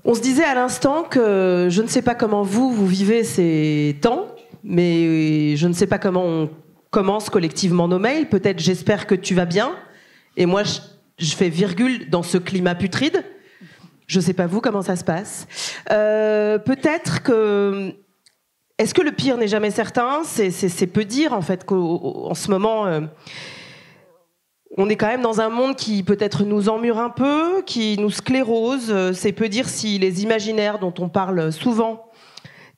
On se disait à l'instant que je ne sais pas comment vous vivez ces temps, mais je ne sais pas comment on commence collectivement nos mails. Peut-être j'espère que tu vas bien. Et moi, je fais virgule dans ce climat putride. Je ne sais pas vous comment ça se passe. Peut-être que... Est-ce que le pire n'est jamais certain ? C'est peu dire, en fait, qu'en ce moment... on est quand même dans un monde qui peut-être nous emmure un peu, qui nous sclérose. C'est peu dire si les imaginaires dont on parle souvent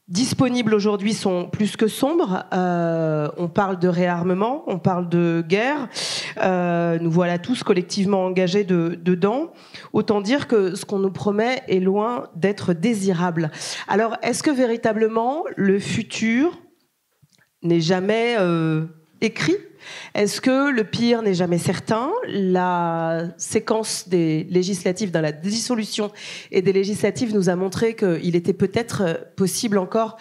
disponibles aujourd'hui sont plus que sombres. On parle de réarmement, on parle de guerre. Nous voilà tous collectivement engagés dedans. Autant dire que ce qu'on nous promet est loin d'être désirable. Alors, est-ce que véritablement le futur n'est jamais écrit ? Est-ce que le pire n'est jamais certain ? La séquence des législatives, dans la dissolution et des législatives nous a montré qu'il était peut-être possible encore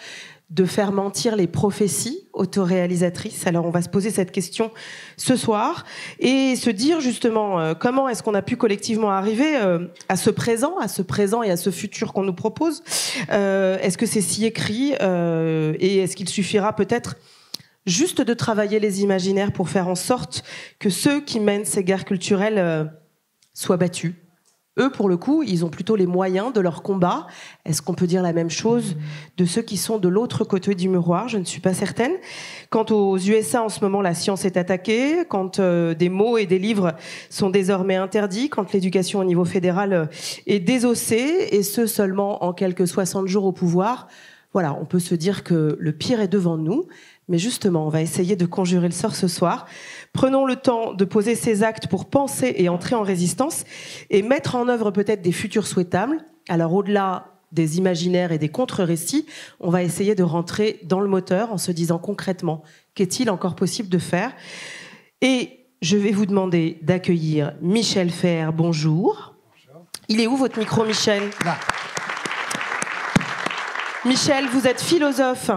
de faire mentir les prophéties autoréalisatrices. Alors on va se poser cette question ce soir et se dire justement comment est-ce qu'on a pu collectivement arriver à ce présent et à ce futur qu'on nous propose. Est-ce que c'est si écrit et est-ce qu'il suffira peut-être juste de travailler les imaginaires pour faire en sorte que ceux qui mènent ces guerres culturelles soient battus. Eux, pour le coup, ils ont plutôt les moyens de leur combat. Est-ce qu'on peut dire la même chose de ceux qui sont de l'autre côté du miroir ? Je ne suis pas certaine. Quant aux USA, en ce moment, la science est attaquée. Quand des mots et des livres sont désormais interdits. Quand l'éducation au niveau fédéral est désossée. Et ce, seulement en quelques 60 jours au pouvoir. Voilà, on peut se dire que le pire est devant nous. Mais justement, on va essayer de conjurer le sort ce soir. Prenons le temps de poser ces actes pour penser et entrer en résistance et mettre en œuvre peut-être des futurs souhaitables. Alors au-delà des imaginaires et des contre-récits, on va essayer de rentrer dans le moteur en se disant concrètement qu'est-il encore possible de faire. Et je vais vous demander d'accueillir Michel Fer. Bonjour. Bonjour. Il est où votre micro, Michel ? Là. Michel, vous êtes philosophe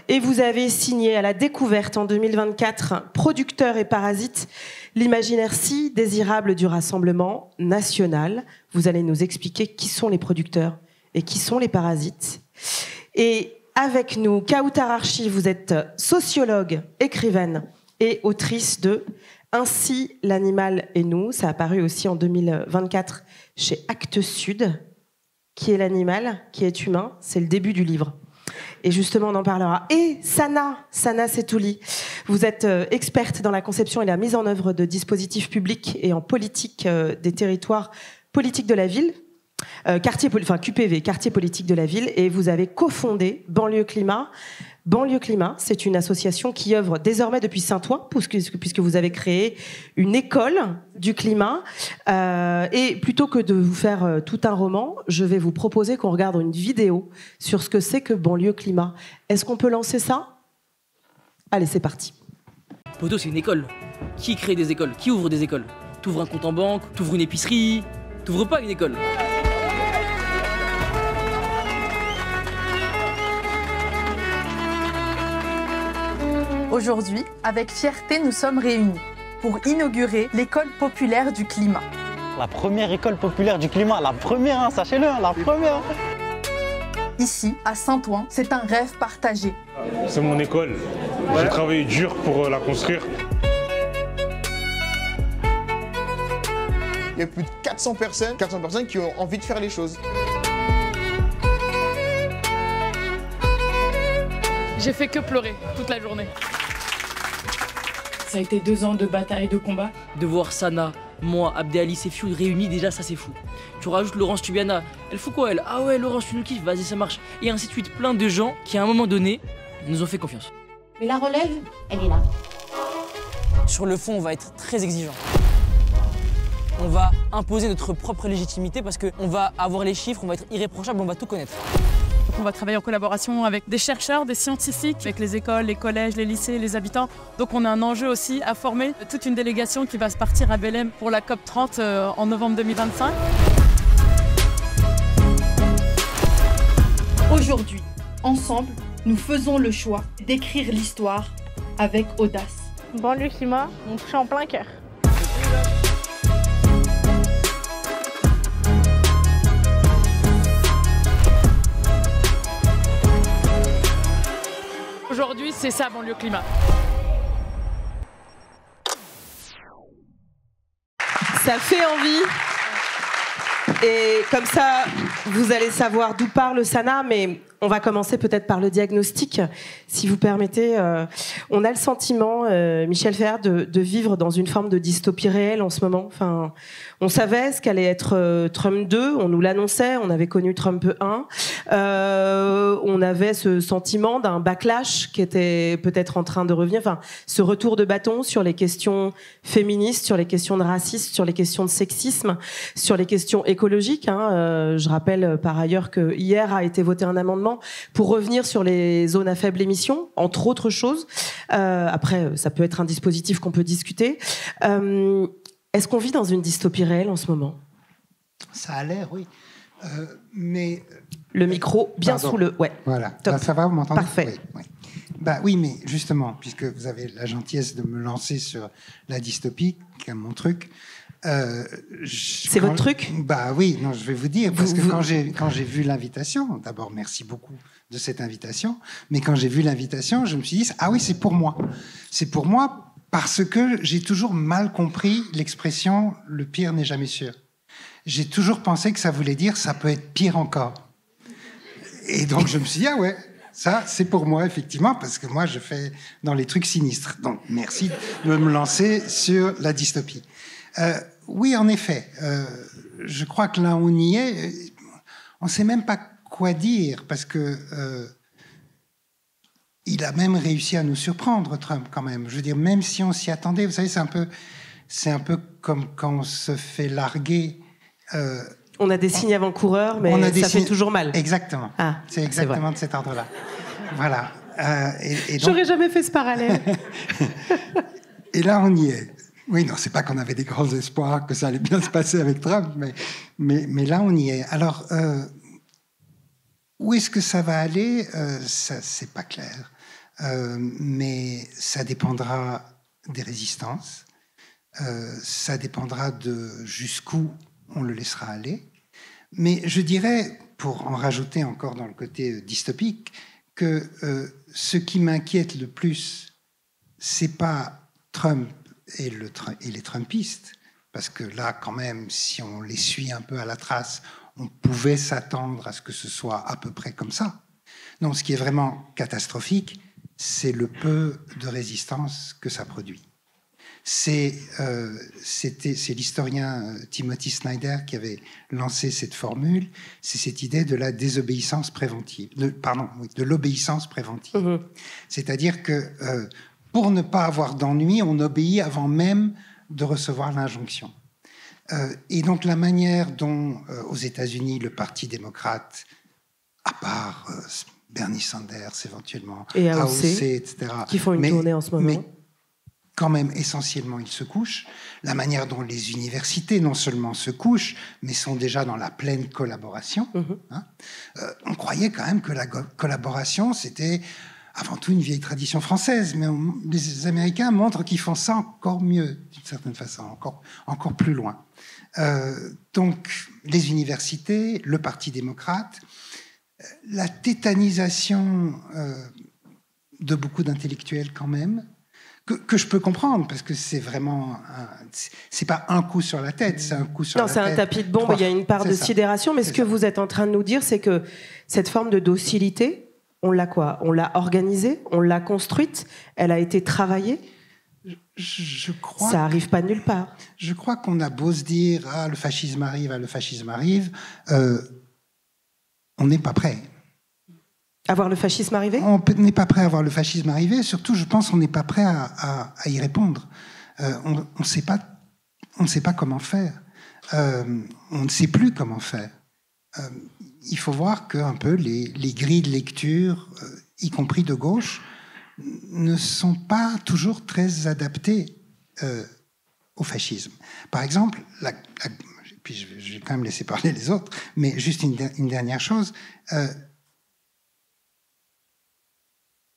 et vous avez signé à la Découverte en 2024 Producteur et parasite, l'imaginaire si désirable du Rassemblement national. Vous allez nous expliquer qui sont les producteurs et qui sont les parasites. Et avec nous, Kautar Archi, vous êtes sociologue, écrivaine et autrice de Ainsi l'animal et nous. Ça a paru aussi en 2024 chez Actes Sud. Qui est l'animal, qui est humain, c'est le début du livre. Et justement, on en parlera. Et Sana Setouli, vous êtes experte dans la conception et la mise en œuvre de dispositifs publics et en politique des territoires politiques de la ville, QPV, quartier politique de la ville, et vous avez cofondé Banlieue Climat. Banlieue Climat, c'est une association qui œuvre désormais depuis Saint-Ouen, puisque vous avez créé une école du climat. Et plutôt que de vous faire tout un roman, je vais vous proposer qu'on regarde une vidéo sur ce que c'est que Banlieue Climat. Est-ce qu'on peut lancer ça ? Allez, c'est parti. Poto, c'est une école. Qui crée des écoles ? Qui ouvre des écoles ? T'ouvres un compte en banque, t'ouvres une épicerie, t'ouvres pas une école. Aujourd'hui, avec fierté, nous sommes réunis pour inaugurer l'école populaire du climat. La première école populaire du climat, la première, hein, sachez-le, hein, la première. Ici, à Saint-Ouen, c'est un rêve partagé. C'est mon école, j'ai travaillé dur pour la construire. Il y a plus de 400 personnes qui ont envie de faire les choses. J'ai fait que pleurer toute la journée. Ça a été 2 ans de bataille et de combat. De voir Sana, moi, Abdelali et Fiou réunis, déjà ça c'est fou. Tu rajoutes Laurence Tubiana, elle fout quoi elle ? Ah ouais, Laurence tu nous kiffes, vas-y ça marche. Et ainsi de suite, plein de gens qui à un moment donné nous ont fait confiance. Mais la relève, elle est là. Sur le fond, on va être très exigeant. On va imposer notre propre légitimité parce qu'on va avoir les chiffres, on va être irréprochable, on va tout connaître. On va travailler en collaboration avec des chercheurs, des scientifiques, avec les écoles, les collèges, les lycées, les habitants. Donc on a un enjeu aussi à former toute une délégation qui va se partir à Belém pour la COP30 en novembre 2025. Aujourd'hui, ensemble, nous faisons le choix d'écrire l'histoire avec audace. Banlieue Climat, on touche en plein cœur. c'est ça, Banlieue Climat. Ça fait envie. Et comme ça, vous allez savoir d'où parle Sana, mais on va commencer peut-être par le diagnostic, si vous permettez. On a le sentiment, Michel Ferrer, de vivre dans une forme de dystopie réelle en ce moment. Enfin, on savait ce qu'allait être Trump 2, on nous l'annonçait, on avait connu Trump 1. On avait ce sentiment d'un backlash qui était peut-être en train de revenir. Enfin, ce retour de bâton sur les questions féministes, sur les questions de racisme, sur les questions de sexisme, sur les questions écologiques. Je rappelle par ailleurs que hier a été voté un amendement pour revenir sur les zones à faible émission, entre autres choses. Après, ça peut être un dispositif qu'on peut discuter. Est-ce qu'on vit dans une dystopie réelle en ce moment? Ça a l'air, oui. Mais le micro bien sous le... Ouais. Voilà. Bah, ça va, vous m'entendez? Parfait. Oui, oui. Bah, oui, mais justement, puisque vous avez la gentillesse de me lancer sur la dystopie, qui est mon truc... c'est votre truc? Bah oui, non, je vais vous dire, parce que quand j'ai vu l'invitation, d'abord merci beaucoup de cette invitation, mais quand j'ai vu l'invitation, je me suis dit, ah oui, c'est pour moi. C'est pour moi parce que j'ai toujours mal compris l'expression « le pire n'est jamais sûr ». J'ai toujours pensé que ça voulait dire « ça peut être pire encore ». Et donc je me suis dit, ah ouais, ça c'est pour moi effectivement, parce que moi je fais dans les trucs sinistres. Donc merci de me lancer sur la dystopie. Oui, en effet. Je crois que là, on y est. On ne sait même pas quoi dire, parce que il a même réussi à nous surprendre, Trump, quand même. Je veux dire, même si on s'y attendait, vous savez, c'est un peu comme quand on se fait larguer. On a des signes avant-coureurs, mais ça fait toujours mal. Exactement. Ah, c'est exactement de cet ordre-là. Voilà. Et donc... J'aurais jamais fait ce parallèle. Et là, on y est. Oui, non, c'est pas qu'on avait des grands espoirs que ça allait bien se passer avec Trump, mais là, on y est. Alors, où est-ce que ça va aller? Ça, c'est pas clair. Mais ça dépendra des résistances. Ça dépendra de jusqu'où on le laissera aller. Mais je dirais, pour en rajouter encore dans le côté dystopique, que ce qui m'inquiète le plus, c'est pas Trump et les Trumpistes, parce que là, quand même, si on les suit un peu à la trace, on pouvait s'attendre à ce que ce soit à peu près comme ça. Non, ce qui est vraiment catastrophique, c'est le peu de résistance que ça produit. C'est l'historien Timothy Snyder qui avait lancé cette formule, c'est cette idée de la désobéissance préventive, de l'obéissance préventive. Mmh. C'est-à-dire que pour ne pas avoir d'ennui, on obéit avant même de recevoir l'injonction. Et donc la manière dont, aux États-Unis, le Parti démocrate, à part Bernie Sanders éventuellement, et AOC, etc., qui font une tournée en ce moment, mais quand même essentiellement ils se couchent, la manière dont les universités non seulement se couchent, mais sont déjà dans la pleine collaboration. On croyait quand même que la collaboration, c'était avant tout une vieille tradition française, mais les Américains montrent qu'ils font ça encore mieux, d'une certaine façon, encore plus loin. Donc, les universités, le Parti démocrate, la tétanisation de beaucoup d'intellectuels quand même, que je peux comprendre, parce que c'est vraiment... c'est pas un coup sur la tête, c'est un coup sur la tête. Non, c'est un tapis de bombe, il y a une part de sidération, mais ce que vous êtes en train de nous dire, c'est que cette forme de docilité, on l'a quoi? On l'a organisée, on l'a construite, elle a été travaillée. Je crois. Ça arrive pas de nulle part. Je crois qu'on a beau se dire le fascisme arrive, le fascisme arrive, on n'est pas prêt. À voir le fascisme arriver? On n'est pas prêt à voir le fascisme arriver. Surtout, je pense qu'on n'est pas prêt à y répondre. On ne sait pas comment faire. On ne sait plus comment faire. Il faut voir que un peu les grilles de lecture, y compris de gauche, ne sont pas toujours très adaptées au fascisme. Par exemple, puis je vais quand même laisser parler les autres, mais juste une dernière chose.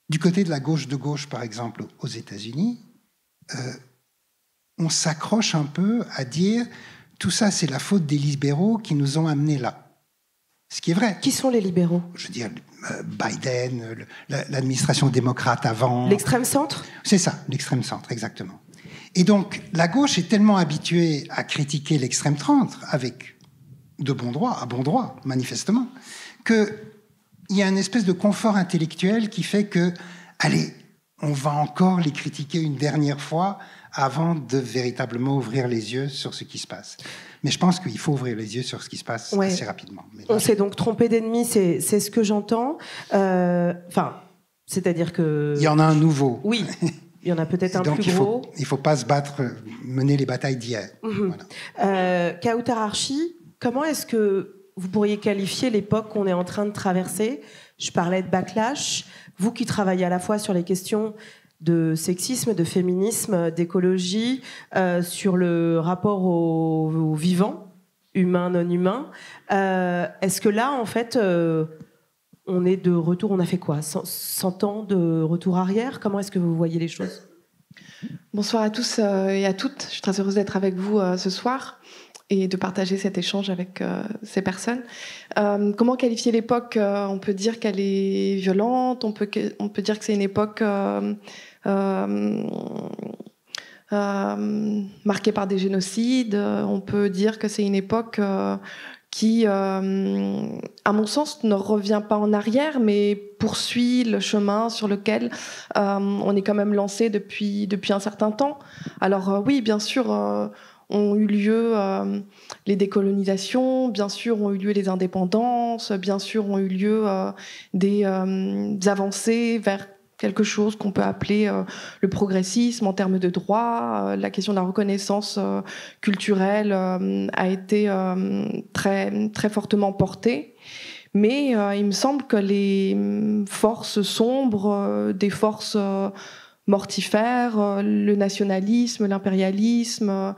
Du côté de la gauche, par exemple, aux États-Unis, on s'accroche un peu à dire tout ça, c'est la faute des libéraux qui nous ont amenés là. Ce qui est vrai. Qui sont les libéraux? Je veux dire, Biden, l'administration démocrate avant. L'extrême centre ? C'est ça, l'extrême centre, exactement. Et donc, la gauche est tellement habituée à critiquer l'extrême centre, avec de bon droit, à bon droit, manifestement, qu'il y a une espèce de confort intellectuel qui fait que, allez, on va encore les critiquer une dernière fois avant de véritablement ouvrir les yeux sur ce qui se passe. Mais je pense qu'il faut ouvrir les yeux sur ce qui se passe assez rapidement. Mais on s'est donc trompé d'ennemi, c'est ce que j'entends. C'est-à-dire que... Il y en a un nouveau. Oui, il y en a peut-être un plus gros. Il ne faut pas se battre, mener les batailles d'hier. Voilà. Kautar Archi, comment est-ce que vous pourriez qualifier l'époque qu'on est en train de traverser ? Je parlais de backlash. Vous qui travaillez à la fois sur les questions de sexisme, de féminisme, d'écologie, sur le rapport au vivant, humain, non humain. Est-ce que là, en fait, on est de retour, on a fait quoi ? 100 ans de retour arrière ? Comment est-ce que vous voyez les choses ? Bonsoir à tous et à toutes. Je suis très heureuse d'être avec vous ce soir et de partager cet échange avec ces personnes. Comment qualifier l'époque ? On peut dire qu'elle est violente, on peut dire que c'est une époque marquée par des génocides, on peut dire que c'est une époque qui, à mon sens, ne revient pas en arrière, mais poursuit le chemin sur lequel on est quand même lancé depuis un certain temps. Alors oui, bien sûr, ont eu lieu les décolonisations, bien sûr ont eu lieu les indépendances, bien sûr ont eu lieu des avancées vers quelque chose qu'on peut appeler le progressisme en termes de droit. La question de la reconnaissance culturelle a été très, très fortement portée. Mais il me semble que les forces sombres, des forces mortifères, le nationalisme, l'impérialisme,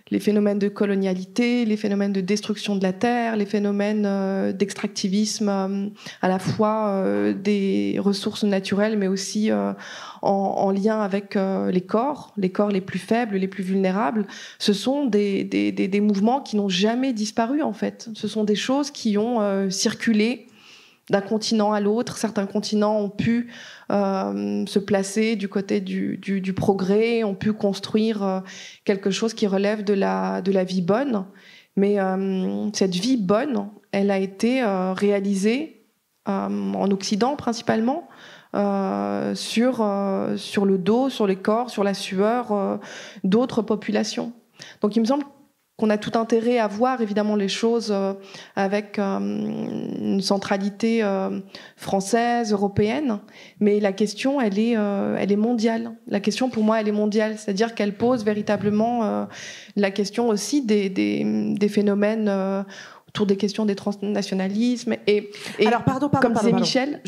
les phénomènes de colonialité, les phénomènes de destruction de la terre, les phénomènes d'extractivisme à la fois des ressources naturelles, mais aussi en lien avec les corps les plus faibles, les plus vulnérables. Ce sont des mouvements qui n'ont jamais disparu, en fait. Ce sont des choses qui ont circulé d'un continent à l'autre. Certains continents ont pu se placer du côté du progrès, ont pu construire quelque chose qui relève de la vie bonne. Mais cette vie bonne, elle a été réalisée en Occident principalement, sur le dos, sur les corps, sur la sueur d'autres populations. Donc il me semble qu'on a tout intérêt à voir évidemment les choses avec une centralité française, européenne, mais la question elle est mondiale. La question pour moi elle est mondiale, c'est-à-dire qu'elle pose véritablement la question aussi des phénomènes autour des questions des transnationalismes et alors pardon, comme disait pardon. Michel,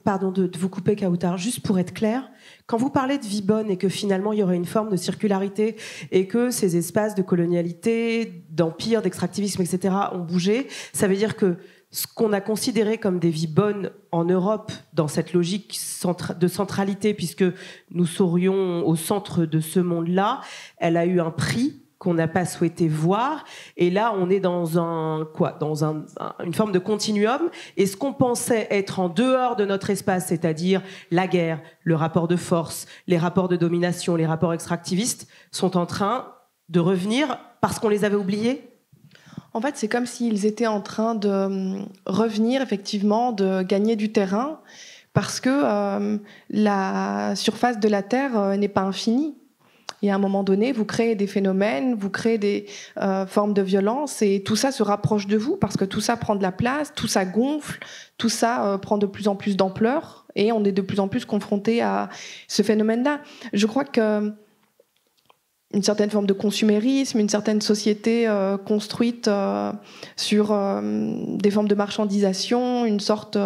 pardon de vous couper Kautar, juste pour être clair. Quand vous parlez de vie bonne et que finalement il y aurait une forme de circularité et que ces espaces de colonialité, d'empire, d'extractivisme, etc. ont bougé, ça veut dire que ce qu'on a considéré comme des vies bonnes en Europe, dans cette logique de centralité, puisque nous serions au centre de ce monde-là, elle a eu un prix qu'on n'a pas souhaité voir, et là on est dans une forme de continuum, et ce qu'on pensait être en dehors de notre espace, c'est-à-dire la guerre, le rapport de force, les rapports de domination, les rapports extractivistes, sont en train de revenir parce qu'on les avait oubliés. En fait, c'est comme s'ils étaient en train de revenir, effectivement, de gagner du terrain, parce que la surface de la Terre n'est pas infinie. Et à un moment donné, vous créez des phénomènes, vous créez des formes de violence, et tout ça se rapproche de vous, parce que tout ça prend de la place, tout ça gonfle, tout ça prend de plus en plus d'ampleur, et on est de plus en plus confronté à ce phénomène-là. Je crois que une certaine forme de consumérisme, une certaine société construite sur des formes de marchandisation, une sorte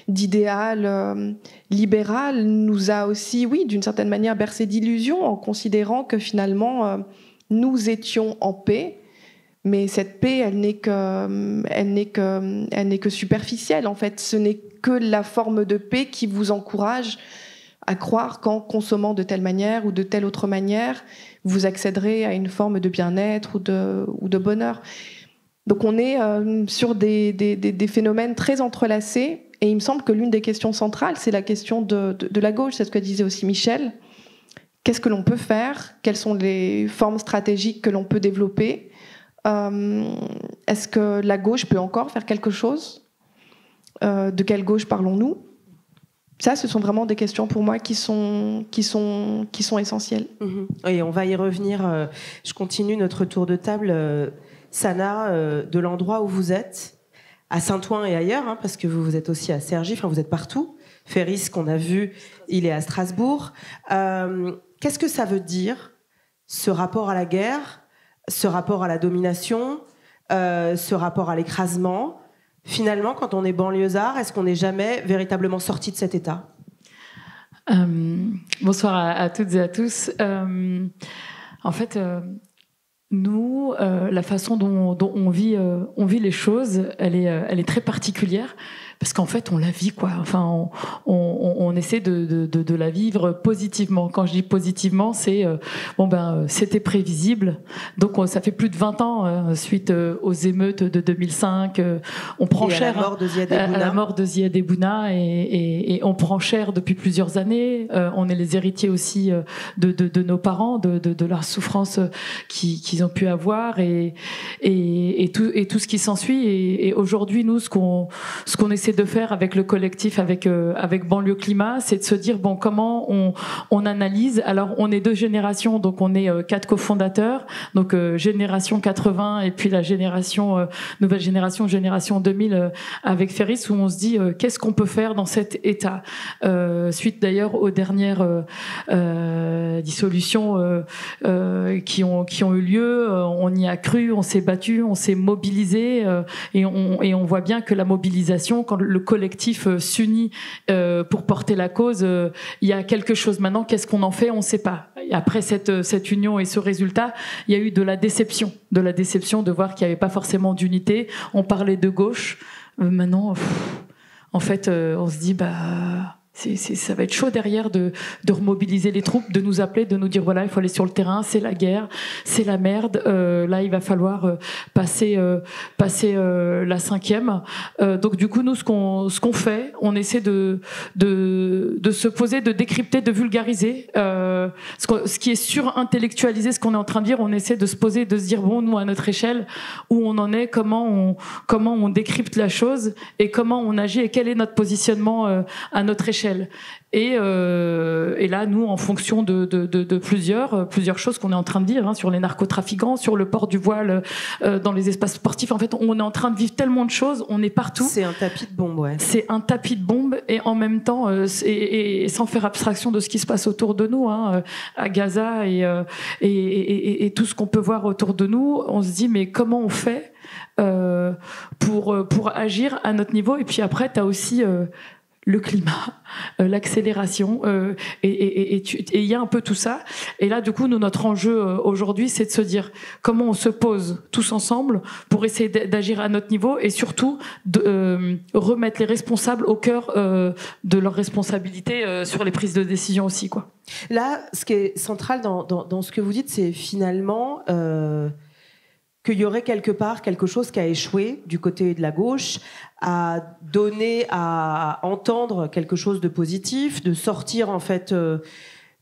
d'idéal libéral nous a aussi, oui, d'une certaine manière bercé d'illusions en considérant que finalement nous étions en paix, mais cette paix, elle n'est que superficielle en fait. Ce n'est que la forme de paix qui vous encourage à croire qu'en consommant de telle manière ou de telle autre manière, vous accéderez à une forme de bien-être ou de bonheur. Donc on est sur des phénomènes très entrelacés Et il me semble que l'une des questions centrales, c'est la question de la gauche, c'est ce que disait aussi Michel. Qu'est-ce que l'on peut faire? Quelles sont les formes stratégiques que l'on peut développer? Est-ce que la gauche peut encore faire quelque chose? De quelle gauche parlons-nous? Ça, ce sont vraiment des questions pour moi qui sont essentielles. Et on va y revenir. Je continue notre tour de table. Sana, de l'endroit où vous êtes, à Saint-Ouen et ailleurs, hein, parce que vous êtes aussi à Cergy, enfin vous êtes partout. Ferris, qu'on a vu, il est à Strasbourg. Qu'est-ce que ça veut dire, ce rapport à la guerre, ce rapport à la domination, ce rapport à l'écrasement? Finalement, quand on est banlieusard, est-ce qu'on n'est jamais véritablement sorti de cet état? Bonsoir à toutes et à tous. En fait, nous, la façon dont on vit les choses, elle est très particulière. Parce qu'en fait, on la vit, quoi. Enfin, on essaie de la vivre positivement. Quand je dis positivement, c'est c'était prévisible. Donc, ça fait plus de 20 ans suite aux émeutes de 2005. On prend cher à la mort de Ziad Ebouna et on prend cher depuis plusieurs années. On est les héritiers aussi de nos parents, de leur souffrance qu'ils ont pu avoir et tout ce qui s'ensuit. Et aujourd'hui, nous, ce qu'on essaie de faire avec le collectif, avec Banlieue Climat, c'est de se dire comment on analyse. Alors on est 2 générations, donc on est 4 cofondateurs, donc génération 80 et puis la génération nouvelle génération 2000 avec Ferris, où on se dit qu'est-ce qu'on peut faire dans cet état, suite d'ailleurs aux dernières dissolutions qui ont eu lieu. On y a cru, on s'est battu, on s'est mobilisé et on voit bien que la mobilisation, quand le collectif s'unit pour porter la cause, il y a quelque chose. Maintenant, qu'est-ce qu'on en fait? On ne sait pas. Et après cette union et ce résultat, il y a eu de la déception de voir qu'il n'y avait pas forcément d'unité. On parlait de gauche. Maintenant, en fait, on se dit ça va être chaud derrière de remobiliser les troupes, de nous appeler, de nous dire voilà, il faut aller sur le terrain, c'est la guerre, c'est la merde. Là, il va falloir passer la 5e. Donc du coup, nous, ce qu'on fait, on essaie de se poser, de décrypter, de vulgariser. Ce qui est surintellectualisé, ce qu'on est en train de dire, on essaie de se poser, de se dire bon, nous à notre échelle, où on en est, comment on décrypte la chose et comment on agit et quel est notre positionnement à notre échelle. Et là, nous, en fonction de plusieurs choses qu'on est en train de dire, sur les narcotrafiquants, sur le port du voile dans les espaces sportifs, en fait, on est en train de vivre tellement de choses, on est partout. C'est un tapis de bombe, ouais. C'est un tapis de bombe, et en même temps, et sans faire abstraction de ce qui se passe autour de nous, à Gaza et tout ce qu'on peut voir autour de nous, on se dit, mais comment on fait pour agir à notre niveau? Et puis après, tu as aussi le climat, l'accélération, et il y a un peu tout ça. Et là, du coup, notre enjeu aujourd'hui, c'est de se dire comment on se pose tous ensemble pour essayer d'agir à notre niveau et surtout de remettre les responsables au cœur de leurs responsabilités sur les prises de décision aussi, quoi. Là, ce qui est central dans ce que vous dites, c'est finalement qu'il y aurait quelque part quelque chose qui a échoué du côté de la gauche, à donner, à entendre quelque chose de positif, de sortir en fait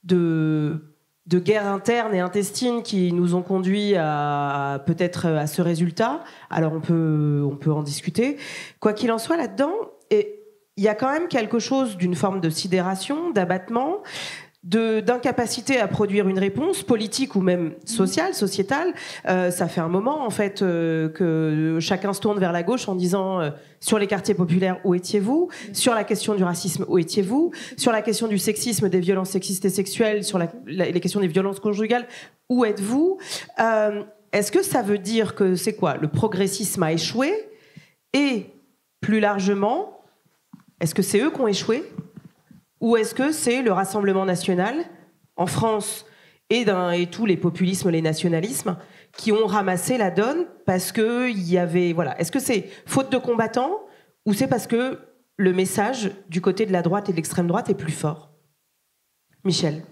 de guerres internes et intestines qui nous ont conduits peut-être à ce résultat. Alors on peut en discuter. Quoi qu'il en soit, là-dedans, il y a quand même quelque chose d'une forme de sidération, d'abattement, d'incapacité à produire une réponse politique ou même sociétale. Ça fait un moment en fait que chacun se tourne vers la gauche en disant sur les quartiers populaires, où étiez-vous? Sur la question du racisme, où étiez-vous? Sur la question du sexisme, des violences sexistes et sexuelles, sur les questions des violences conjugales, où êtes-vous? Est-ce que ça veut dire que c'est quoi? Le progressisme a échoué? Et plus largement, est-ce que c'est eux qui ont échoué? Ou est-ce que c'est le Rassemblement national, en France, et tous les populismes, les nationalismes, qui ont ramassé la donne parce qu'il y avait... Voilà. Est-ce que c'est faute de combattants ou c'est parce que le message du côté de la droite et de l'extrême droite est plus fort? Michel.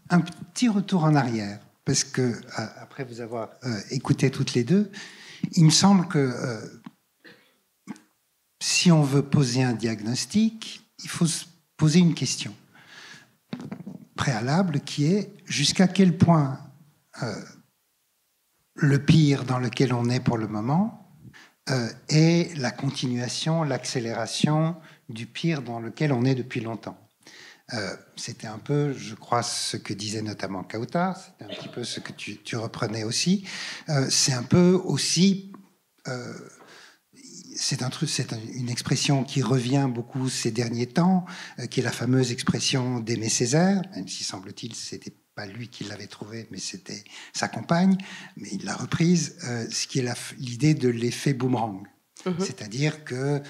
Un petit retour en arrière, parce que, après vous avoir écouté toutes les deux, il me semble que... si on veut poser un diagnostic, il faut se poser une question préalable qui est jusqu'à quel point le pire dans lequel on est pour le moment est la continuation, l'accélération du pire dans lequel on est depuis longtemps. C'était un peu, je crois, ce que disait notamment Kautar, c'était un petit peu ce que tu reprenais aussi. C'est un peu aussi... c'est une expression qui revient beaucoup ces derniers temps, qui est la fameuse expression d'Aimé Césaire, même si, semble-t-il, c'était pas lui qui l'avait trouvée, mais c'était sa compagne, mais il l'a reprise, ce qui est l'idée de l'effet boomerang. C'est-à-dire que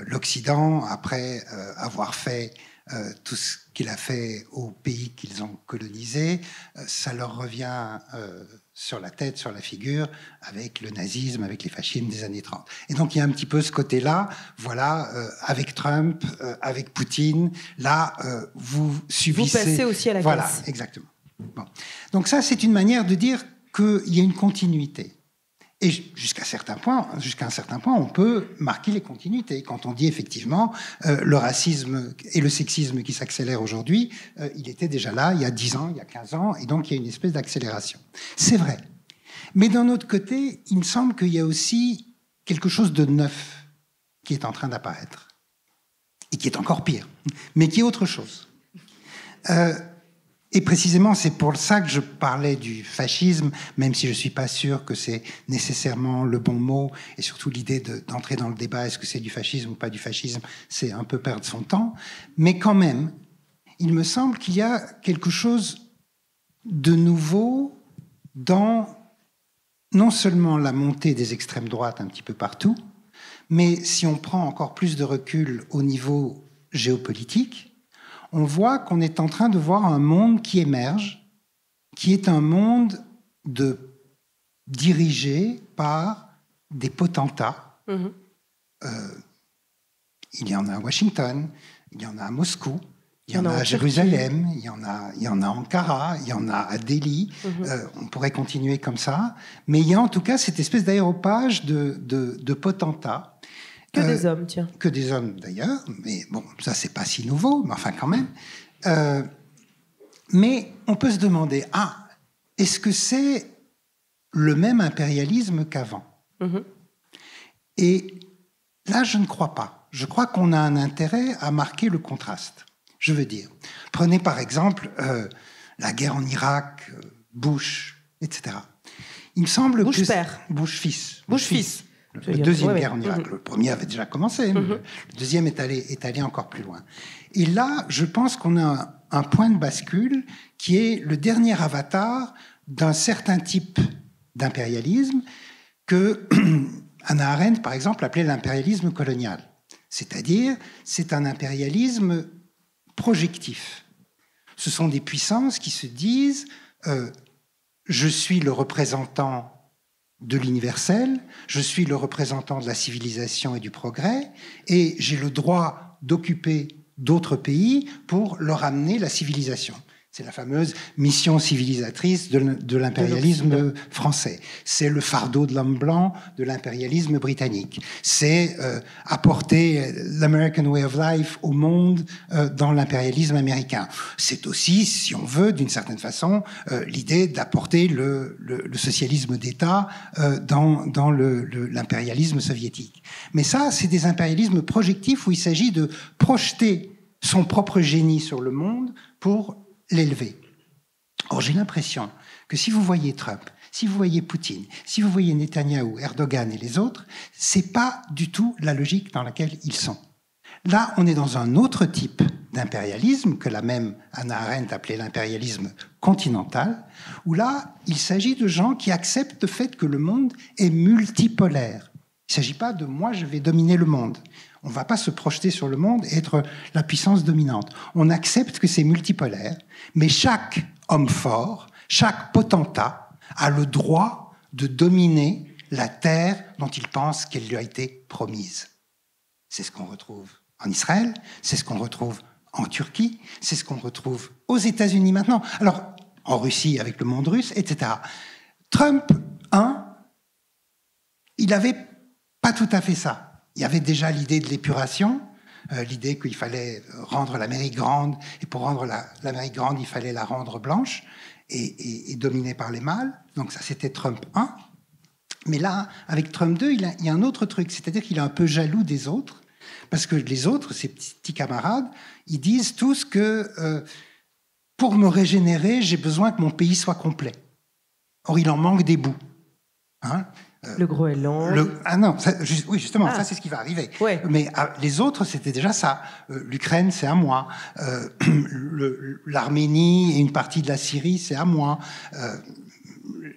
l'Occident, après avoir fait tout ce qu'il a fait aux pays qu'ils ont colonisés, ça leur revient sur la tête, sur la figure, avec le nazisme, avec les fascismes des années 30. Et donc il y a un petit peu ce côté-là, voilà, avec Trump, avec Poutine, là, vous subissez... Vous passez aussi à la caisse. Voilà, exactement. Bon. Donc ça, c'est une manière de dire qu'il y a une continuité. Et jusqu'à un certain point, on peut marquer les continuités. Quand on dit effectivement le racisme et le sexisme qui s'accélèrent aujourd'hui, il était déjà là il y a 10 ans, il y a 15 ans, et donc il y a une espèce d'accélération. C'est vrai. Mais d'un autre côté, il me semble qu'il y a aussi quelque chose de neuf qui est en train d'apparaître. Et qui est encore pire, mais qui est autre chose. Et précisément, c'est pour ça que je parlais du fascisme, même si je ne suis pas sûr que c'est nécessairement le bon mot, et surtout l'idée d'entrer dans le débat, est-ce que c'est du fascisme ou pas du fascisme, c'est un peu perdre son temps. Mais quand même, il me semble qu'il y a quelque chose de nouveau dans non seulement la montée des extrêmes droites un petit peu partout, mais si on prend encore plus de recul au niveau géopolitique, on voit qu'on est en train de voir un monde qui émerge, qui est un monde dirigé par des potentats. Il y en a à Washington, il y en a à Moscou, il y en a à Jérusalem, il y en a à Ankara, il y en a à Delhi. On pourrait continuer comme ça. Mais il y a en tout cas cette espèce d'aéropage de potentats. Que des hommes, tiens. Que des hommes, d'ailleurs. Mais bon, ça, c'est pas si nouveau, mais enfin, quand même. Mais on peut se demander, est-ce que c'est le même impérialisme qu'avant ? Et là, je ne crois pas. Je crois qu'on a un intérêt à marquer le contraste. Je veux dire, prenez par exemple la guerre en Irak, Bush, etc. Il me semble Bush que... père. Bush fils. Bush fils. La deuxième guerre en Irak. Le premier avait déjà commencé, mais le deuxième est allé encore plus loin. Et là, je pense qu'on a un point de bascule qui est le dernier avatar d'un certain type d'impérialisme que Hannah Arendt, par exemple, appelait l'impérialisme colonial. C'est-à-dire, c'est un impérialisme projectif. Ce sont des puissances qui se disent je suis le représentant de l'universel, je suis le représentant de la civilisation et du progrès, et j'ai le droit d'occuper d'autres pays pour leur amener la civilisation. C'est la fameuse mission civilisatrice de l'impérialisme français. C'est le fardeau de l'homme blanc de l'impérialisme britannique. C'est apporter l'American Way of Life au monde dans l'impérialisme américain. C'est aussi, si on veut, d'une certaine façon, l'idée d'apporter le socialisme d'État dans l'impérialisme soviétique. Mais ça, c'est des impérialismes projectifs où il s'agit de projeter son propre génie sur le monde pour l'élever. Or, j'ai l'impression que si vous voyez Trump, si vous voyez Poutine, si vous voyez Netanyahou, Erdogan et les autres, c'est pas du tout la logique dans laquelle ils sont. Là, on est dans un autre type d'impérialisme que la même Hannah Arendt appelait l'impérialisme continental, où là, il s'agit de gens qui acceptent le fait que le monde est multipolaire. Il ne s'agit pas de « moi, je vais dominer le monde ». On ne va pas se projeter sur le monde et être la puissance dominante. On accepte que c'est multipolaire, mais chaque homme fort, chaque potentat a le droit de dominer la terre dont il pense qu'elle lui a été promise. C'est ce qu'on retrouve en Israël, c'est ce qu'on retrouve en Turquie, c'est ce qu'on retrouve aux États-Unis maintenant. Alors, en Russie avec le monde russe, etc. Trump, il n'avait pas tout à fait ça. Il y avait déjà l'idée de l'épuration, l'idée qu'il fallait rendre l'Amérique grande, et pour rendre l'Amérique grande, il fallait la rendre blanche et dominée par les mâles. Donc ça, c'était Trump 1. Mais là, avec Trump 2, il y a un autre truc, c'est-à-dire qu'il est un peu jaloux des autres, parce que les autres, ses petits camarades, ils disent tous que pour me régénérer, j'ai besoin que mon pays soit complet. Or, il en manque des bouts. Hein, le Groenland. Ah non, oui, justement, ça c'est ce qui va arriver. Ouais. Mais les autres, c'était déjà ça. L'Ukraine, c'est à moi. L'Arménie et une partie de la Syrie, c'est à moi.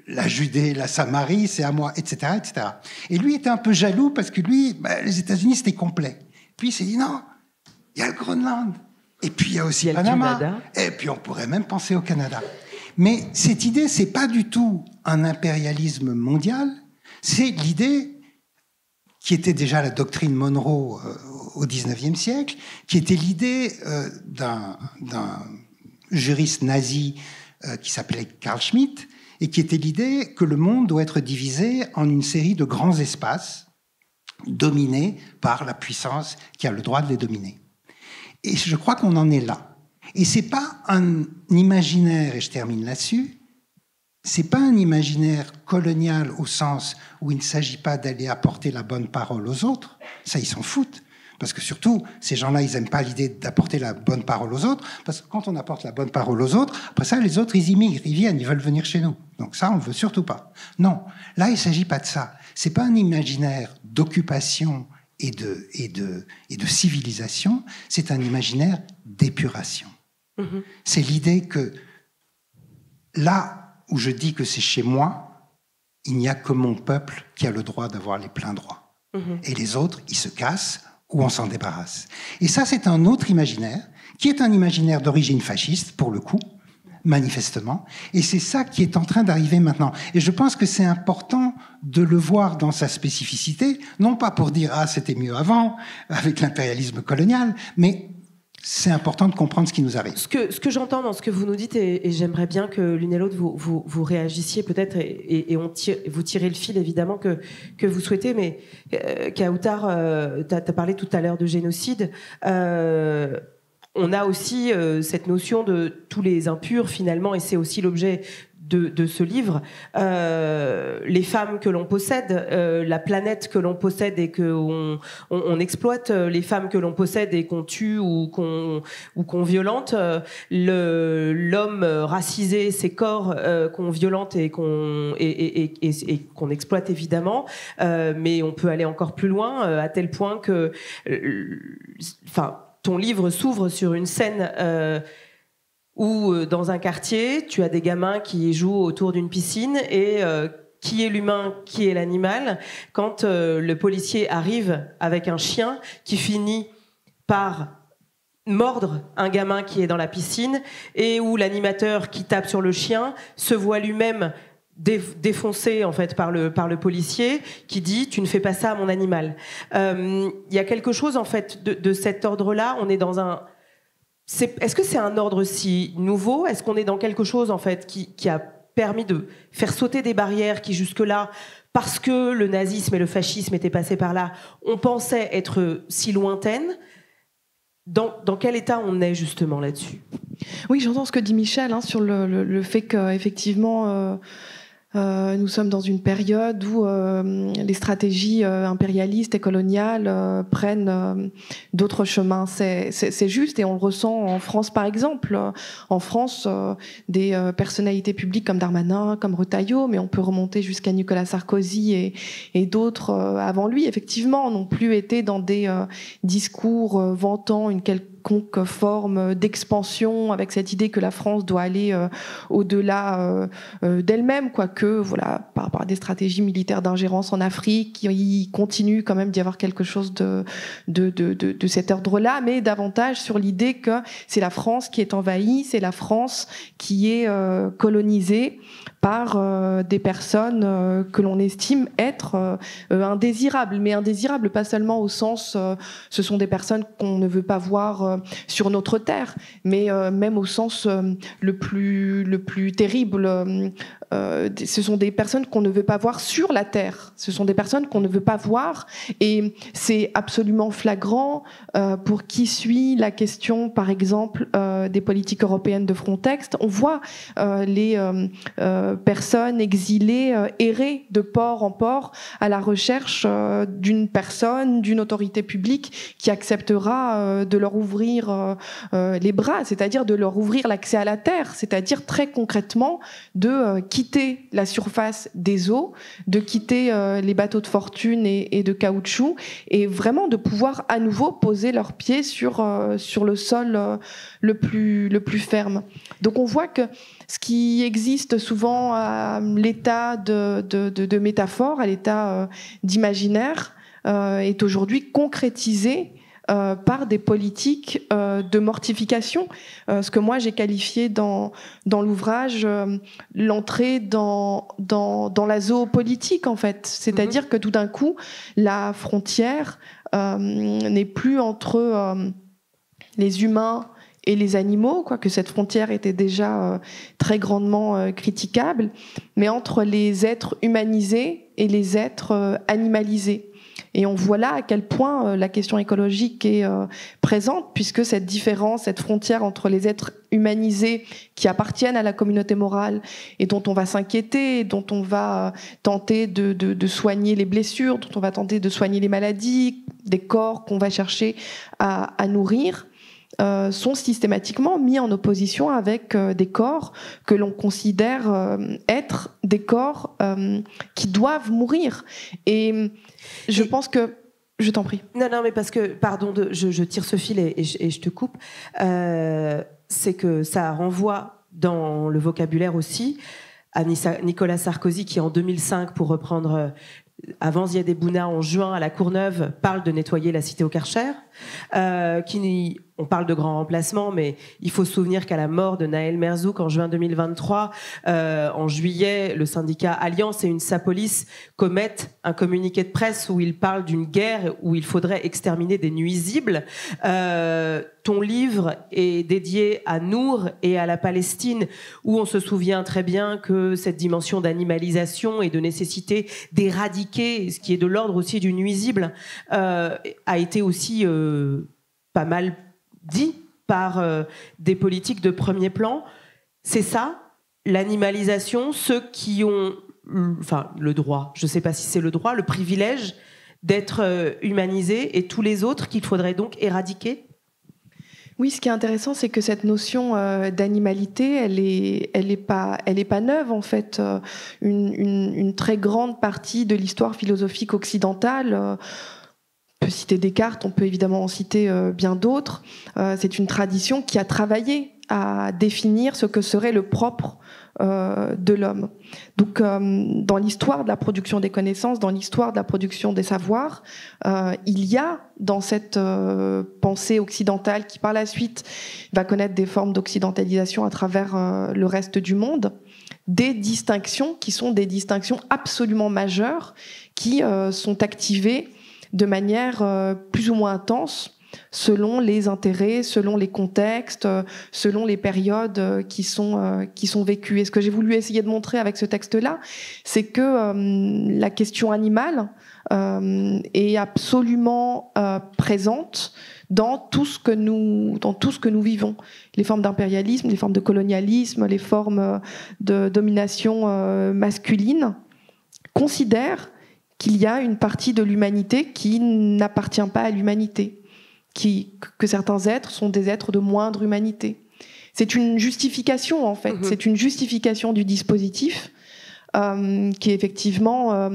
La Judée, la Samarie, c'est à moi, etc., etc. Et lui était un peu jaloux parce que lui, les États-Unis, c'était complet. Puis il s'est dit non, il y a le Groenland. Et puis il y a aussi Panama. Et puis on pourrait même penser au Canada. Mais cette idée, c'est pas du tout un impérialisme mondial. C'est l'idée qui était déjà la doctrine Monroe au XIXe siècle, qui était l'idée d'un juriste nazi qui s'appelait Carl Schmitt, et qui était l'idée que le monde doit être divisé en une série de grands espaces dominés par la puissance qui a le droit de les dominer. Et je crois qu'on en est là. Et c'est pas un imaginaire, et je termine là-dessus, c'est pas un imaginaire colonial au sens où il ne s'agit pas d'aller apporter la bonne parole aux autres. Ça, ils s'en foutent. Parce que surtout, ces gens-là, ils n'aiment pas l'idée d'apporter la bonne parole aux autres, parce que quand on apporte la bonne parole aux autres, après ça, les autres, ils immigrent, ils viennent, ils veulent venir chez nous. Donc ça, on ne veut surtout pas. Non, là, il ne s'agit pas de ça. C'est pas un imaginaire d'occupation et de civilisation, c'est un imaginaire d'épuration. Mmh. C'est l'idée que là où je dis que c'est chez moi, il n'y a que mon peuple qui a le droit d'avoir les pleins droits. Mmh. Et les autres, ils se cassent, ou on s'en débarrasse. Et ça, c'est un autre imaginaire, qui est un imaginaire d'origine fasciste, pour le coup, manifestement. Et c'est ça qui est en train d'arriver maintenant. Et je pense que c'est important de le voir dans sa spécificité, non pas pour dire « Ah, c'était mieux avant, avec l'impérialisme colonial », mais c'est important de comprendre ce qui nous arrive. Ce que j'entends dans ce que vous nous dites, et j'aimerais bien que l'une et l'autre vous réagissiez peut-être, et vous tirez le fil évidemment que vous souhaitez, mais Kautar, tu as parlé tout à l'heure de génocide. On a aussi cette notion de tous les impurs finalement, et c'est aussi l'objet de ce livre, les femmes que l'on possède, la planète que l'on possède et qu'on exploite, les femmes que l'on possède et qu'on tue ou qu'on violente, l'homme racisé, ses corps qu'on violente et qu'on exploite évidemment, mais on peut aller encore plus loin, à tel point que, ton livre s'ouvre sur une scène où dans un quartier, tu as des gamins qui jouent autour d'une piscine et qui est l'humain, qui est l'animal, quand le policier arrive avec un chien qui finit par mordre un gamin qui est dans la piscine et où l'animateur qui tape sur le chien se voit lui-même défoncé en fait par le policier qui dit tu ne fais pas ça à mon animal. Il y a quelque chose en fait de cet ordre-là. On est dans un est-ce que c'est un ordre si nouveau? Est-ce qu'on est dans quelque chose en fait qui a permis de faire sauter des barrières qui jusque-là, parce que le nazisme et le fascisme étaient passés par là, on pensait être si lointaines? Dans quel état on est justement là-dessus? Oui, j'entends ce que dit Michel sur le fait qu'effectivement nous sommes dans une période où les stratégies impérialistes et coloniales prennent d'autres chemins. C'est juste, et on le ressent en France par exemple. En France, des personnalités publiques comme Darmanin, comme Retailleau, mais on peut remonter jusqu'à Nicolas Sarkozy et d'autres avant lui, effectivement, n'ont plus été dans des discours vantant une quelconque forme d'expansion, avec cette idée que la France doit aller au-delà d'elle-même, quoique voilà, par rapport à des stratégies militaires d'ingérence en Afrique, il continue quand même d'y avoir quelque chose de cet ordre-là, mais davantage sur l'idée que c'est la France qui est envahie, c'est la France qui est colonisée par des personnes que l'on estime être indésirables, mais indésirables pas seulement au sens ce sont des personnes qu'on ne veut pas voir sur notre terre, mais même au sens le plus terrible, ce sont des personnes qu'on ne veut pas voir sur la terre. Ce sont des personnes qu'on ne veut pas voir, et c'est absolument flagrant pour qui suit la question, par exemple, des politiques européennes de Frontex. On voit les personnes exilées errer de port en port à la recherche d'une personne, d'une autorité publique qui acceptera de leur ouvrir les bras, c'est-à-dire de leur ouvrir l'accès à la terre, c'est-à-dire très concrètement de quitter la surface des eaux, de quitter les bateaux de fortune et de caoutchouc, et vraiment de pouvoir à nouveau poser leurs pieds sur le sol le plus ferme. Donc on voit que ce qui existe souvent à l'état de métaphore, à l'état d'imaginaire, est aujourd'hui concrétisé par des politiques de mortification, ce que moi j'ai qualifié dans l'ouvrage l'entrée dans la zoopolitique, en fait. C'est-à-dire que tout d'un coup, la frontière n'est plus entre les humains et les animaux, quoique cette frontière était déjà très grandement critiquable, mais entre les êtres humanisés et les êtres animalisés. Et on voit là à quel point la question écologique est présente, puisque cette différence, cette frontière entre les êtres humanisés qui appartiennent à la communauté morale et dont on va s'inquiéter, dont on va tenter de soigner les blessures, dont on va tenter de soigner les maladies, des corps qu'on va chercher à nourrir, sont systématiquement mis en opposition avec des corps que l'on considère être des corps qui doivent mourir. Et je pense que... Je t'en prie. Non, mais parce que, pardon, je tire ce fil et je te coupe. C'est que ça renvoie dans le vocabulaire aussi à Nicolas Sarkozy qui, en 2005, pour reprendre... avant Ziad Ebouna, en juin, à la Courneuve, parle de nettoyer la cité au Karcher. On parle de grand remplacement, mais il faut se souvenir qu'à la mort de Naël Merzouk en juin 2023, en juillet, le syndicat Alliance et UNSA-Police commettent un communiqué de presse où ils parlent d'une guerre où il faudrait exterminer des nuisibles. Ton livre est dédié à Nour et à la Palestine, où on se souvient très bien que cette dimension d'animalisation et de nécessité d'éradiquer ce qui est de l'ordre aussi du nuisible a été aussi pas mal dit par des politiques de premier plan. C'est ça, l'animalisation, ceux qui ont le droit, je ne sais pas si c'est le droit, le privilège d'être humanisés, et tous les autres qu'il faudrait donc éradiquer? Oui, ce qui est intéressant, c'est que cette notion d'animalité, elle est pas neuve, en fait. Une très grande partie de l'histoire philosophique occidentale, on peut citer Descartes, on peut évidemment en citer bien d'autres. C'est une tradition qui a travaillé à définir ce que serait le propre de l'homme. Donc, dans l'histoire de la production des connaissances, dans l'histoire de la production des savoirs, il y a dans cette pensée occidentale qui, par la suite, va connaître des formes d'occidentalisation à travers le reste du monde, des distinctions qui sont des distinctions absolument majeures, qui sont activées de manière plus ou moins intense selon les intérêts, selon les contextes, selon les périodes qui sont vécues. Et ce que j'ai voulu essayer de montrer avec ce texte-là, c'est que la question animale est absolument présente dans tout ce que nous vivons. Les formes d'impérialisme, les formes de colonialisme, les formes de domination masculine considèrent qu'il y a une partie de l'humanité qui n'appartient pas à l'humanité, que certains êtres sont des êtres de moindre humanité. C'est une justification, en fait. C'est une justification du dispositif qui est effectivement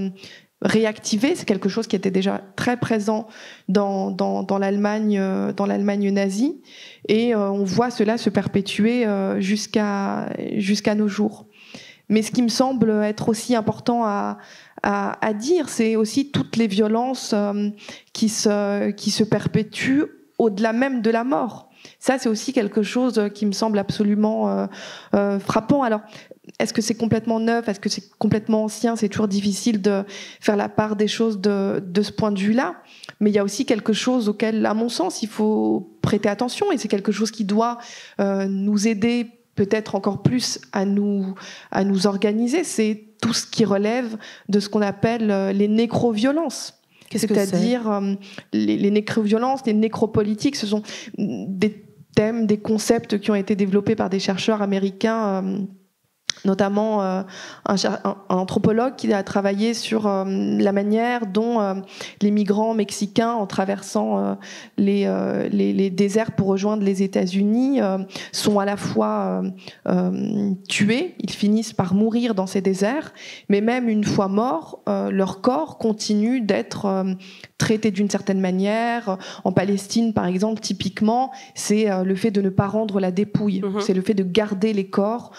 réactivé. C'est quelque chose qui était déjà très présent dans l'Allemagne nazie. Et on voit cela se perpétuer jusqu'à nos jours. Mais ce qui me semble être aussi important à dire, c'est aussi toutes les violences qui se perpétuent au-delà même de la mort. Ça, c'est aussi quelque chose qui me semble absolument frappant. Alors, est-ce que c'est complètement neuf? Est-ce que c'est complètement ancien? C'est toujours difficile de faire la part des choses de ce point de vue-là. Mais il y a aussi quelque chose auquel, à mon sens, il faut prêter attention. Et c'est quelque chose qui doit nous aider peut-être encore plus à nous organiser, c'est tout ce qui relève de ce qu'on appelle les nécroviolences. C'est-à-dire les nécroviolences, les nécropolitiques, ce sont des thèmes, des concepts qui ont été développés par des chercheurs américains, notamment un anthropologue qui a travaillé sur la manière dont les migrants mexicains, en traversant les déserts pour rejoindre les États-Unis, sont à la fois tués, ils finissent par mourir dans ces déserts, mais même une fois morts, leur corps continue d'être traité d'une certaine manière. En Palestine, par exemple, typiquement, c'est le fait de ne pas rendre la dépouille. C'est le fait de garder les corps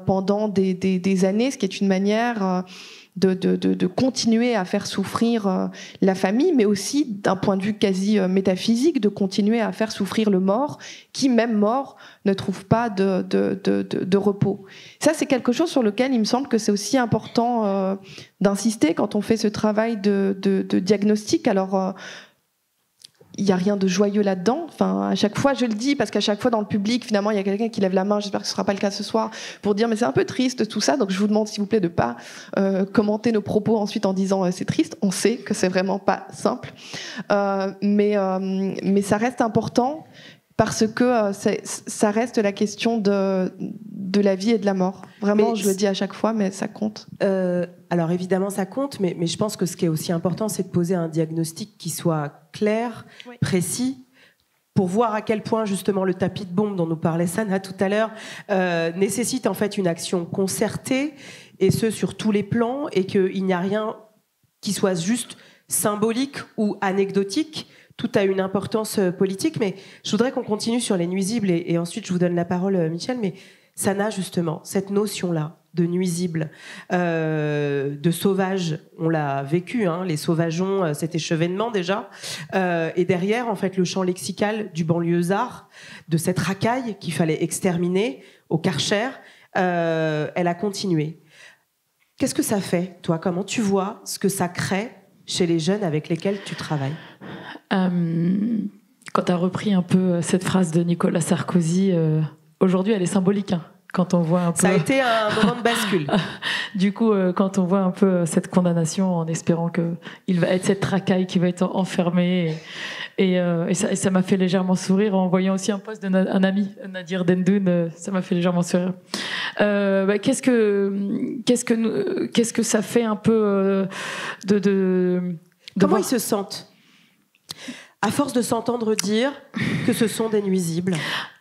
pendant des années, ce qui est une manière de continuer à faire souffrir la famille, mais aussi, d'un point de vue quasi métaphysique, de continuer à faire souffrir le mort, qui, même mort, ne trouve pas de repos. Ça, c'est quelque chose sur lequel il me semble que c'est aussi important d'insister quand on fait ce travail de diagnostic. Alors, il n'y a rien de joyeux là-dedans. Enfin, à chaque fois, je le dis, parce qu'à chaque fois, dans le public, finalement, il y a quelqu'un qui lève la main, j'espère que ce ne sera pas le cas ce soir, pour dire « mais c'est un peu triste tout ça », donc je vous demande, s'il vous plaît, de ne pas commenter nos propos ensuite en disant « c'est triste ». On sait que c'est vraiment pas simple. Mais ça reste important, parce que ça reste la question de la vie et de la mort. Vraiment, je le dis à chaque fois, mais ça compte. Alors évidemment, ça compte, mais je pense que ce qui est aussi important, c'est de poser un diagnostic qui soit clair, précis, pour voir à quel point justement le tapis de bombe dont nous parlait Sana tout à l'heure nécessite en fait une action concertée, et ce sur tous les plans, et qu'il n'y a rien qui soit juste symbolique ou anecdotique. Tout a une importance politique, mais je voudrais qu'on continue sur les nuisibles, et ensuite je vous donne la parole, Michel. Mais Sana, justement, cette notion-là de nuisible, de sauvage, on l'a vécu, hein, les sauvageons, cet échevènement déjà, et derrière, en fait, le champ lexical du banlieusard, de cette racaille qu'il fallait exterminer au Karcher, elle a continué. Qu'est-ce que ça fait, toi? Comment tu vois ce que ça crée chez les jeunes avec lesquels tu travailles? Quand tu as repris un peu cette phrase de Nicolas Sarkozy, aujourd'hui elle est symbolique, hein, quand on voit un peu... Ça a été un moment de bascule. Du coup, quand on voit un peu cette condamnation, en espérant qu'il va être cette racaille qui va être enfermée, et ça m'a fait légèrement sourire en voyant aussi un post d'un ami, Nadir Dendoun, ça m'a fait légèrement sourire. Qu'est-ce que ça fait un peu Comment ils se sentent à force de s'entendre dire que ce sont des nuisibles,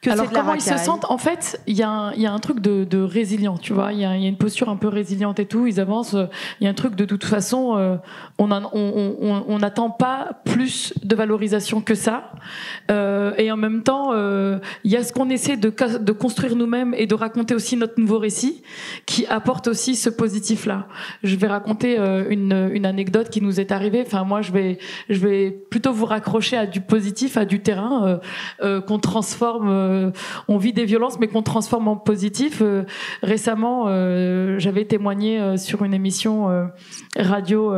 que c'est de la racaille? Alors comment ils se sentent? En fait, il y a un truc de résilient, tu vois. Il y a une posture un peu résiliente et tout. Ils avancent. Il y a un truc de toute façon, on n'attend pas plus de valorisation que ça. Et en même temps, il y a ce qu'on essaie de construire nous-mêmes et de raconter aussi notre nouveau récit, qui apporte aussi ce positif-là. Je vais raconter une anecdote qui nous est arrivée. Enfin, moi, je vais plutôt vous raccrocher à du positif, à du terrain, qu'on transforme. On vit des violences, mais qu'on transforme en positif. Récemment, j'avais témoigné sur une émission radio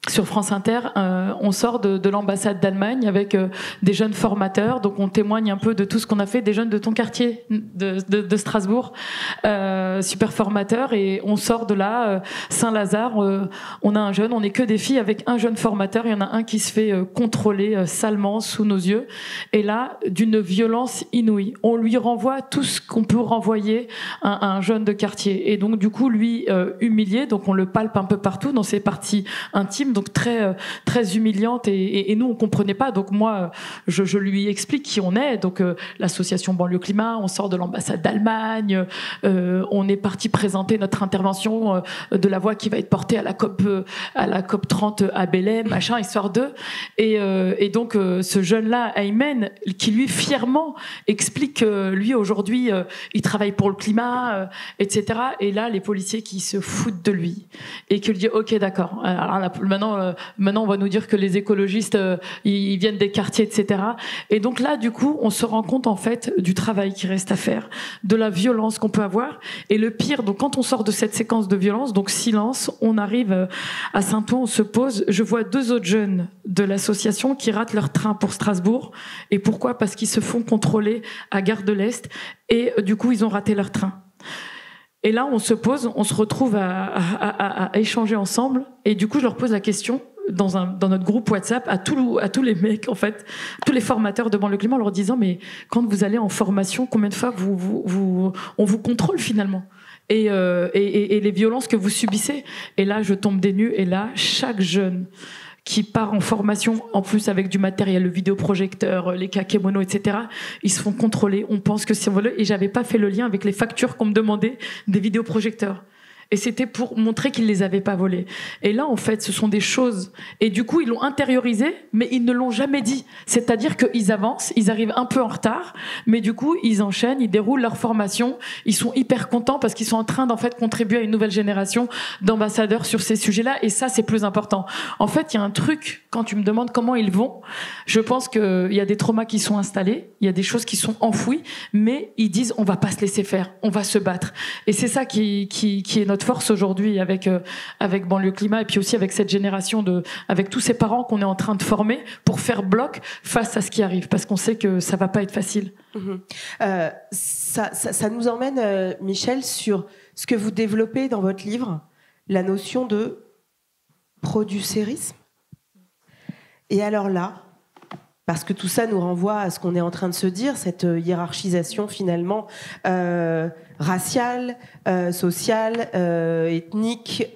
sur France Inter. On sort de l'ambassade d'Allemagne avec des jeunes formateurs, donc on témoigne un peu de tout ce qu'on a fait, des jeunes de ton quartier de Strasbourg, super formateurs, et on sort de là, Saint-Lazare, on a un jeune, on n'est que des filles, avec un jeune formateur, il y en a un qui se fait contrôler salement sous nos yeux, et là, d'une violence inouïe. On lui renvoie tout ce qu'on peut renvoyer à un jeune de quartier, et donc du coup, lui, humilié, donc on le palpe un peu partout dans ses parties intimes, donc très très humiliante, et nous on comprenait pas, donc moi je lui explique qui on est, donc l'association Banlieue Climat, on sort de l'ambassade d'Allemagne, on est parti présenter notre intervention de la voix qui va être portée à la COP 30 à Belém, machin, histoire d'eux, et donc ce jeune là, Aymen, qui lui fièrement explique que lui aujourd'hui il travaille pour le climat, etc., et là les policiers qui se foutent de lui et qui lui disent ok d'accord, alors là, maintenant maintenant on va nous dire que les écologistes, ils viennent des quartiers, etc. Et donc là, du coup, on se rend compte en fait du travail qui reste à faire, de la violence qu'on peut avoir. Et le pire, donc quand on sort de cette séquence de violence, donc silence, on arrive à Saint-Ouen, on se pose. Je vois 2 autres jeunes de l'association qui ratent leur train pour Strasbourg. Et pourquoi ? Parce qu'ils se font contrôler à Gare de l'Est et du coup, ils ont raté leur train. Et là, on se pose, on se retrouve à échanger ensemble. Et du coup, je leur pose la question dans notre groupe WhatsApp à tous les mecs, en fait, tous les formateurs de Banlieue Climat, en leur disant, mais quand vous allez en formation, combien de fois on vous contrôle finalement ? Et les violences que vous subissez. Et là, je tombe des nues. Et là, chaque jeune qui part en formation, en plus avec du matériel, le vidéoprojecteur, les kakémonos, etc., ils se font contrôler. On pense que c'est volé. Et j'avais pas fait le lien avec les factures qu'on me demandait des vidéoprojecteurs. Et c'était pour montrer qu'ils les avaient pas volés. Et là, en fait, ce sont des choses. Et du coup, ils l'ont intériorisé, mais ils ne l'ont jamais dit. C'est-à-dire qu'ils avancent, ils arrivent un peu en retard, mais du coup, ils enchaînent, ils déroulent leur formation. Ils sont hyper contents parce qu'ils sont en train d'en fait contribuer à une nouvelle génération d'ambassadeurs sur ces sujets-là. Et ça, c'est plus important. En fait, il y a un truc, quand tu me demandes comment ils vont, je pense qu'il y a des traumas qui sont installés, il y a des choses qui sont enfouies, mais ils disent, on va pas se laisser faire, on va se battre. Et c'est ça qui est notre force aujourd'hui avec Banlieue Climat et puis aussi avec cette génération avec tous ces parents qu'on est en train de former pour faire bloc face à ce qui arrive parce qu'on sait que ça va pas être facile. Ça nous emmène, Michel, sur ce que vous développez dans votre livre, la notion de producérisme. Et alors là, parce que tout ça nous renvoie à ce qu'on est en train de se dire, cette hiérarchisation finalement raciale, sociale, ethnique,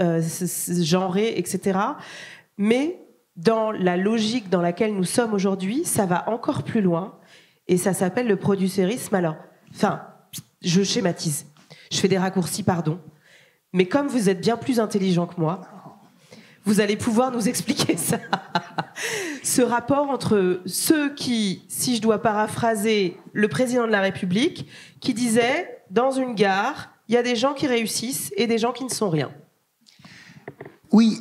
genrée, etc. Mais dans la logique dans laquelle nous sommes aujourd'hui, ça va encore plus loin et ça s'appelle le producérisme. Alors, je schématise, je fais des raccourcis, pardon, mais comme vous êtes bien plus intelligent que moi, vous allez pouvoir nous expliquer ça. Ce rapport entre ceux qui, si je dois paraphraser le président de la République, qui disait, dans une gare, il y a des gens qui réussissent et des gens qui ne sont rien. Oui,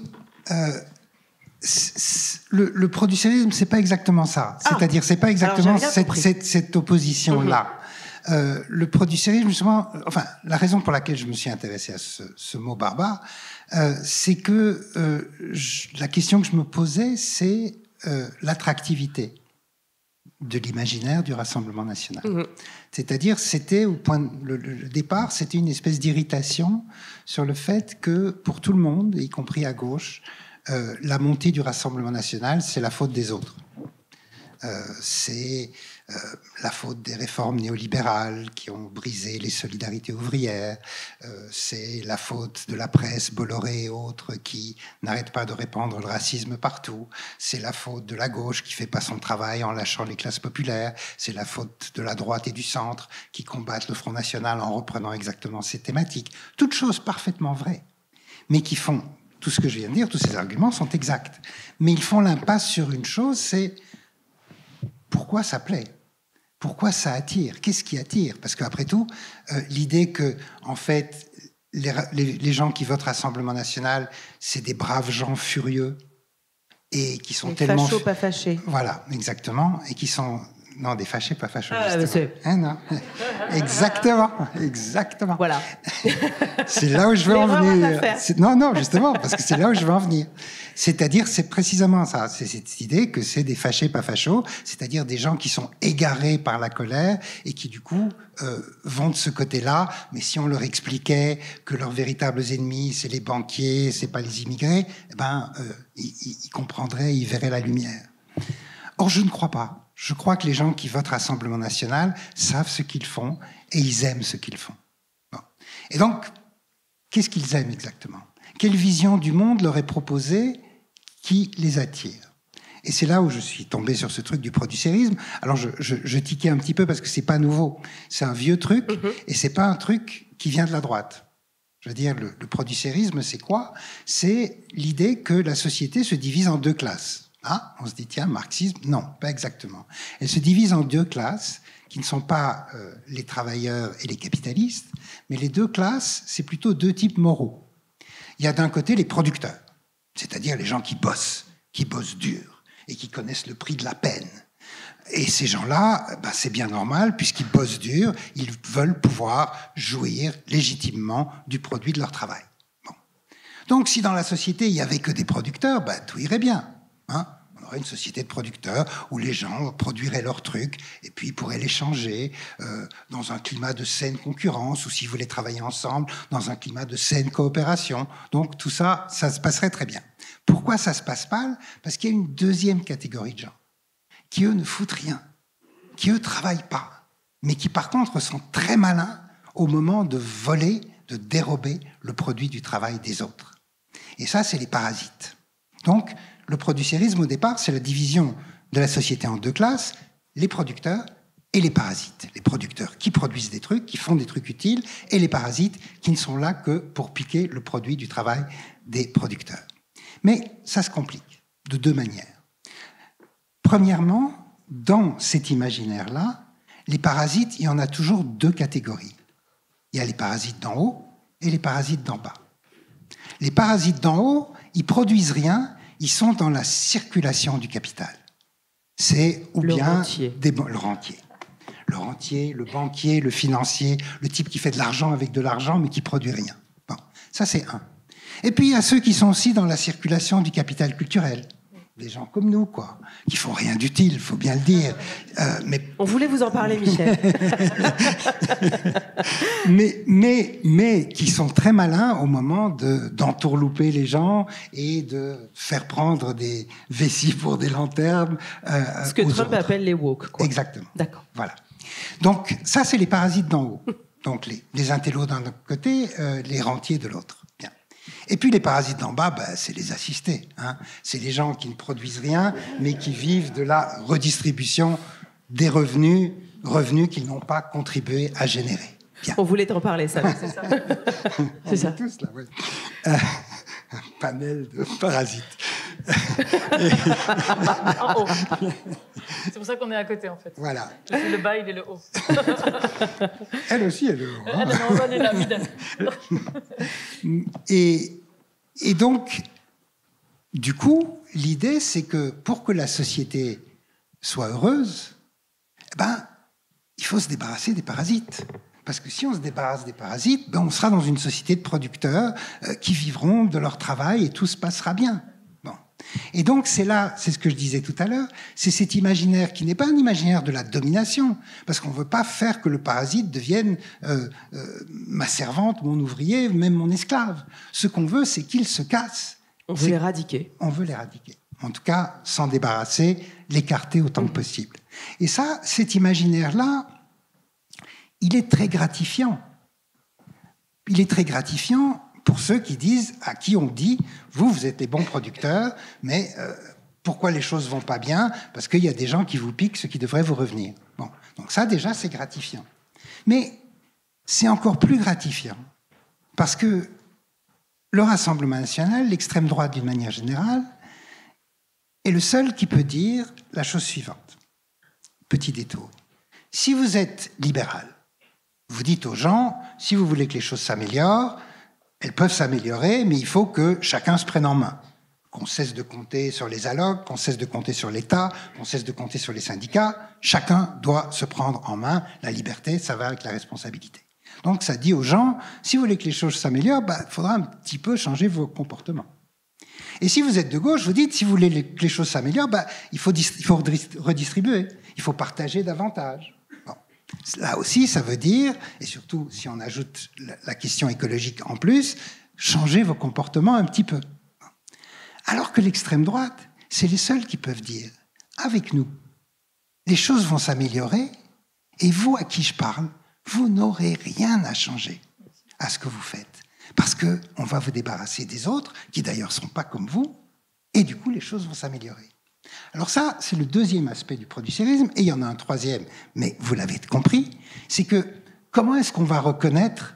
le producérisme, c'est pas exactement ça. C'est-à-dire, c'est pas exactement cette opposition-là. Le producérisme, justement, enfin, la raison pour laquelle je me suis intéressé à ce mot barbare, c'est que la question que je me posais, c'est l'attractivité de l'imaginaire du Rassemblement national. C'est-à-dire, c'était le départ, c'était une espèce d'irritation sur le fait que pour tout le monde, y compris à gauche, la montée du Rassemblement national, c'est la faute des autres. C'est la faute des réformes néolibérales qui ont brisé les solidarités ouvrières. C'est la faute de la presse, Bolloré et autres, qui n'arrêtent pas de répandre le racisme partout. C'est la faute de la gauche qui fait pas son travail en lâchant les classes populaires. C'est la faute de la droite et du centre qui combattent le Front National en reprenant exactement ces thématiques. Toutes choses parfaitement vraies, mais qui font... Tout ce que je viens de dire, tous ces arguments sont exacts. Mais ils font l'impasse sur une chose, c'est... Pourquoi ça plaît ? Pourquoi ça attire ? Qu'est-ce qui attire ? Parce qu'après tout, l'idée que, en fait, les gens qui votent Rassemblement national, c'est des braves gens furieux et qui sont tellement... Fachos, pas fâchés. Voilà, exactement. Et qui sont... Non, des fâchés, pas fâcheux. Non. Exactement. Voilà. C'est là où je veux en venir. Non, justement, parce que c'est là où je veux en venir. C'est-à-dire, c'est précisément ça. C'est cette idée que c'est des fâchés, pas fachos, c'est-à-dire des gens qui sont égarés par la colère et qui, du coup, vont de ce côté-là. Mais si on leur expliquait que leurs véritables ennemis, c'est les banquiers, c'est pas les immigrés, ils comprendraient, ils verraient la lumière. Or, je ne crois pas. Je crois que les gens qui votent Rassemblement national savent ce qu'ils font et ils aiment ce qu'ils font. Bon. Et donc, qu'est-ce qu'ils aiment exactement ? Quelle vision du monde leur est proposée qui les attire ? Et c'est là où je suis tombé sur ce truc du producérisme. Alors, je tiquais un petit peu parce que c'est pas nouveau. C'est un vieux truc et c'est pas un truc qui vient de la droite. Je veux dire, le producérisme, c'est quoi ? C'est l'idée que la société se divise en 2 classes. Ah, on se dit, tiens, marxisme, non, pas exactement. Elle se divise en 2 classes qui ne sont pas les travailleurs et les capitalistes, mais les 2 classes, c'est plutôt 2 types moraux. Il y a d'un côté les producteurs. c'est-à-dire les gens qui bossent dur et qui connaissent le prix de la peine. Et ces gens-là, c'est bien normal, puisqu'ils bossent dur, ils veulent pouvoir jouir légitimement du produit de leur travail. Bon. Donc, si dans la société, il n'y avait que des producteurs, tout irait bien. Hein. On aurait une société de producteurs où les gens produiraient leurs trucs et puis ils pourraient les changer dans un climat de saine concurrence, ou s'ils voulaient travailler ensemble, dans un climat de saine coopération. Donc, tout ça, ça se passerait très bien. Pourquoi ça se passe mal? Parce qu'il y a une deuxième catégorie de gens qui, eux, ne foutent rien, qui, eux, travaillent pas, mais qui, par contre, sont très malins au moment de voler, de dérober le produit du travail des autres. Et ça, c'est les parasites. Donc, le producérisme, au départ, c'est la division de la société en deux classes, les producteurs et les parasites. Les producteurs qui produisent des trucs, qui font des trucs utiles, et les parasites qui ne sont là que pour piquer le produit du travail des producteurs. Mais ça se complique de deux manières. Premièrement, dans cet imaginaire-là, les parasites, il y en a toujours deux catégories. Il y a les parasites d'en haut et les parasites d'en bas. Les parasites d'en haut, ils produisent rien, ils sont dans la circulation du capital. C'est ou le bien rentier. Le rentier. Le rentier, le banquier, le financier, le type qui fait de l'argent avec de l'argent mais qui produit rien. Bon, ça c'est un. Et puis il y a ceux qui sont aussi dans la circulation du capital culturel. Des gens comme nous, quoi, qui font rien d'utile, faut bien le dire. Mais on voulait vous en parler, Michel. mais qui sont très malins au moment d'entourlouper les gens et de faire prendre des vessies pour des lanternes. Ce que Trump appelle les woke, quoi. Exactement. D'accord. Voilà. Donc ça, c'est les parasites d'en haut. Donc les intellos d'un côté, les rentiers de l'autre. Bien. Et puis les parasites d'en bas, c'est les assistés. Hein. C'est les gens qui ne produisent rien, mais qui vivent de la redistribution des revenus qu'ils n'ont pas contribué à générer. Bien. On voulait t'en parler, ça. C'est ça. C'est ça. Tous là, ouais. Un panel de parasites. En haut. C'est pour ça qu'on est à côté, en fait. Voilà. Je suis le bas, il est le haut. Elle aussi, elle est le haut. Hein. Elle est la middle. Et donc, du coup, l'idée, c'est que pour que la société soit heureuse, il faut se débarrasser des parasites. Parce que si on se débarrasse des parasites, on sera dans une société de producteurs qui vivront de leur travail et tout se passera bien. Bon. Et donc, c'est ce que je disais tout à l'heure, c'est cet imaginaire qui n'est pas un imaginaire de la domination, parce qu'on ne veut pas faire que le parasite devienne ma servante, mon ouvrier, même mon esclave. Ce qu'on veut, c'est qu'il se casse. On veut l'éradiquer. On veut l'éradiquer. En tout cas, s'en débarrasser, l'écarter autant que possible. Et ça, cet imaginaire-là, il est très gratifiant. Il est très gratifiant pour ceux qui disent, à qui on dit, vous êtes les bons producteurs, mais pourquoi les choses vont pas bien? Parce qu'il y a des gens qui vous piquent ce qui devrait vous revenir. Bon, donc ça, déjà, c'est gratifiant. Mais c'est encore plus gratifiant, parce que le Rassemblement national, l'extrême droite d'une manière générale, est le seul qui peut dire la chose suivante. Petit détour. Si vous êtes libéral, vous dites aux gens, si vous voulez que les choses s'améliorent, elles peuvent s'améliorer, mais il faut que chacun se prenne en main. Qu'on cesse de compter sur les allocs, qu'on cesse de compter sur l'État, qu'on cesse de compter sur les syndicats. Chacun doit se prendre en main. La liberté, ça va avec la responsabilité. Donc ça dit aux gens, si vous voulez que les choses s'améliorent, il faudra un petit peu changer vos comportements. Et si vous êtes de gauche, vous dites, si vous voulez que les choses s'améliorent, il faut redistribuer, il faut partager davantage. Bon. Là aussi, ça veut dire, et surtout si on ajoute la question écologique en plus, changer vos comportements un petit peu. Alors que l'extrême droite, c'est les seuls qui peuvent dire, avec nous, les choses vont s'améliorer, et vous, à qui je parle, vous n'aurez rien à changer à ce que vous faites. Parce qu'on va vous débarrasser des autres, qui d'ailleurs ne sont pas comme vous, et du coup, les choses vont s'améliorer. Alors ça, c'est le deuxième aspect du producérisme, et il y en a un troisième, mais vous l'avez compris, c'est que comment est-ce qu'on va reconnaître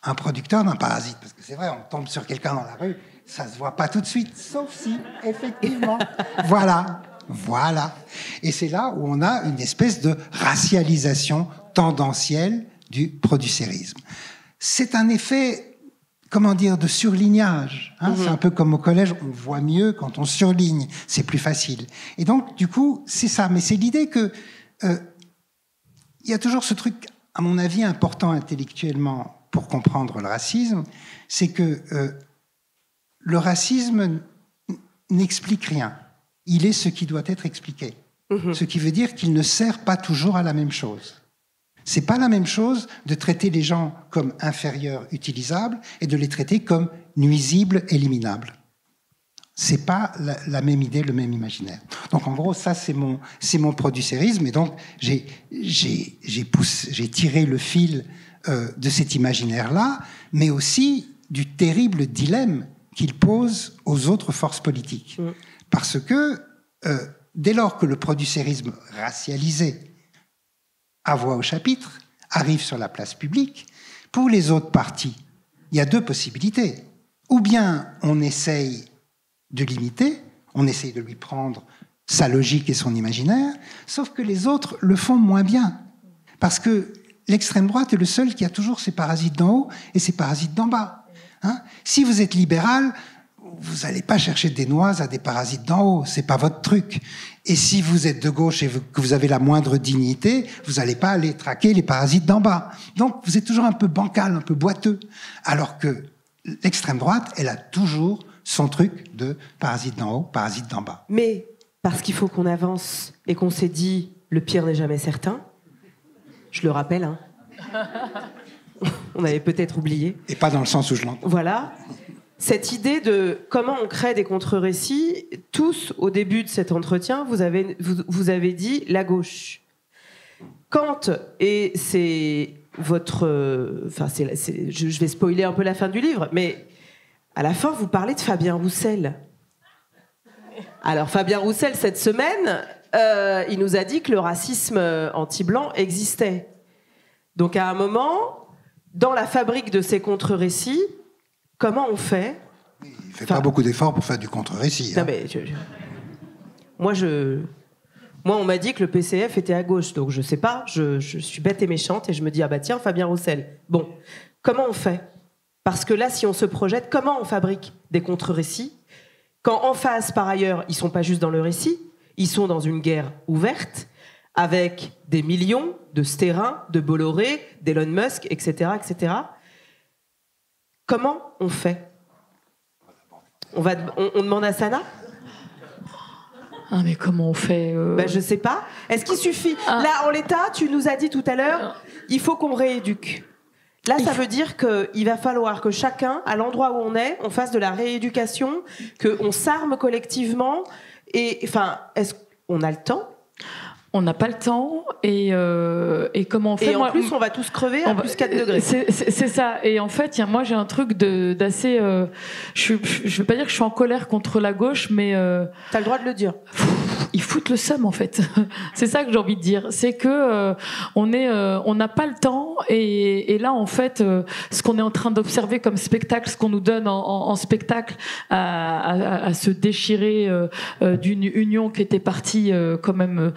un producteur d'un parasite? Parce que c'est vrai, on tombe sur quelqu'un dans la rue, ça ne se voit pas tout de suite, sauf si, effectivement, voilà. Et c'est là où on a une espèce de racialisation tendancielle du producérisme. C'est un effet comment dire, de surlignage. Hein. C'est un peu comme au collège, on voit mieux quand on surligne, c'est plus facile. Et donc, du coup, c'est ça. Mais c'est l'idée que il y a toujours ce truc, à mon avis, important intellectuellement pour comprendre le racisme, c'est que le racisme n'explique rien. Il est ce qui doit être expliqué. Ce qui veut dire qu'il ne sert pas toujours à la même chose. C'est pas la même chose de traiter les gens comme inférieurs utilisables et de les traiter comme nuisibles éliminables. C'est pas la même idée, le même imaginaire. Donc en gros, ça c'est mon producérisme, et donc j'ai tiré le fil de cet imaginaire-là, mais aussi du terrible dilemme qu'il pose aux autres forces politiques. Parce que dès lors que le producérisme racialisé à voix au chapitre arrive sur la place publique, pour les autres partis, il y a deux possibilités. Ou bien on essaye de l'imiter, on essaye de lui prendre sa logique et son imaginaire, sauf que les autres le font moins bien. Parce que l'extrême droite est le seul qui a toujours ses parasites d'en haut et ses parasites d'en bas. Hein ? Si vous êtes libéral, vous n'allez pas chercher des noises à des parasites d'en haut, c'est pas votre truc. Et si vous êtes de gauche et que vous avez la moindre dignité, vous n'allez pas aller traquer les parasites d'en bas. Donc vous êtes toujours un peu bancal, un peu boiteux. Alors que l'extrême droite, elle a toujours son truc de parasite d'en haut, parasite d'en bas. Mais parce qu'il faut qu'on avance et qu'on s'est dit le pire n'est jamais certain, je le rappelle, hein. On avait peut-être oublié. Et pas dans le sens où je l'entends. Voilà. Cette idée de comment on crée des contre-récits, tous, au début de cet entretien, vous avez dit la gauche. Quand, et c'est votre... Enfin, je vais spoiler un peu la fin du livre, mais à la fin, vous parlez de Fabien Roussel. Alors, Fabien Roussel, cette semaine, il nous a dit que le racisme anti-blanc existait. Donc, à un moment, dans la fabrique de ces contre-récits, comment on fait ? Il ne fait pas beaucoup d'efforts pour faire du contre-récit. Non, mais moi, on m'a dit que le PCF était à gauche, donc je ne sais pas, je suis bête et méchante, et je me dis, ah bah tiens, Fabien Roussel. Bon, comment on fait ? Parce que là, si on se projette, comment on fabrique des contre-récits ? Quand en face, par ailleurs, ils ne sont pas juste dans le récit, ils sont dans une guerre ouverte, avec des millions de Stérin, de Bolloré, d'Elon Musk, etc., etc. Comment on fait ? On demande à Sana ? Ah, mais comment on fait Ben, je sais pas. Est-ce qu'il suffit... Là, en l'état, tu nous as dit tout à l'heure, il faut qu'on rééduque. Là, ça veut dire qu'il va falloir que chacun, à l'endroit où on est, on fasse de la rééducation, qu'on s'arme collectivement. Et, enfin, est-ce qu'on a le temps ? On n'a pas le temps, et comment on fait ? Et en plus, on va tous crever à plus 4 degrés. C'est ça. Et en fait, moi, j'ai un truc d'assez... je veux pas dire que je suis en colère contre la gauche, mais... T'as le droit de le dire. Ils foutent le seum, en fait. C'est ça que j'ai envie de dire. C'est que on n'a pas le temps, et là, en fait, ce qu'on est en train d'observer comme spectacle, ce qu'on nous donne en spectacle, à se déchirer d'une union qui était partie quand même...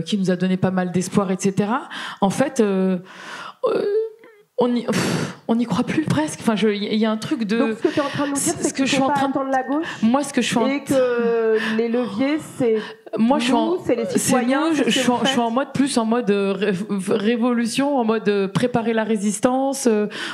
qui nous a donné pas mal d'espoir, etc. En fait, on n'y croit plus presque. Enfin, il y a un truc de. Donc, ce que tu es en train de nous dire, c'est que je suis en train de la gauche. Moi, ce que je suis et que les leviers, c'est. Moi, c'est les citoyens. Je suis en mode révolution, en mode préparer la résistance,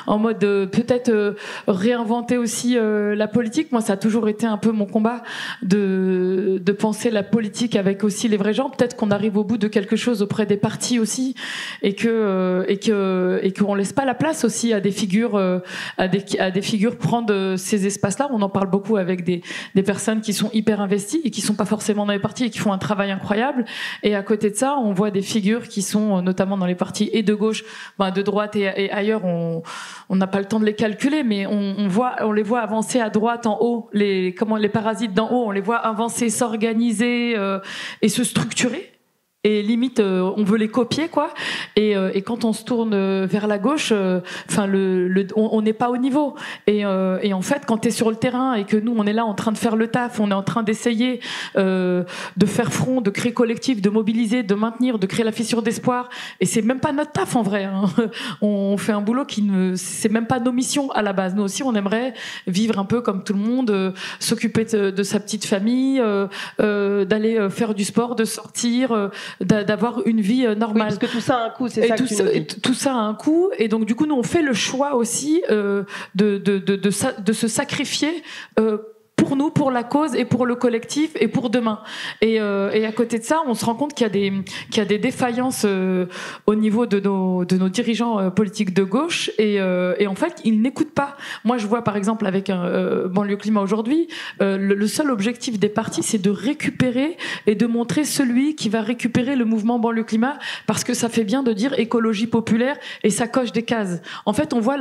en mode peut-être réinventer aussi la politique. Moi, ça a toujours été un peu mon combat de penser la politique avec aussi les vrais gens. Peut-être qu'on arrive au bout de quelque chose auprès des partis aussi, et qu'on laisse pas la place aussi à des figures, à des figures prendre ces espaces-là. On en parle beaucoup avec des personnes qui sont hyper investies et qui sont pas forcément dans les partis et qui font un travail incroyable, et à côté de ça on voit des figures qui sont notamment dans les partis et de gauche, de droite et ailleurs, on n'a pas le temps de les calculer, mais on les voit avancer à droite en haut, les parasites d'en haut, on les voit avancer, s'organiser et se structurer. et limite on veut les copier quoi, et quand on se tourne vers la gauche, on n'est pas au niveau, et en fait quand tu es sur le terrain et que nous on est là en train de faire le taf, on est en train d'essayer de faire front, de créer collectif, de mobiliser, de maintenir, de créer la fissure d'espoir, et c'est même pas notre taf en vrai, hein. On fait un boulot c'est même pas nos missions à la base. Nous aussi on aimerait vivre un peu comme tout le monde, s'occuper de sa petite famille, d'aller faire du sport, de sortir, d'avoir une vie normale. Oui, parce que tout ça a un coût, c'est ça que tu nous dis. Tout ça a un coût, et donc du coup nous on fait le choix aussi de se sacrifier pour nous, pour la cause et pour le collectif et pour demain. Et à côté de ça, on se rend compte qu'il y a des défaillances au niveau de nos dirigeants politiques de gauche, et en fait, ils n'écoutent pas. Moi, je vois par exemple avec Banlieue Climat aujourd'hui, le seul objectif des partis, c'est de récupérer et de montrer celui qui va récupérer le mouvement Banlieue Climat, parce que ça fait bien de dire écologie populaire et ça coche des cases. En fait, on voit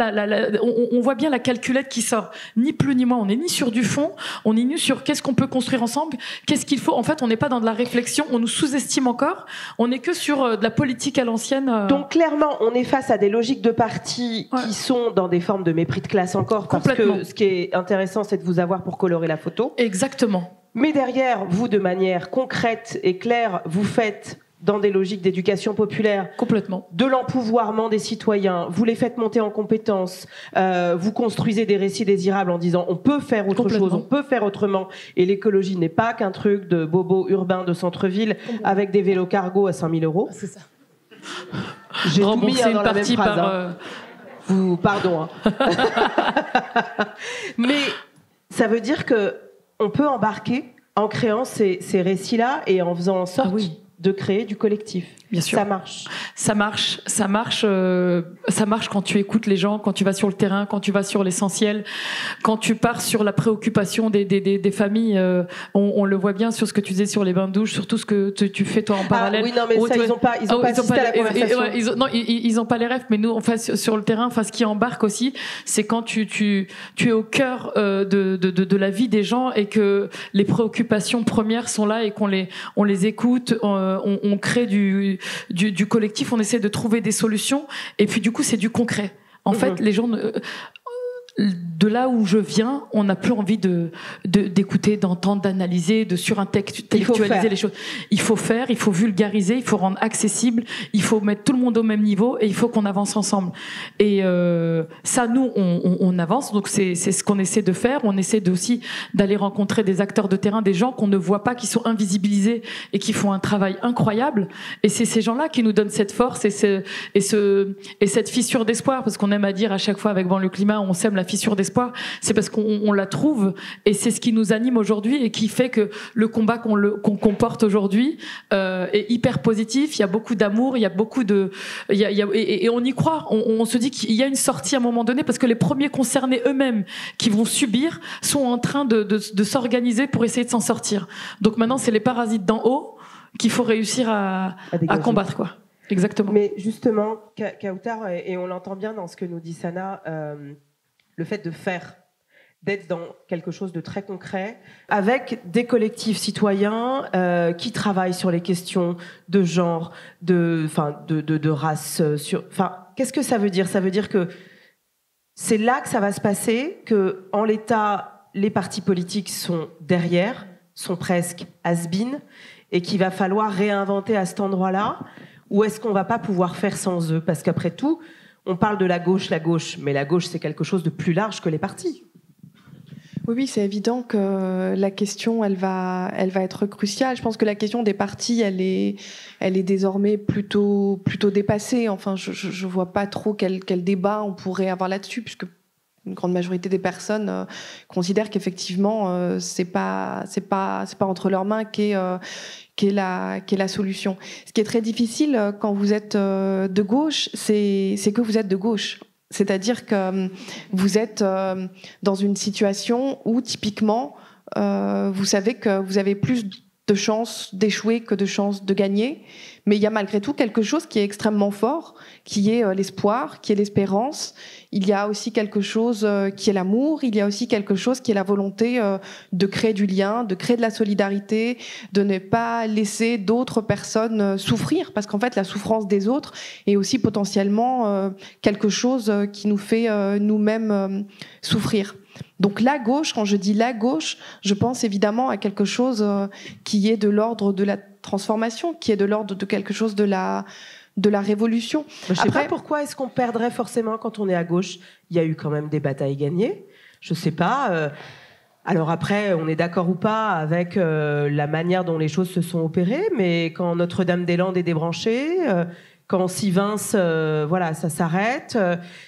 on voit bien la calculette qui sort. Ni plus ni moins, on n'est ni sur du fond, on est nu sur qu'est-ce qu'on peut construire ensemble, qu'est-ce qu'il faut. En fait, on n'est pas dans de la réflexion, on nous sous-estime encore, on n'est que sur de la politique à l'ancienne. Donc clairement, on est face à des logiques de partis qui sont dans des formes de mépris de classe encore, parce que ce qui est intéressant, c'est de vous avoir pour colorer la photo. Exactement. Mais derrière, vous, de manière concrète et claire, vous faites dans des logiques d'éducation populaire, complètement, de l'empouvoirment des citoyens, vous les faites monter en compétences, vous construisez des récits désirables en disant on peut faire autre chose, on peut faire autrement, et l'écologie n'est pas qu'un truc de bobo urbain de centre-ville avec des vélos cargo à 5 000 €. C'est ça. J'ai tout mis dans la même phrase. Pardon. Mais ça veut dire que on peut embarquer en créant ces récits-là et en faisant en sorte de créer du collectif. Bien sûr. Ça marche quand tu écoutes les gens, quand tu vas sur le terrain, quand tu vas sur l'essentiel, quand tu pars sur la préoccupation des familles. On le voit bien sur ce que tu disais sur les bains de douche, sur tout ce que tu fais toi en parallèle. Oui, non, mais ça, ils ont pas assisté à la conversation. Ils ont pas les rêves, mais nous, sur le terrain, ce qui embarque aussi, c'est quand tu es au cœur de la vie des gens, et que les préoccupations premières sont là, et qu'on les écoute, on crée du collectif, on essaie de trouver des solutions, et puis du coup c'est du concret. En fait, les gens de là où je viens, on n'a plus envie d'écouter, d'entendre, d'analyser, de surintellectualiser les choses. Il faut faire, il faut vulgariser, il faut rendre accessible, il faut mettre tout le monde au même niveau, et il faut qu'on avance ensemble. Et ça, nous, on avance, donc c'est ce qu'on essaie de faire. On essaie aussi d'aller rencontrer des acteurs de terrain, des gens qu'on ne voit pas, qui sont invisibilisés et qui font un travail incroyable. Et c'est ces gens-là qui nous donnent cette force et cette fissure d'espoir, parce qu'on aime à dire à chaque fois avec Banlieue Climat, on sème la fissure d'espoir, c'est parce qu'on la trouve, et c'est ce qui nous anime aujourd'hui et qui fait que le combat qu'on porte aujourd'hui est hyper positif. Il y a beaucoup d'amour, il y a beaucoup et on y croit. On se dit qu'il y a une sortie à un moment donné, parce que les premiers concernés eux-mêmes qui vont subir sont en train de s'organiser pour essayer de s'en sortir. Donc maintenant, c'est les parasites d'en haut qu'il faut réussir à combattre, quoi. Exactement. Mais justement, Kautar, et on l'entend bien dans ce que nous dit Sana, le fait de faire, d'être dans quelque chose de très concret, avec des collectifs citoyens qui travaillent sur les questions de genre, de race. Qu'est-ce que ça veut dire ? Ça veut dire que c'est là que ça va se passer, qu'en l'état, les partis politiques sont derrière, sont presque has-been, et qu'il va falloir réinventer à cet endroit-là, ou est-ce qu'on ne va pas pouvoir faire sans eux ? Parce qu'après tout, on parle de la gauche, mais la gauche, c'est quelque chose de plus large que les partis. Oui, c'est évident que la question, elle va être cruciale. Je pense que la question des partis, elle est désormais plutôt dépassée. Enfin, je vois pas trop quel débat on pourrait avoir là-dessus, puisque une grande majorité des personnes considèrent qu'effectivement, c'est pas entre leurs mains qu'est la solution. Ce qui est très difficile quand vous êtes de gauche, c'est que vous êtes de gauche. C'est-à-dire que vous êtes dans une situation où, typiquement, vous savez que vous avez plus de chances d'échouer que de chances de gagner. Mais il y a malgré tout quelque chose qui est extrêmement fort, qui est l'espoir, qui est l'espérance. Il y a aussi quelque chose qui est l'amour. Il y a aussi quelque chose qui est la volonté de créer du lien, de créer de la solidarité, de ne pas laisser d'autres personnes souffrir. Parce qu'en fait, la souffrance des autres est aussi potentiellement quelque chose qui nous fait nous-mêmes souffrir. Donc la gauche, quand je dis la gauche, je pense évidemment à quelque chose qui est de l'ordre de la transformation, qui est de l'ordre de quelque chose de la révolution. Je sais pas pourquoi est-ce qu'on perdrait forcément quand on est à gauche. Il y a eu quand même des batailles gagnées. Je sais pas. Alors après, on est d'accord ou pas avec la manière dont les choses se sont opérées, mais quand Notre-Dame-des-Landes est débranchée, quand Sivins, voilà, ça s'arrête.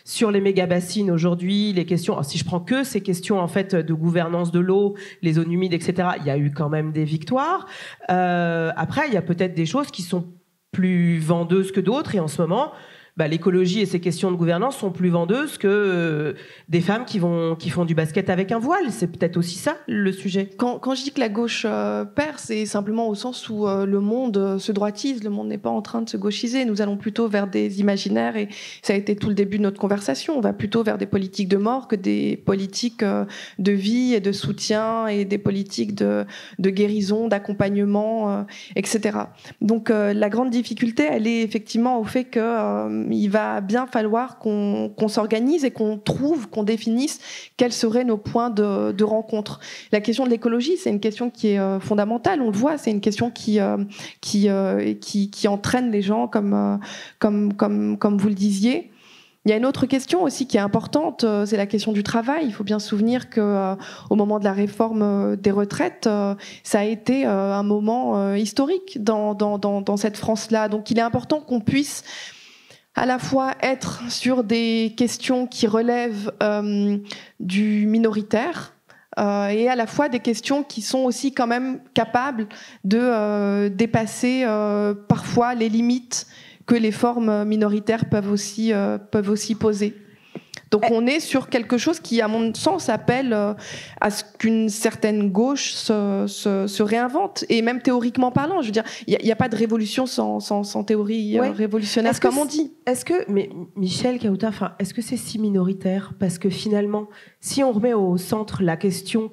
Sur les méga-bassines aujourd'hui, les questions, alors si je prends que ces questions en fait de gouvernance de l'eau, les zones humides, etc., il y a eu quand même des victoires. Après, il y a peut-être des choses qui sont plus vendeuses que d'autres, et en ce moment, l'écologie et ces questions de gouvernance sont plus vendeuses que des femmes qui font du basket avec un voile. C'est peut-être aussi ça, le sujet. Quand je dis que la gauche perd, c'est simplement au sens où le monde se droitise. Le monde n'est pas en train de se gauchiser. Nous allons plutôt vers des imaginaires, et ça a été tout le début de notre conversation. On va plutôt vers des politiques de mort que des politiques de vie et de soutien, et des politiques de guérison, d'accompagnement, etc. Donc la grande difficulté, elle est effectivement au fait que il va bien falloir qu'on s'organise et qu'on définisse quels seraient nos points de rencontre. La question de l'écologie, c'est une question qui est fondamentale, on le voit, c'est une question qui entraîne les gens comme vous le disiez. Il y a une autre question aussi qui est importante, c'est la question du travail. Il faut bien se souvenir qu'au moment de la réforme des retraites, ça a été un moment historique dans cette France-là. Donc il est important qu'on puisse à la fois être sur des questions qui relèvent du minoritaire, et à la fois des questions qui sont aussi quand même capables de dépasser parfois les limites que les formes minoritaires peuvent aussi poser. Donc on est sur quelque chose qui, à mon sens, appelle à ce qu'une certaine gauche se réinvente. Et même théoriquement parlant, je veux dire, il n'y a pas de révolution sans théorie révolutionnaire, comme on dit. Mais Michel Kaouta, est-ce que c'est si minoritaire? Parce que finalement, si on remet au centre la question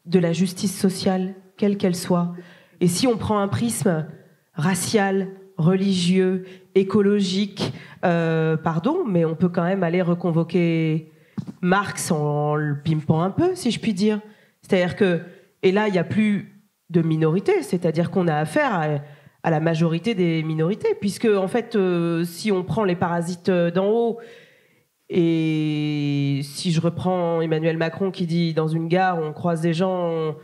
de la justice sociale, quelle qu'elle soit, et si on prend un prisme racial, religieux, écologique, mais on peut quand même aller reconvoquer Marx en le pimpant un peu, si je puis dire. C'est-à-dire que, et là, il n'y a plus de minorité, c'est-à-dire qu'on a affaire à la majorité des minorités, puisque, en fait, si on prend les parasites d'en haut, et si je reprends Emmanuel Macron qui dit, dans une gare, on croise des gens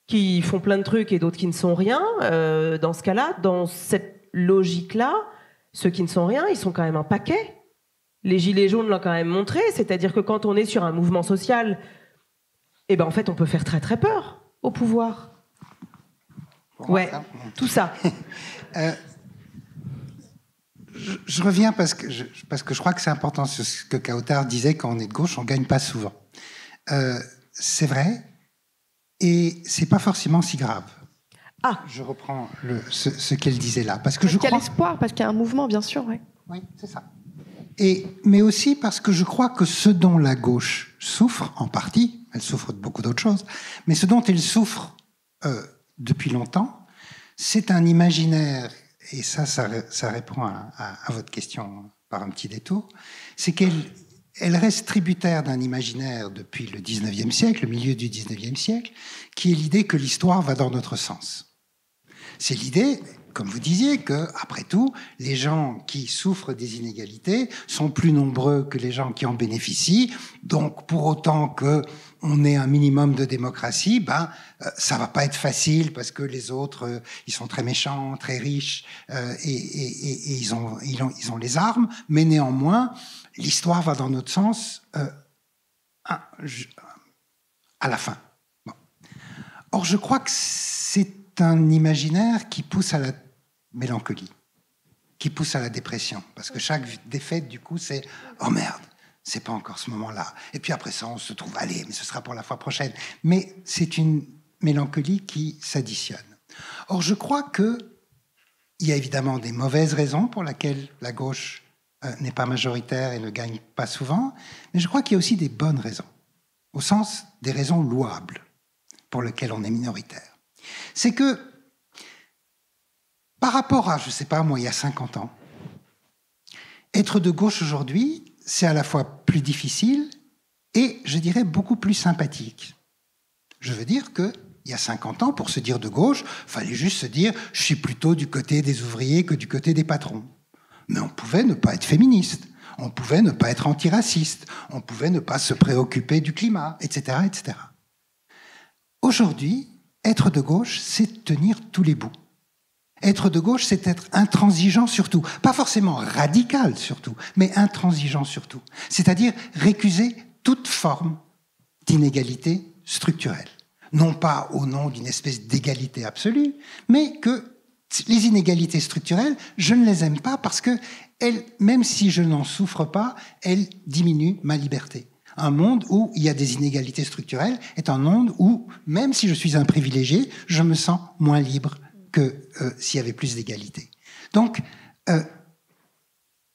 qui font plein de trucs et d'autres qui ne sont rien, dans ce cas-là, dans cette logique-là, ceux qui ne sont rien, ils sont quand même un paquet. Les gilets jaunes l'ont quand même montré, c'est-à-dire que quand on est sur un mouvement social, en fait, on peut faire très très peur au pouvoir. Ouais, tout ça. Je reviens parce que je crois que c'est important sur ce que Kaouta disait, quand on est de gauche, on ne gagne pas souvent. C'est vrai, et c'est pas forcément si grave. Je reprends ce qu'elle disait là. Parce qu'il y a l'espoir, parce qu'il y a un mouvement, bien sûr. Ouais. Oui, c'est ça. Mais aussi parce que je crois que ce dont la gauche souffre, en partie, elle souffre de beaucoup d'autres choses, mais ce dont elle souffre depuis longtemps, c'est un imaginaire, et ça répond à votre question par un petit détour, c'est qu'elle reste tributaire d'un imaginaire depuis le 19e siècle, le milieu du 19e siècle, qui est l'idée que l'histoire va dans notre sens. C'est l'idée, comme vous disiez, que, après tout, les gens qui souffrent des inégalités sont plus nombreux que les gens qui en bénéficient. Donc, pour autant qu'on ait un minimum de démocratie, ça va pas être facile parce que les autres, ils sont très méchants, très riches, et ils ont les armes. Mais néanmoins, l'histoire va dans notre sens à la fin. Bon. Or, je crois que c'est un imaginaire qui pousse à la mélancolie, qui pousse à la dépression. Parce que chaque défaite, du coup, c'est « Oh merde, c'est pas encore ce moment-là. » Et puis après ça, on se trouve « Allez, mais ce sera pour la fois prochaine. » Mais c'est une mélancolie qui s'additionnent. Or, je crois qu'il y a évidemment des mauvaises raisons pour lesquelles la gauche n'est pas majoritaire et ne gagne pas souvent, mais je crois qu'il y a aussi des bonnes raisons, au sens des raisons louables pour lesquelles on est minoritaire. C'est que, par rapport à, je ne sais pas moi, il y a 50 ans, être de gauche aujourd'hui, c'est à la fois plus difficile et, je dirais, beaucoup plus sympathique. Je veux dire qu'il y a 50 ans, pour se dire de gauche, il fallait juste se dire « je suis plutôt du côté des ouvriers que du côté des patrons ». Mais on pouvait ne pas être féministe, on pouvait ne pas être antiraciste, on pouvait ne pas se préoccuper du climat, etc., etc. Aujourd'hui, être de gauche, c'est tenir tous les bouts. Être de gauche, c'est être intransigeant surtout. Pas forcément radical surtout, mais intransigeant surtout. C'est-à-dire récuser toute forme d'inégalité structurelle. Non pas au nom d'une espèce d'égalité absolue, mais que les inégalités structurelles, je ne les aime pas parce que, même si je n'en souffre pas, elles diminuent ma liberté. Un monde où il y a des inégalités structurelles est un monde où, même si je suis un privilégié, je me sens moins libre que s'il y avait plus d'égalité. Donc,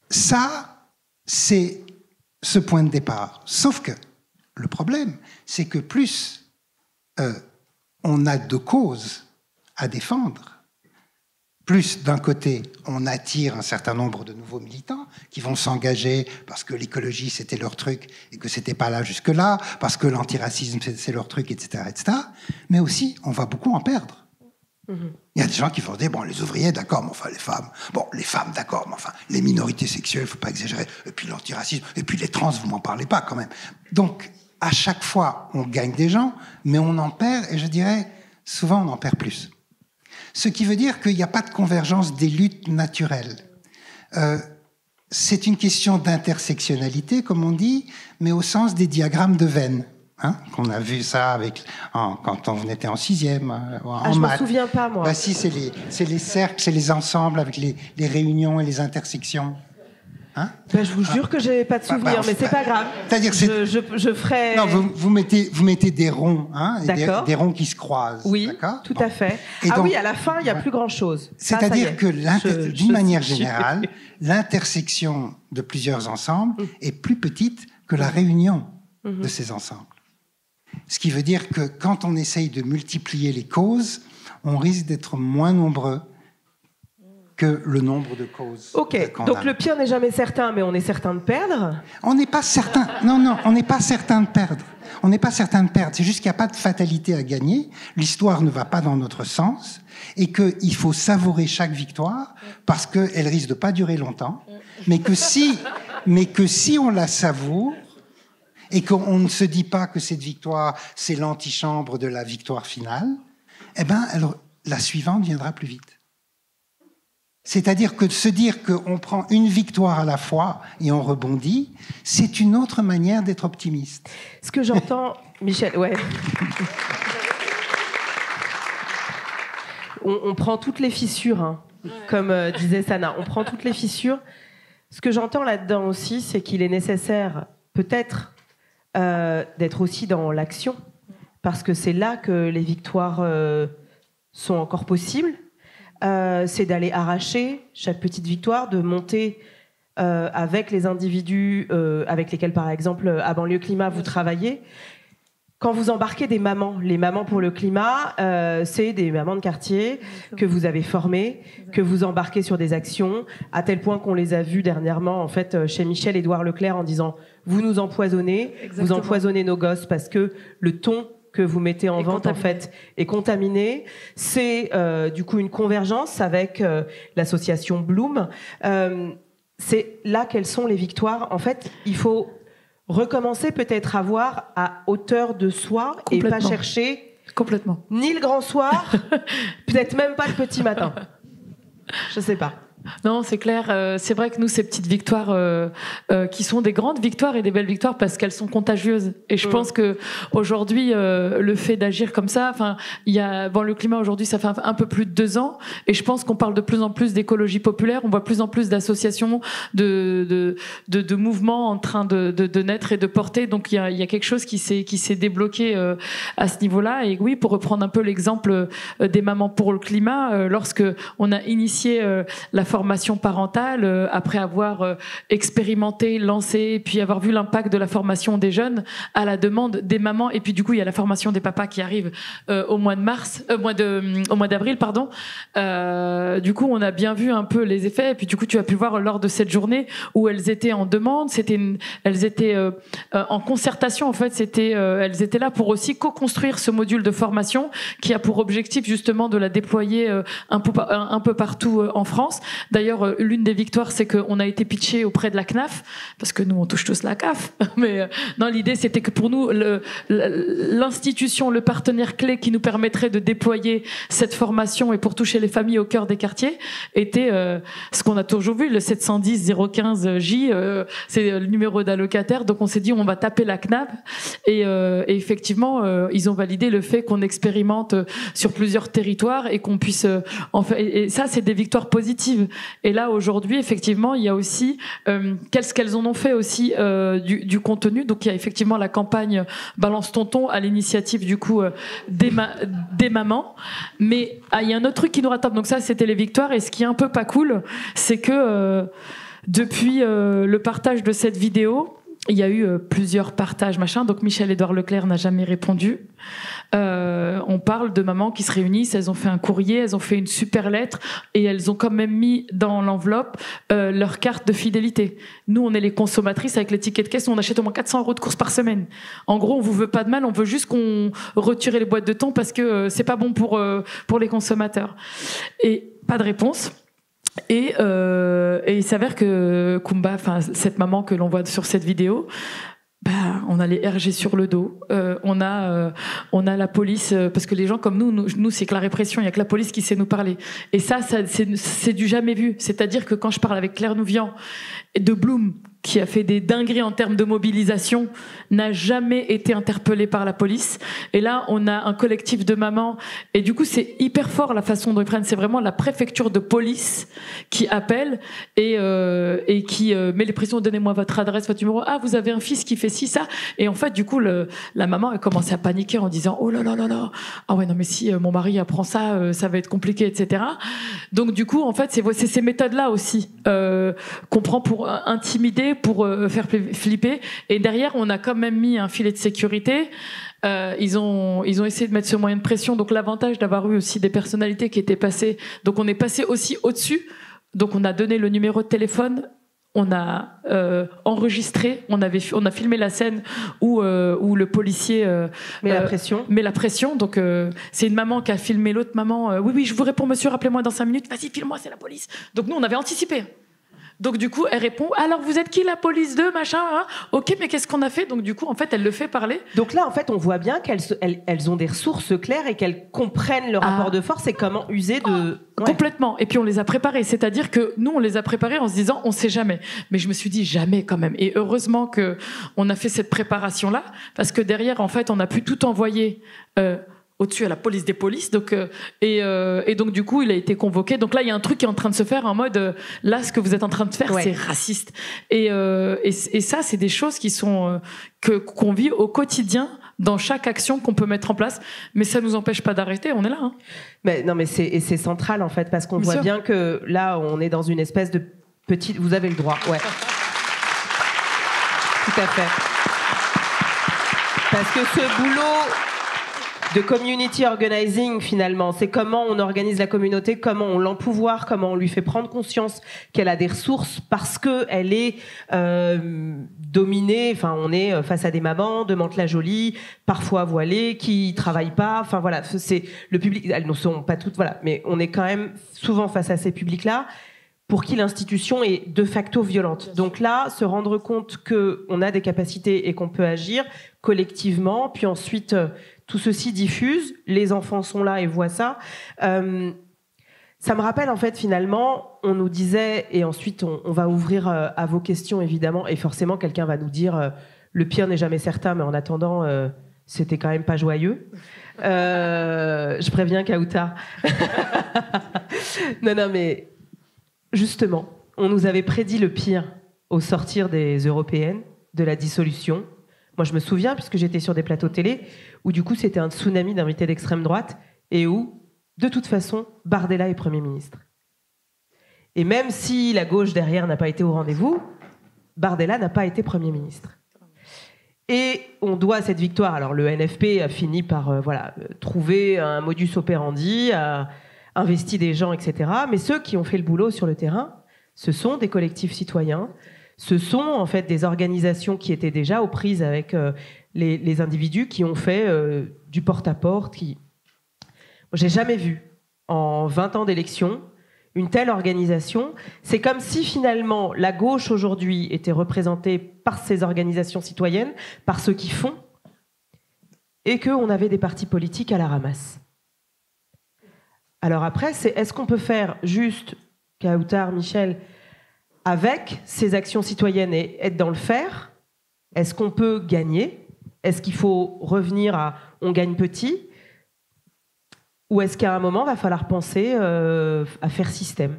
ça, c'est ce point de départ. Sauf que le problème, c'est que plus on a de causes à défendre, plus d'un côté, on attire un certain nombre de nouveaux militants qui vont s'engager parce que l'écologie, c'était leur truc et que c'était pas là jusque-là, parce que l'antiracisme, c'est leur truc, etc., etc. Mais aussi, on va beaucoup en perdre. Il y a des gens qui vont dire, bon, les ouvriers, d'accord, mais enfin, les femmes, bon, les femmes, d'accord, mais enfin, les minorités sexuelles, faut pas exagérer, et puis l'antiracisme, et puis les trans, vous m'en parlez pas quand même. Donc, à chaque fois, on gagne des gens, mais on en perd, et je dirais, souvent, on en perd plus. Ce qui veut dire qu'il n'y a pas de convergence des luttes naturelles. C'est une question d'intersectionnalité, comme on dit, mais au sens des diagrammes de Venn. Hein, qu'on a vu ça quand on était en 6e, en maths. Je me souviens pas, moi. Bah si, c'est les cercles, c'est les ensembles avec les réunions et les intersections. Hein, je vous jure que j'ai pas de souvenir, mais c'est pas grave. C'est-à-dire je ferai. Non, vous mettez des ronds, hein, des ronds qui se croisent. Oui, tout à fait. Et donc, oui, à la fin, il n'y a plus grand-chose. C'est-à-dire que d'une manière générale, l'intersection de plusieurs ensembles est plus petite que la réunion de ces ensembles. Ce qui veut dire que quand on essaye de multiplier les causes, on risque d'être moins nombreux que le nombre de causes. Ok, donc le pire n'est jamais certain, mais on est certain de perdre. On n'est pas certain. Non, on n'est pas certain de perdre. On n'est pas certain de perdre. C'est juste qu'il n'y a pas de fatalité à gagner. L'histoire ne va pas dans notre sens et qu'il faut savourer chaque victoire parce qu'elle risque de pas durer longtemps, mais que si on la savoure, et qu'on ne se dit pas que cette victoire, c'est l'antichambre de la victoire finale, eh ben, la suivante viendra plus vite. C'est-à-dire que de se dire qu'on prend une victoire à la fois et on rebondit, c'est une autre manière d'être optimiste. Ce que j'entends, Michel, ouais. On prend toutes les fissures, hein, comme disait Sana, on prend toutes les fissures. Ce que j'entends là-dedans aussi, c'est qu'il est nécessaire, peut-être, d'être aussi dans l'action, parce que c'est là que les victoires sont encore possibles. C'est d'aller arracher chaque petite victoire, de monter avec les individus avec lesquels, par exemple, à Banlieue Climat, vous travaillez. Quand vous embarquez des mamans, les mamans pour le climat, c'est des mamans de quartier que vous avez formées, que vous embarquez sur des actions, à tel point qu'on les a vues dernièrement, en fait, chez Michel-Édouard Leclerc, en disant « vous nous empoisonnez, vous empoisonnez nos gosses parce que le ton que vous mettez en vente, en fait, est contaminé ». C'est du coup une convergence avec l'association Bloom. C'est là quelles sont les victoires. En fait, il faut recommencer peut-être à voir à hauteur de soi et pas chercher complètement ni le grand soir, peut-être même pas le petit matin. Je sais pas. Non, c'est clair. C'est vrai que nous, ces petites victoires qui sont des grandes victoires et des belles victoires parce qu'elles sont contagieuses. Et je pense que aujourd'hui, le fait d'agir comme ça, enfin, il y a le climat aujourd'hui, ça fait un peu plus de 2 ans, et je pense qu'on parle de plus en plus d'écologie populaire. On voit plus en plus d'associations, de mouvements en train de naître et de porter. Donc il y a quelque chose qui s'est débloqué à ce niveau-là. Et oui, pour reprendre un peu l'exemple des mamans pour le climat, lorsque on a initié la formation parentale, après avoir expérimenté, lancé, puis avoir vu l'impact de la formation des jeunes à la demande des mamans, et puis du coup il y a la formation des papas qui arrive au mois d'avril, pardon. Du coup on a bien vu un peu les effets, et puis du coup tu as pu voir lors de cette journée où elles étaient en demande, elles étaient en concertation, en fait, elles étaient là pour aussi co-construire ce module de formation qui a pour objectif justement de la déployer un peu partout en France. D'ailleurs, l'une des victoires, c'est qu'on a été pitché auprès de la CNAF, parce que nous, on touche tous la CAF. Mais non, l'idée, c'était que pour nous, l'institution, le partenaire clé qui nous permettrait de déployer cette formation et pour toucher les familles au cœur des quartiers était ce qu'on a toujours vu, le 710 015 J, c'est le numéro d'allocataire. Donc on s'est dit, on va taper la CNAF. Et effectivement, ils ont validé le fait qu'on expérimente sur plusieurs territoires et qu'on puisse en faire. Et ça, c'est des victoires positives. Et là, aujourd'hui, effectivement, il y a aussi qu'est-ce qu'elles en ont fait aussi du contenu. Donc, il y a effectivement la campagne Balance Tonton à l'initiative du coup des mamans. Mais il y a un autre truc qui nous rattrape. Donc ça, c'était les victoires. Et ce qui est un peu pas cool, c'est que depuis le partage de cette vidéo, il y a eu plusieurs partages, machin. Donc Michel-Édouard Leclerc n'a jamais répondu. On parle de mamans qui se réunissent, elles ont fait un courrier, elles ont fait une super lettre et elles ont quand même mis dans l'enveloppe leur carte de fidélité. Nous, on est les consommatrices avec les tickets de caisse, on achète au moins 400 € de courses par semaine. En gros, on vous veut pas de mal, on veut juste qu'on retire les boîtes de thon parce que c'est pas bon pour les consommateurs. Et pas de réponse. Et il s'avère que Kumba, enfin cette maman que l'on voit sur cette vidéo, on a les RG sur le dos, on a la police, parce que les gens comme nous c'est que la répression, il y a que la police qui sait nous parler. Et ça c'est du jamais vu. C'est-à-dire que quand je parle avec Claire Nouvian de Bloom, qui a fait des dingueries en termes de mobilisation, n'a jamais été interpellé par la police. Et là, on a un collectif de mamans. Et du coup, c'est hyper fort la façon dont ils prennent. C'est vraiment la préfecture de police qui appelle et qui met les pressions. Donnez-moi votre adresse, votre numéro. Ah, vous avez un fils qui fait ci, ça. Et en fait, du coup, la maman a commencé à paniquer en disant oh là là là là. Ah ouais, non, mais si mon mari apprend ça, ça va être compliqué, etc. Donc, du coup, en fait, c'est ces méthodes-là aussi qu'on prend pour intimider, pour faire flipper. Et derrière, on a quand même mis un filet de sécurité. Ils ont essayé de mettre ce moyen de pression. Donc l'avantage d'avoir eu aussi des personnalités qui étaient passées. Donc on est passé aussi au-dessus. Donc on a donné le numéro de téléphone. On a enregistré. On a filmé la scène où le policier met la pression. Donc c'est une maman qui a filmé l'autre maman. Oui, je vous réponds, monsieur. Rappelez-moi dans 5 minutes. Vas-y, file-moi, c'est la police. Donc nous, on avait anticipé. Donc du coup, elle répond « Alors, vous êtes qui, la police 2, machin hein? Ok, mais qu'est-ce qu'on a fait ?» Donc du coup, en fait, elle le fait parler. Donc là, en fait, on voit bien qu'elles ont des ressources claires et qu'elles comprennent le rapport de force et comment user de... Ouais. Complètement. Et puis, on les a préparées. C'est-à-dire que nous, on les a préparées en se disant « On sait jamais ». Mais je me suis dit « Jamais, quand même ». Et heureusement qu'on a fait cette préparation-là, parce que derrière, en fait, on a pu tout envoyer... au-dessus à la police des polices, donc et donc du coup il a été convoqué. Donc là il y a un truc qui est en train de se faire en mode là ce que vous êtes en train de faire c'est raciste et ça c'est des choses qui sont qu'on vit au quotidien dans chaque action qu'on peut mettre en place, mais ça nous empêche pas d'arrêter, on est là. Hein. Mais non mais c'est central en fait parce qu'on voit bien que là on est dans une espèce de petite. Vous avez le droit, ouais. Tout à fait. Parce que ce boulot de community organizing, finalement, c'est comment on organise la communauté, comment on l'empouvoir, comment on lui fait prendre conscience qu'elle a des ressources parce qu'elle est dominée. Enfin, on est face à des mamans de Mantes-la-Jolie, parfois voilées, qui travaillent pas. Enfin voilà, c'est le public. Elles ne sont pas toutes, voilà, mais on est quand même souvent face à ces publics-là pour qui l'institution est de facto violente. Donc là, se rendre compte qu'on a des capacités et qu'on peut agir collectivement, puis ensuite tout ceci diffuse, les enfants sont là et voient ça. Ça me rappelle, en fait, finalement, on nous disait, et ensuite on va ouvrir à vos questions, évidemment, et forcément, quelqu'un va nous dire le pire n'est jamais certain, mais en attendant, c'était quand même pas joyeux. Je préviens Kauta. Non, mais justement, on nous avait prédit le pire au sortir des européennes, de la dissolution. Moi, je me souviens, puisque j'étais sur des plateaux télé, où du coup, c'était un tsunami d'invités d'extrême droite, et où, de toute façon, Bardella est Premier ministre. Et même si la gauche derrière n'a pas été au rendez-vous, Bardella n'a pas été Premier ministre. Et on doit cette victoire. Alors le NFP a fini par trouver un modus operandi, a investi des gens, etc. Mais ceux qui ont fait le boulot sur le terrain, ce sont des collectifs citoyens, ce sont en fait des organisations qui étaient déjà aux prises avec les individus, qui ont fait du porte-à-porte. J'ai jamais vu en 20 ans d'élection une telle organisation. C'est comme si finalement la gauche aujourd'hui était représentée par ces organisations citoyennes, par ceux qui font, et qu'on avait des partis politiques à la ramasse. Alors après, est-ce qu'on peut faire juste, Kautar, Michel, avec ces actions citoyennes et être dans le faire? Est-ce qu'on peut gagner? Est-ce qu'il faut revenir à on gagne petit? Ou est-ce qu'à un moment, il va falloir penser à faire système?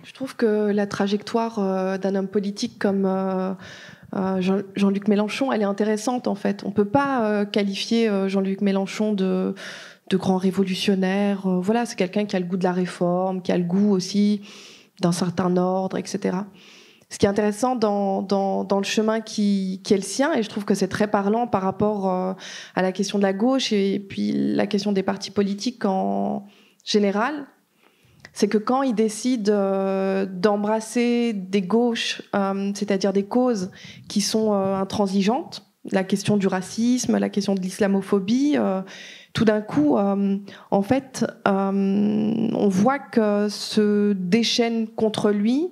Je trouve que la trajectoire d'un homme politique comme Jean-Luc Mélenchon, elle est intéressante en fait. On ne peut pas qualifier Jean-Luc Mélenchon de grand révolutionnaire. Voilà, c'est quelqu'un qui a le goût de la réforme, qui a le goût aussi d'un certain ordre, etc. Ce qui est intéressant dans le chemin qui est le sien, et je trouve que c'est très parlant par rapport à la question de la gauche et puis la question des partis politiques en général, c'est que quand ils décident d'embrasser des gauches, c'est-à-dire des causes qui sont intransigeantes, la question du racisme, la question de l'islamophobie, tout d'un coup, en fait, on voit que se déchaînent contre lui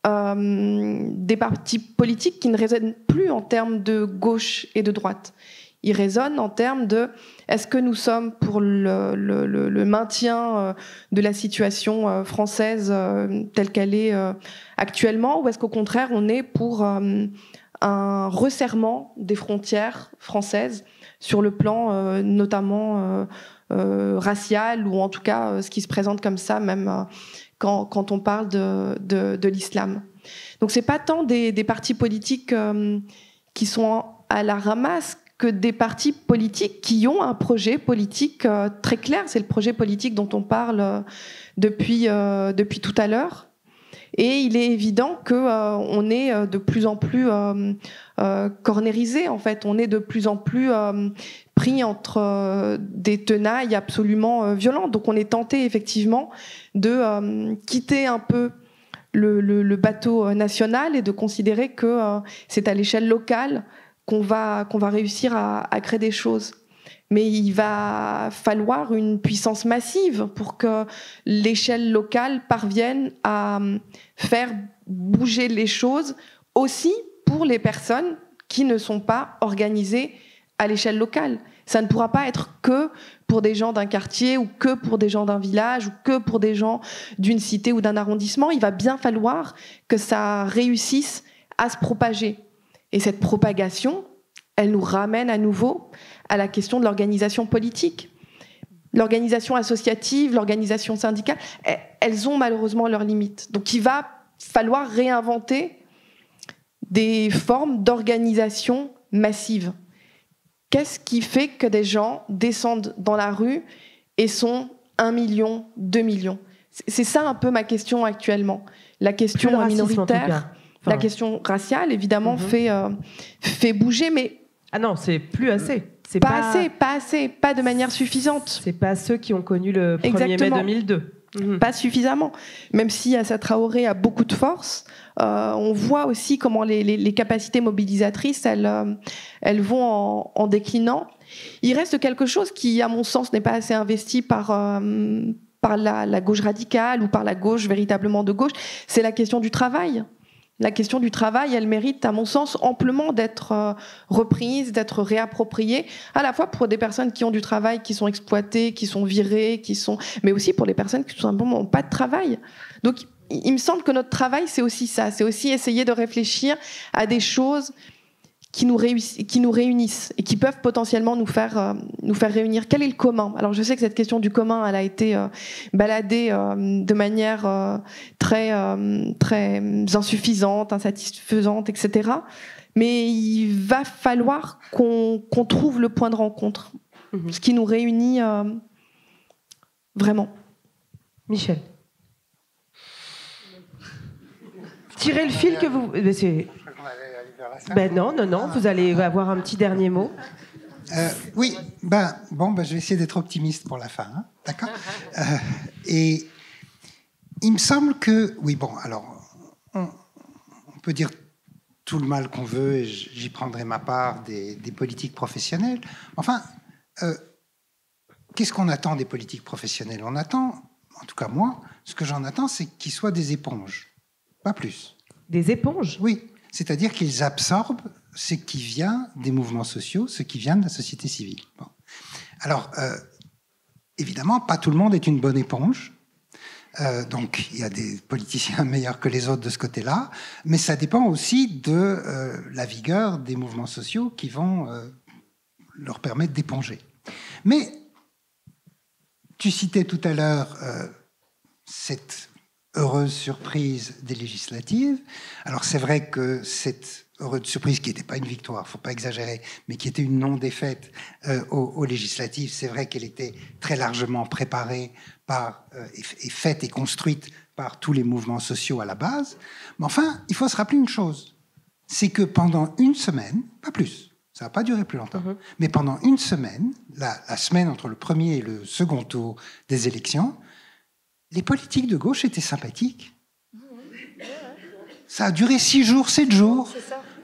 des partis politiques qui ne résonnent plus en termes de gauche et de droite. Ils résonnent en termes de est-ce que nous sommes pour le maintien de la situation française telle qu'elle est actuellement, ou est-ce qu'au contraire on est pour un resserrement des frontières françaises sur le plan notamment racial, ou en tout cas ce qui se présente comme ça même quand on parle de l'islam. Donc c'est pas tant des partis politiques qui sont à la ramasse que des partis politiques qui ont un projet politique très clair. C'est le projet politique dont on parle depuis tout à l'heure. Et il est évident qu'on est de plus en plus cornérisé, en fait. On est de plus en plus pris entre des tenailles absolument violentes. Donc on est tenté effectivement de quitter un peu le bateau national et de considérer que c'est à l'échelle locale qu'on va réussir à créer des choses. Mais il va falloir une puissance massive pour que l'échelle locale parvienne à faire bouger les choses aussi pour les personnes qui ne sont pas organisées à l'échelle locale. Ça ne pourra pas être que pour des gens d'un quartier ou que pour des gens d'un village ou que pour des gens d'une cité ou d'un arrondissement. Il va bien falloir que ça réussisse à se propager. Et cette propagation, elle nous ramène à nouveau à la question de l'organisation politique. L'organisation associative, l'organisation syndicale, elles ont malheureusement leurs limites. Donc il va falloir réinventer des formes d'organisation massive. Qu'est-ce qui fait que des gens descendent dans la rue et sont 1 million, 2 millions? C'est ça un peu ma question actuellement. La question minoritaire, la question raciale, évidemment, fait bouger, mais... Ah non, c'est plus assez. C'est pas assez, pas de manière suffisante. C'est pas ceux qui ont connu le 1er mai 2002. Pas suffisamment. Même si Assa Traoré a beaucoup de force, on voit aussi comment les capacités mobilisatrices, elles vont en déclinant. Il reste quelque chose qui, à mon sens, n'est pas assez investi par la gauche radicale ou par la gauche véritablement de gauche, c'est la question du travail. La question du travail, elle mérite, à mon sens, amplement d'être reprise, d'être réappropriée, à la fois pour des personnes qui ont du travail, qui sont exploitées, qui sont virées, mais aussi pour les personnes qui tout simplement n'ont pas de travail. Donc, il me semble que notre travail, c'est aussi ça, c'est aussi essayer de réfléchir à des choses qui nous réunissent et qui peuvent potentiellement nous faire réunir. Quel est le commun? Alors je sais que cette question du commun, elle a été baladée de manière très insuffisante, insatisfaisante, etc. Mais il va falloir qu'on trouve le point de rencontre, ce qui nous réunit vraiment. Michel. Tirez le fil que vous... Ben non, vous allez avoir un petit dernier mot. Oui, je vais essayer d'être optimiste pour la fin, hein, d'accord. Et il me semble que... Oui, bon, alors, on peut dire tout le mal qu'on veut, et j'y prendrai ma part, des politiques professionnelles. Enfin, qu'est-ce qu'on attend des politiques professionnelles? On attend, en tout cas moi, ce que j'en attends, c'est qu'ils soient des éponges, pas plus. Des éponges? Oui. C'est-à-dire qu'ils absorbent ce qui vient des mouvements sociaux, ce qui vient de la société civile. Bon. Alors, évidemment, pas tout le monde est une bonne éponge. Donc, il y a des politiciens meilleurs que les autres de ce côté-là. Mais ça dépend aussi de la vigueur des mouvements sociaux qui vont leur permettre d'éponger. Mais, tu citais tout à l'heure cette heureuse surprise des législatives. Alors c'est vrai que cette heureuse surprise, qui n'était pas une victoire, il ne faut pas exagérer, mais qui était une non-défaite aux législatives, c'est vrai qu'elle était très largement préparée et faite et construite par tous les mouvements sociaux à la base. Mais enfin, il faut se rappeler une chose, c'est que pendant une semaine, pas plus, ça n'a pas duré plus longtemps, mais pendant une semaine, la semaine entre le premier et le second tour des élections, les politiques de gauche étaient sympathiques. Ça a duré 6 jours, 7 jours.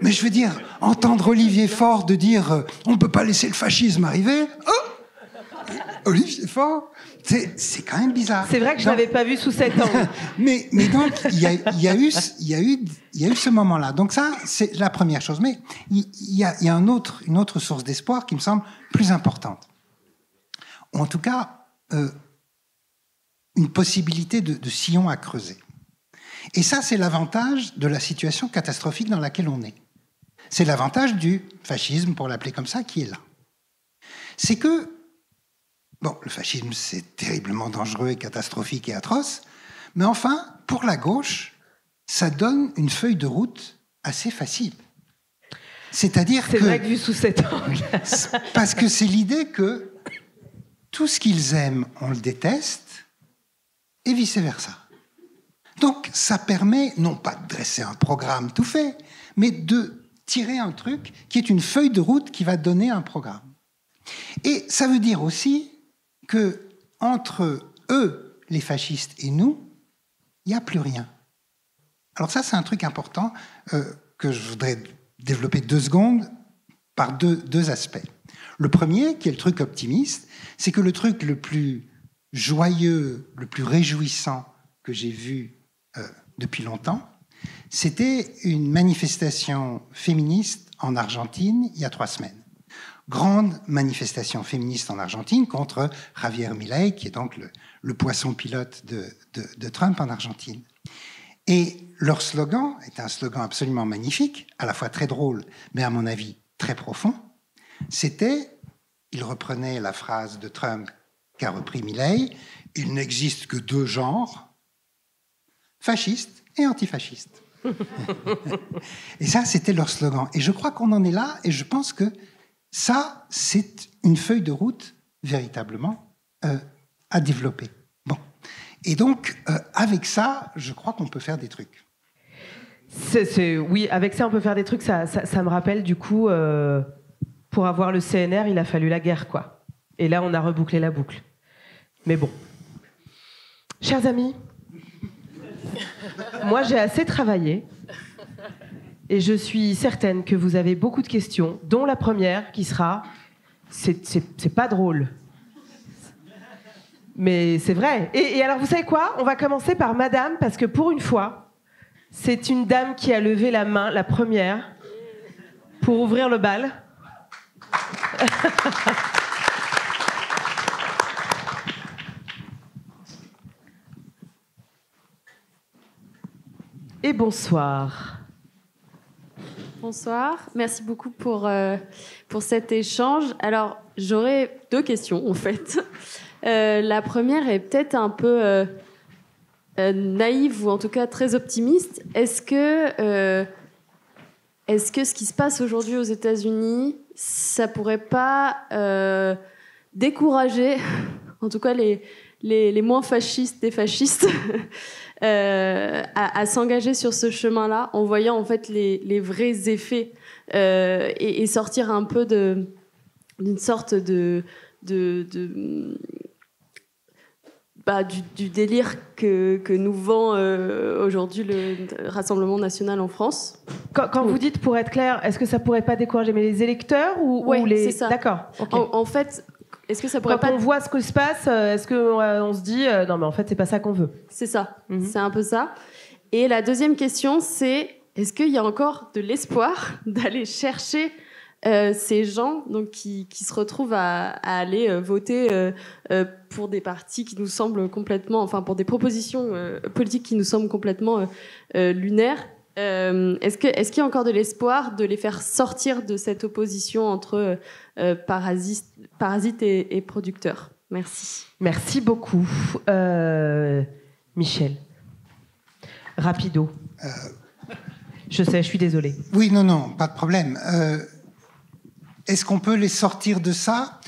Mais je veux dire, entendre Olivier Faure de dire « on ne peut pas laisser le fascisme arriver », Olivier Faure, c'est quand même bizarre. C'est vrai que je n'avais pas vu sous cet angle. mais donc, il y a eu ce moment-là. Donc ça, c'est la première chose. Mais il y a une autre source d'espoir qui me semble plus importante. Ou en tout cas... une possibilité de sillon à creuser. Et ça, c'est l'avantage de la situation catastrophique dans laquelle on est. C'est l'avantage du fascisme, pour l'appeler comme ça, qui est là. C'est que, bon, le fascisme, c'est terriblement dangereux et catastrophique et atroce, mais enfin, pour la gauche, ça donne une feuille de route assez facile. C'est-à-dire que... C'est vrai que vu sous cet angle. Parce que c'est l'idée que tout ce qu'ils aiment, on le déteste, et vice-versa. Donc, ça permet, non pas de dresser un programme tout fait, mais de tirer un truc qui est une feuille de route qui va donner un programme. Et ça veut dire aussi que entre eux, les fascistes, et nous, il n'y a plus rien. Alors ça, c'est un truc important que je voudrais développer 2 secondes par deux aspects. Le premier, qui est le truc optimiste, c'est que le truc le plus joyeux, le plus réjouissant que j'ai vu depuis longtemps, c'était une manifestation féministe en Argentine il y a 3 semaines. Grande manifestation féministe en Argentine contre Javier Milei, qui est donc le poisson pilote de Trump en Argentine. Et leur slogan est un slogan absolument magnifique, à la fois très drôle, mais à mon avis très profond. C'était, il reprenait la phrase de Trump qu'a repris Milei, « Il n'existe que 2 genres, fascistes et antifascistes. » Et ça, c'était leur slogan. Et je crois qu'on en est là, et je pense que ça, c'est une feuille de route, véritablement, à développer. Bon. Et donc, avec ça, je crois qu'on peut faire des trucs. Oui, avec ça, on peut faire des trucs. Ça me rappelle, du coup, pour avoir le CNR, il a fallu la guerre, quoi. Et là, on a rebouclé la boucle. Mais bon. Chers amis, moi, j'ai assez travaillé. Et je suis certaine que vous avez beaucoup de questions, dont la première qui sera « c'est pas drôle ». Mais c'est vrai. Et alors, vous savez quoi ? On va commencer par Madame, parce que pour une fois, C'est une dame qui a levé la main, la première, pour ouvrir le bal. Et bonsoir. Bonsoir, merci beaucoup pour cet échange. Alors, j'aurais 2 questions en fait. La première est peut-être un peu naïve ou en tout cas très optimiste. Est-ce que ce qui se passe aujourd'hui aux États-Unis, ça pourrait pas décourager, en tout cas les moins fascistes des fascistes, à s'engager sur ce chemin-là, en voyant en fait les vrais effets et sortir un peu d'une sorte du délire que nous vend aujourd'hui le Rassemblement national en France. Quand vous dites, pour être clair, est-ce que ça pourrait pas décourager les électeurs ou les... c'est ça. D'accord. Okay. En fait, est-ce que ça pourrait Quand on voit ce qui se passe, est-ce qu'on se dit non mais en fait c'est pas ça qu'on veut? C'est ça. C'est un peu ça. Et la deuxième question, c'est est-ce qu'il y a encore de l'espoir d'aller chercher ces gens donc qui se retrouvent à aller voter pour des partis qui nous semblent complètement, enfin pour des propositions politiques qui nous semblent complètement lunaires. Est-ce qu'il y a encore de l'espoir de les faire sortir de cette opposition entre parasites et producteurs? Merci. Merci beaucoup. Michel. Rapido. Je sais, je suis désolée. Oui, non, pas de problème. Est-ce qu'on peut les sortir de ça?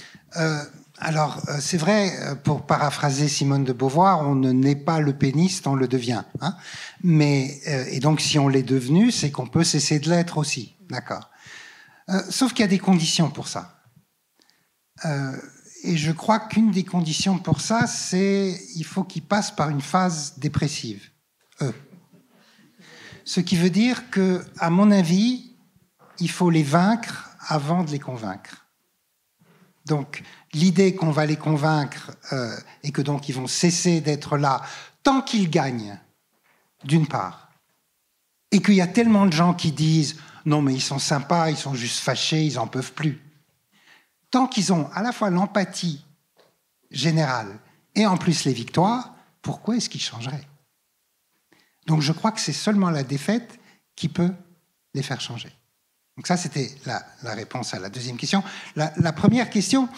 Alors, c'est vrai, pour paraphraser Simone de Beauvoir, on ne naît pas le péniste, on le devient. Hein, mais, et donc, si on l'est devenu, c'est qu'on peut cesser de l'être aussi. D'accord. Sauf qu'il y a des conditions pour ça. Et je crois qu'une des conditions pour ça, c'est il faut qu'ils passent par une phase dépressive. Ce qui veut dire que, à mon avis, il faut les vaincre avant de les convaincre. Donc, l'idée qu'on va les convaincre et que donc ils vont cesser d'être là tant qu'ils gagnent, d'une part, et qu'il y a tellement de gens qui disent « Non, mais ils sont sympas, ils sont juste fâchés, ils n'en peuvent plus ». Tant qu'ils ont à la fois l'empathie générale et en plus les victoires, pourquoi est-ce qu'ils changeraient? Donc, je crois que c'est seulement la défaite qui peut les faire changer. Donc ça, c'était la réponse à la deuxième question. La première question,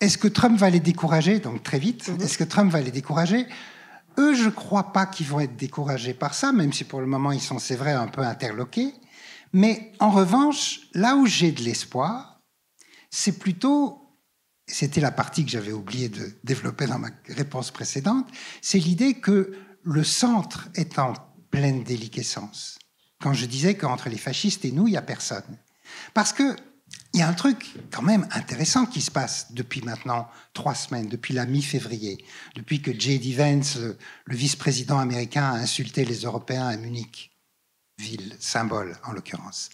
est-ce que Trump va les décourager? Donc très vite, est-ce que Trump va les décourager? Eux, je ne crois pas qu'ils vont être découragés par ça, même si pour le moment, ils sont, c'est vrai, un peu interloqués. Mais en revanche, là où j'ai de l'espoir, c'est plutôt, c'était la partie que j'avais oublié de développer dans ma réponse précédente, c'est l'idée que le centre est en pleine déliquescence. Quand je disais qu'entre les fascistes et nous, il n'y a personne. Parce qu'il y a un truc quand même intéressant qui se passe depuis maintenant 3 semaines, depuis la mi-février, depuis que J.D. Vance, le vice-président américain, a insulté les Européens à Munich, ville symbole en l'occurrence.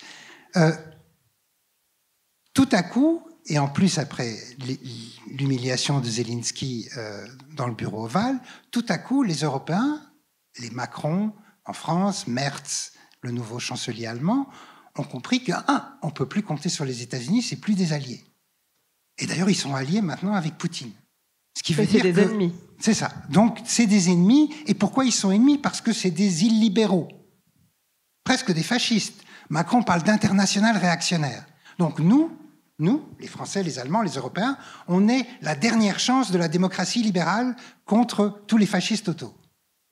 Tout à coup, et en plus après l'humiliation de Zelensky dans le bureau ovale, tout à coup, les Européens, les Macron en France, Merz, le nouveau chancelier allemand, ont compris que, on ne peut plus compter sur les États-Unis, c'est plus des alliés. Et d'ailleurs, ils sont alliés maintenant avec Poutine. Ce qui veut dire c'est des ennemis. C'est ça. Donc, c'est des ennemis. Et pourquoi ils sont ennemis? Parce que c'est des illibéraux. Presque des fascistes. Macron parle d'international réactionnaire. Donc, nous, les Français, les Allemands, les Européens, on est la dernière chance de la démocratie libérale contre tous les fascistes auto.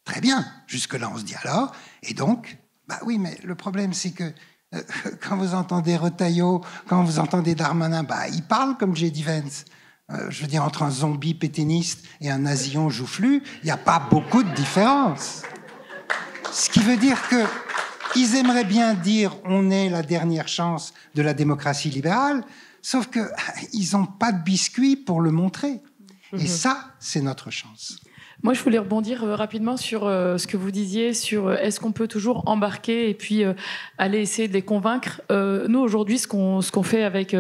Très bien. Jusque-là, on se dit alors. Et donc... Bah oui, mais le problème, c'est que quand vous entendez Retailleau, quand vous entendez Darmanin, ils parlent comme J.D. Vance. Je veux dire, entre un zombie pétainiste et un nasillon joufflu, il n'y a pas beaucoup de différence. Ce qui veut dire qu'ils aimeraient bien dire on est la dernière chance de la démocratie libérale, sauf qu'ils n'ont pas de biscuit pour le montrer. Et ça, c'est notre chance. Moi, je voulais rebondir rapidement sur ce que vous disiez sur est-ce qu'on peut toujours embarquer et puis aller essayer de les convaincre. Nous, aujourd'hui, ce qu'on fait avec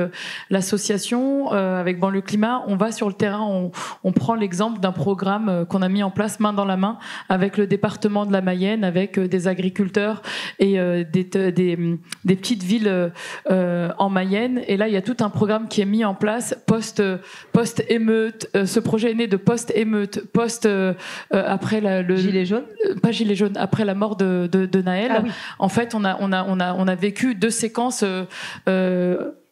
l'association, avec Banlieue Climat, on va sur le terrain, on prend l'exemple d'un programme qu'on a mis en place main dans la main avec le département de la Mayenne, avec des agriculteurs et des petites villes en Mayenne. Et là, il y a tout un programme qui est mis en place post-émeute. Ce projet est né de post-émeute, après le gilet jaune, pas gilet jaune, après la mort de Naël. Ah oui. En fait, on a vécu 2 séquences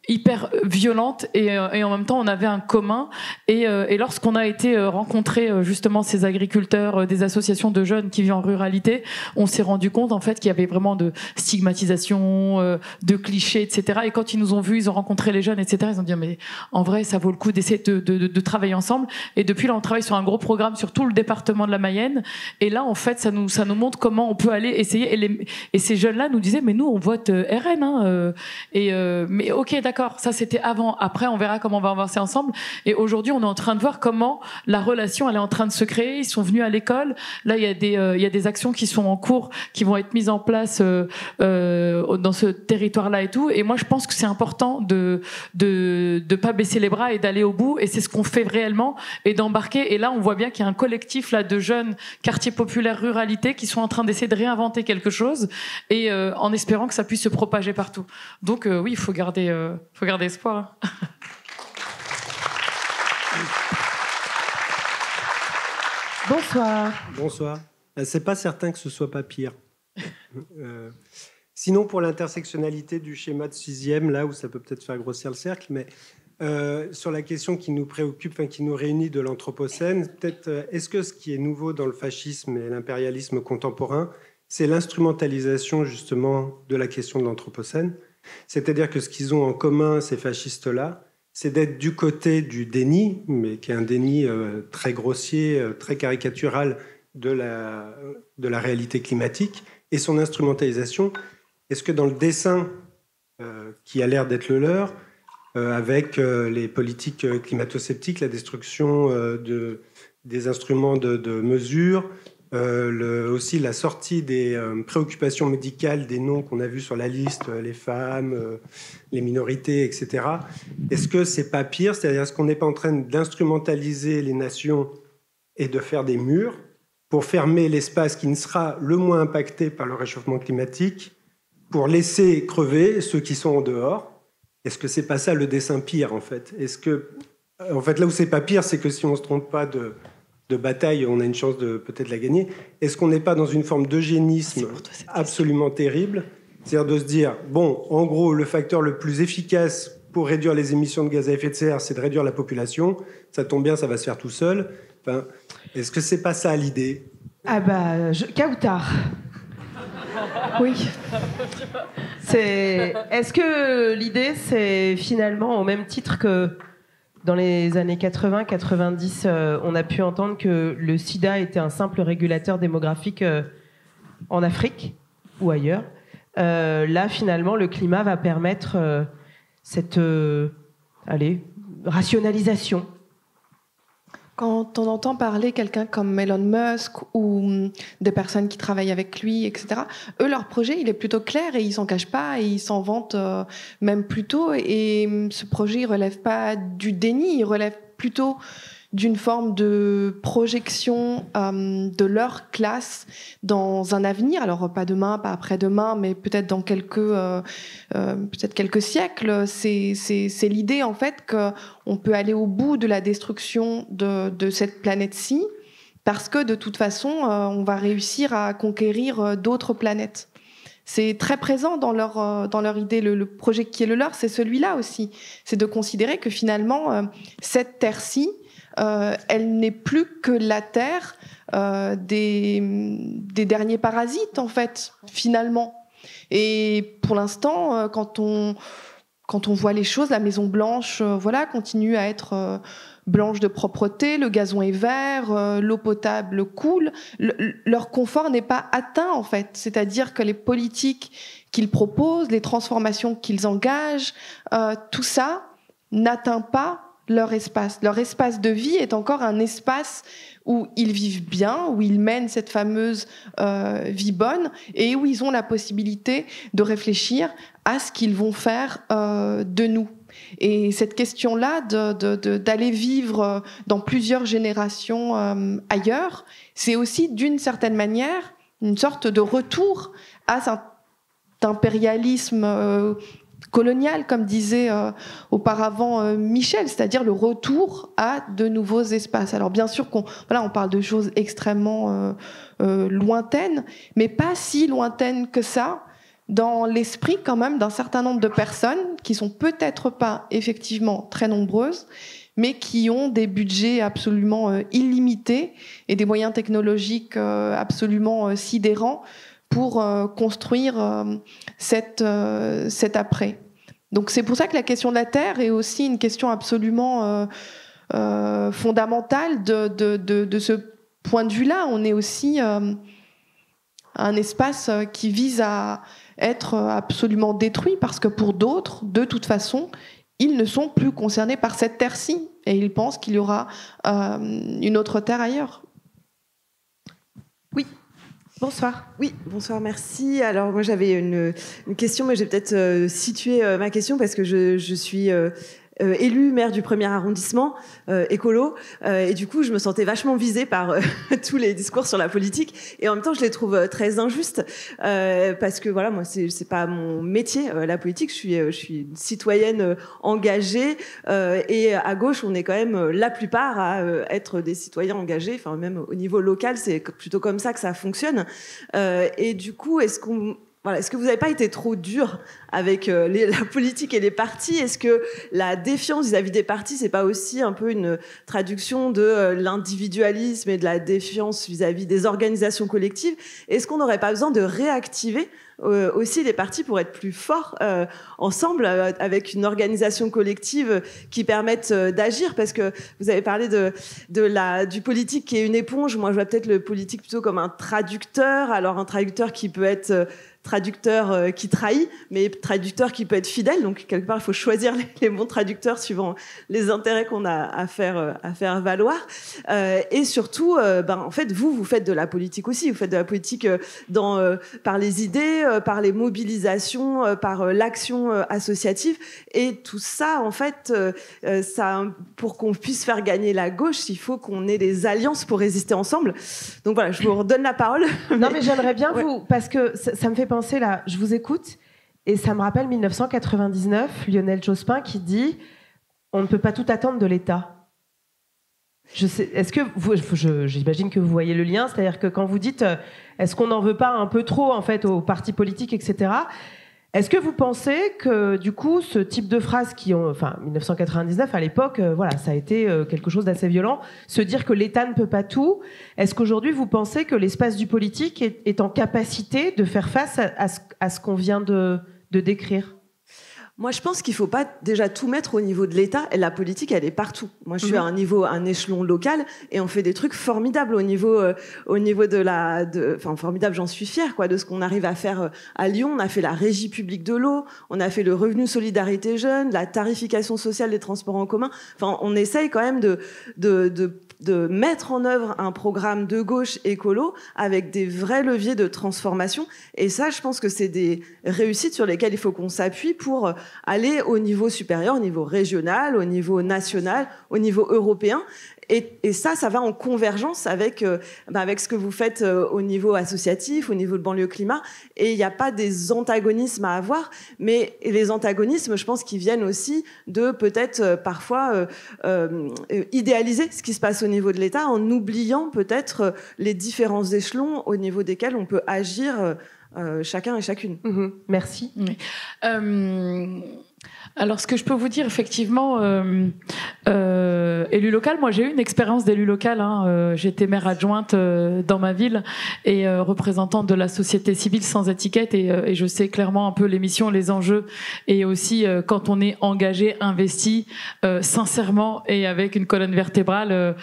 hyper violente et en même temps on avait un commun et lorsqu'on a été rencontrer justement ces agriculteurs, des associations de jeunes qui vivent en ruralité, on s'est rendu compte en fait qu'il y avait vraiment de stigmatisation, de clichés, etc. Et quand ils nous ont vus, ils ont rencontré les jeunes, etc. Ils ont dit mais en vrai ça vaut le coup d'essayer de travailler ensemble. Et depuis là on travaille sur un gros programme sur tout le département de la Mayenne. Et là en fait ça nous montre comment on peut aller essayer. Et ces jeunes là nous disaient mais nous on vote RN hein, mais ok d'accord. Ça, c'était avant. Après, on verra comment on va avancer ensemble. Et aujourd'hui, on est en train de voir comment la relation, elle est en train de se créer. Ils sont venus à l'école. Là, il y a des actions qui sont en cours, qui vont être mises en place dans ce territoire-là et tout. Et moi, je pense que c'est important de pas baisser les bras et d'aller au bout. Et c'est ce qu'on fait réellement et d'embarquer. Et là, on voit bien qu'il y a un collectif là de jeunes quartiers populaires, ruralité, qui sont en train d'essayer de réinventer quelque chose et en espérant que ça puisse se propager partout. Donc oui, il faut garder espoir. Bonsoir. Bonsoir. C'est pas certain que ce soit pas pire. Sinon, pour l'intersectionnalité du schéma de 6e, là où ça peut peut-être faire grossir le cercle, mais sur la question qui nous préoccupe, enfin, qui nous réunit de l'Anthropocène, peut-être est-ce que ce qui est nouveau dans le fascisme et l'impérialisme contemporain, c'est l'instrumentalisation justement de la question de l'Anthropocène? C'est-à-dire que ce qu'ils ont en commun, ces fascistes-là, c'est d'être du côté du déni, mais qui est un déni très grossier, très caricatural de la réalité climatique, et son instrumentalisation. Est-ce que dans le dessin qui a l'air d'être le leur, avec les politiques climato-sceptiques, la destruction des instruments de mesure, aussi la sortie des préoccupations médicales des noms qu'on a vus sur la liste, les femmes, les minorités, etc. Est-ce que c'est pas pire? C'est-à-dire, est-ce qu'on n'est pas en train d'instrumentaliser les nations et de faire des murs pour fermer l'espace qui ne sera le moins impacté par le réchauffement climatique, pour laisser crever ceux qui sont en dehors? Est-ce que c'est pas ça le dessin pire, en fait? Est-ce que, en fait, là où c'est pas pire, c'est que si on se trompe pas de bataille, on a une chance de peut-être la gagner. Est-ce qu'on n'est pas dans une forme d'eugénisme absolument terrible? C'est-à-dire de se dire, bon, en gros, le facteur le plus efficace pour réduire les émissions de gaz à effet de serre, c'est de réduire la population. Ça tombe bien, ça va se faire tout seul. Enfin, est-ce que c'est pas ça l'idée? Ah bah, Kautar. Oui. Est-ce que l'idée, c'est finalement, au même titre que dans les années 80-90, on a pu entendre que le sida était un simple régulateur démographique en Afrique ou ailleurs. Là, finalement, le climat va permettre cette rationalisation. Quand on entend parler quelqu'un comme Elon Musk ou des personnes qui travaillent avec lui, etc., eux, leur projet, il est plutôt clair et ils s'en cachent pas et ils s'en vantent même plutôt. Et ce projet, il relève pas du déni, il relève plutôt d'une forme de projection de leur classe dans un avenir. Alors pas demain, pas après-demain, mais peut-être dans quelques siècles. C'est l'idée en fait qu'on peut aller au bout de la destruction de cette planète-ci, parce que de toute façon, on va réussir à conquérir d'autres planètes. C'est très présent dans leur idée. Le projet qui est le leur, c'est celui-là aussi. C'est de considérer que finalement, cette Terre-ci, elle n'est plus que la terre des derniers parasites, en fait, finalement. Et pour l'instant, quand on voit les choses, la Maison Blanche continue à être blanche de propreté, le gazon est vert, l'eau potable coule. Leur confort n'est pas atteint, en fait. C'est-à-dire que les politiques qu'ils proposent, les transformations qu'ils engagent, tout ça n'atteint pas leur espace. Leur espace de vie est encore un espace où ils vivent bien, où ils mènent cette fameuse vie bonne et où ils ont la possibilité de réfléchir à ce qu'ils vont faire de nous. Et cette question-là d'aller vivre dans plusieurs générations ailleurs, c'est aussi d'une certaine manière une sorte de retour à cet impérialisme colonial, comme disait auparavant Michel, c'est-à-dire le retour à de nouveaux espaces. Alors bien sûr qu'on parle de choses extrêmement lointaines, mais pas si lointaines que ça, dans l'esprit quand même d'un certain nombre de personnes qui sont peut-être pas effectivement très nombreuses, mais qui ont des budgets absolument illimités et des moyens technologiques absolument sidérants pour construire cet après. Donc c'est pour ça que la question de la Terre est aussi une question absolument fondamentale de ce point de vue-là. On est aussi un espace qui vise à être absolument détruit parce que pour d'autres, de toute façon, ils ne sont plus concernés par cette terre-ci et ils pensent qu'il y aura une autre terre ailleurs. Oui. Bonsoir. Oui, bonsoir, merci. Alors moi j'avais une question, mais j'ai peut-être situé ma question parce que je suis élue maire du 1er arrondissement, écolo, et du coup je me sentais vachement visée par tous les discours sur la politique, et en même temps je les trouve très injustes parce que voilà, moi c'est pas mon métier, la politique. Je suis une citoyenne engagée, et à gauche on est quand même la plupart à être des citoyens engagés, enfin même au niveau local c'est plutôt comme ça que ça fonctionne, et du coup est-ce que vous n'avez pas été trop dur avec la politique et les partis? Est-ce que la défiance vis-à-vis des partis, c'est pas aussi un peu une traduction de l'individualisme et de la défiance vis-à-vis des organisations collectives? Est-ce qu'on n'aurait pas besoin de réactiver aussi les partis pour être plus forts ensemble, avec une organisation collective qui permette d'agir? Parce que vous avez parlé du politique qui est une éponge. Moi, je vois peut-être le politique plutôt comme un traducteur. Alors, un traducteur qui peut être traducteur qui trahit, mais traducteur qui peut être fidèle. Donc, quelque part, il faut choisir les bons traducteurs suivant les intérêts qu'on a à faire valoir. Et surtout, en fait, vous faites de la politique aussi. Vous faites de la politique par les idées, par les mobilisations, par l'action associative. Et tout ça, en fait, pour qu'on puisse faire gagner la gauche, il faut qu'on ait des alliances pour résister ensemble. Donc voilà, je vous redonne la parole. Non, mais j'aimerais bien parce que ça me fait penser là, je vous écoute, et ça me rappelle 1999, Lionel Jospin qui dit « On ne peut pas tout attendre de l'État ». Est-ce que j'imagine que vous voyez le lien, c'est-à-dire que quand vous dites est-ce qu'on n'en veut pas un peu trop en fait aux partis politiques, etc. Est-ce que vous pensez que du coup ce type de phrases 1999 à l'époque, ça a été quelque chose d'assez violent, se dire que l'État ne peut pas tout. Est-ce qu'aujourd'hui vous pensez que l'espace du politique est en capacité de faire face à ce qu'on vient de décrire ? Moi, je pense qu'il ne faut pas déjà tout mettre au niveau de l'État. Et la politique, elle est partout. Moi, je suis à un échelon local et on fait des trucs formidables au niveau formidable, j'en suis fière, de ce qu'on arrive à faire à Lyon. On a fait la régie publique de l'eau, on a fait le revenu solidarité jeune, la tarification sociale des transports en commun. Enfin, on essaye quand même de mettre en œuvre un programme de gauche écolo avec des vrais leviers de transformation. Et ça, je pense que c'est des réussites sur lesquelles il faut qu'on s'appuie pour aller au niveau supérieur, au niveau régional, au niveau national, au niveau européen. Et ça va en convergence avec ce que vous faites au niveau associatif, au niveau de banlieue climat. Et il n'y a pas des antagonismes à avoir, mais les antagonismes, je pense qu'ils viennent aussi de peut-être parfois idéaliser ce qui se passe au niveau de l'État en oubliant peut-être les différents échelons au niveau desquels on peut agir chacun et chacune. Merci. Oui. Alors, ce que je peux vous dire, effectivement, élu local, moi j'ai eu une expérience d'élu local. J'étais maire adjointe dans ma ville et représentante de la société civile sans étiquette, et je sais clairement un peu les missions, les enjeux, et aussi quand on est engagé, investi, sincèrement et avec une colonne vertébrale,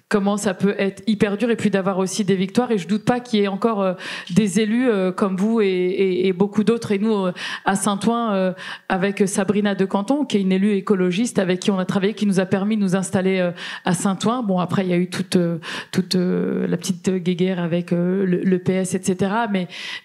comment ça peut être hyper dur, et puis d'avoir aussi des victoires. Et je doute pas qu'il y ait encore des élus comme vous et beaucoup d'autres, et nous à Saint-Ouen avec Sabrina Sabrina de Canton, qui est une élue écologiste avec qui on a travaillé, qui nous a permis de nous installer à Saint-Ouen. Bon, après, il y a eu toute la petite guéguerre avec le PS, etc.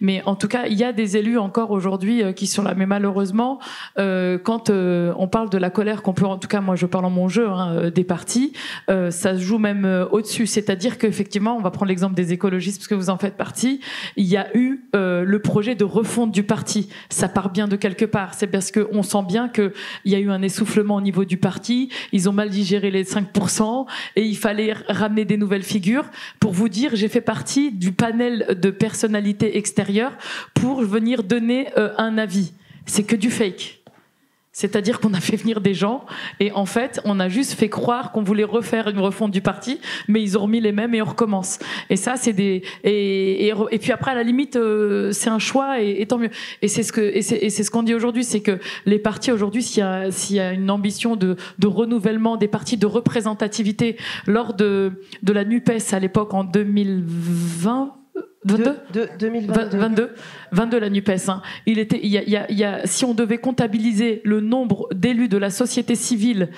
Mais en tout cas, il y a des élus encore aujourd'hui qui sont là. Mais malheureusement, quand on parle de la colère qu'on peut, en tout cas, moi, je parle en mon jeu, des partis, ça se joue même au-dessus. C'est-à-dire qu'effectivement, on va prendre l'exemple des écologistes, parce que vous en faites partie, il y a eu le projet de refonte du parti. Ça part bien de quelque part. C'est parce qu'on sent bien qu'il y a eu un essoufflement au niveau du parti, ils ont mal digéré les 5%, et il fallait ramener des nouvelles figures. Pour vous dire, j'ai fait partie du panel de personnalités extérieures pour venir donner un avis. C'est que du fake. C'est-à-dire qu'on a fait venir des gens et en fait, on a juste fait croire qu'on voulait refaire une refonte du parti, mais ils ont remis les mêmes et on recommence. Et ça, c'est des et puis après, à la limite, c'est un choix et tant mieux. Et c'est ce qu'on dit aujourd'hui, c'est que les partis aujourd'hui, s'il y a une ambition de renouvellement des partis, de représentativité lors de la NUPES à l'époque en 2020. 22 la NUPES. Hein. Si on devait comptabiliser le nombre d'élus de la société civile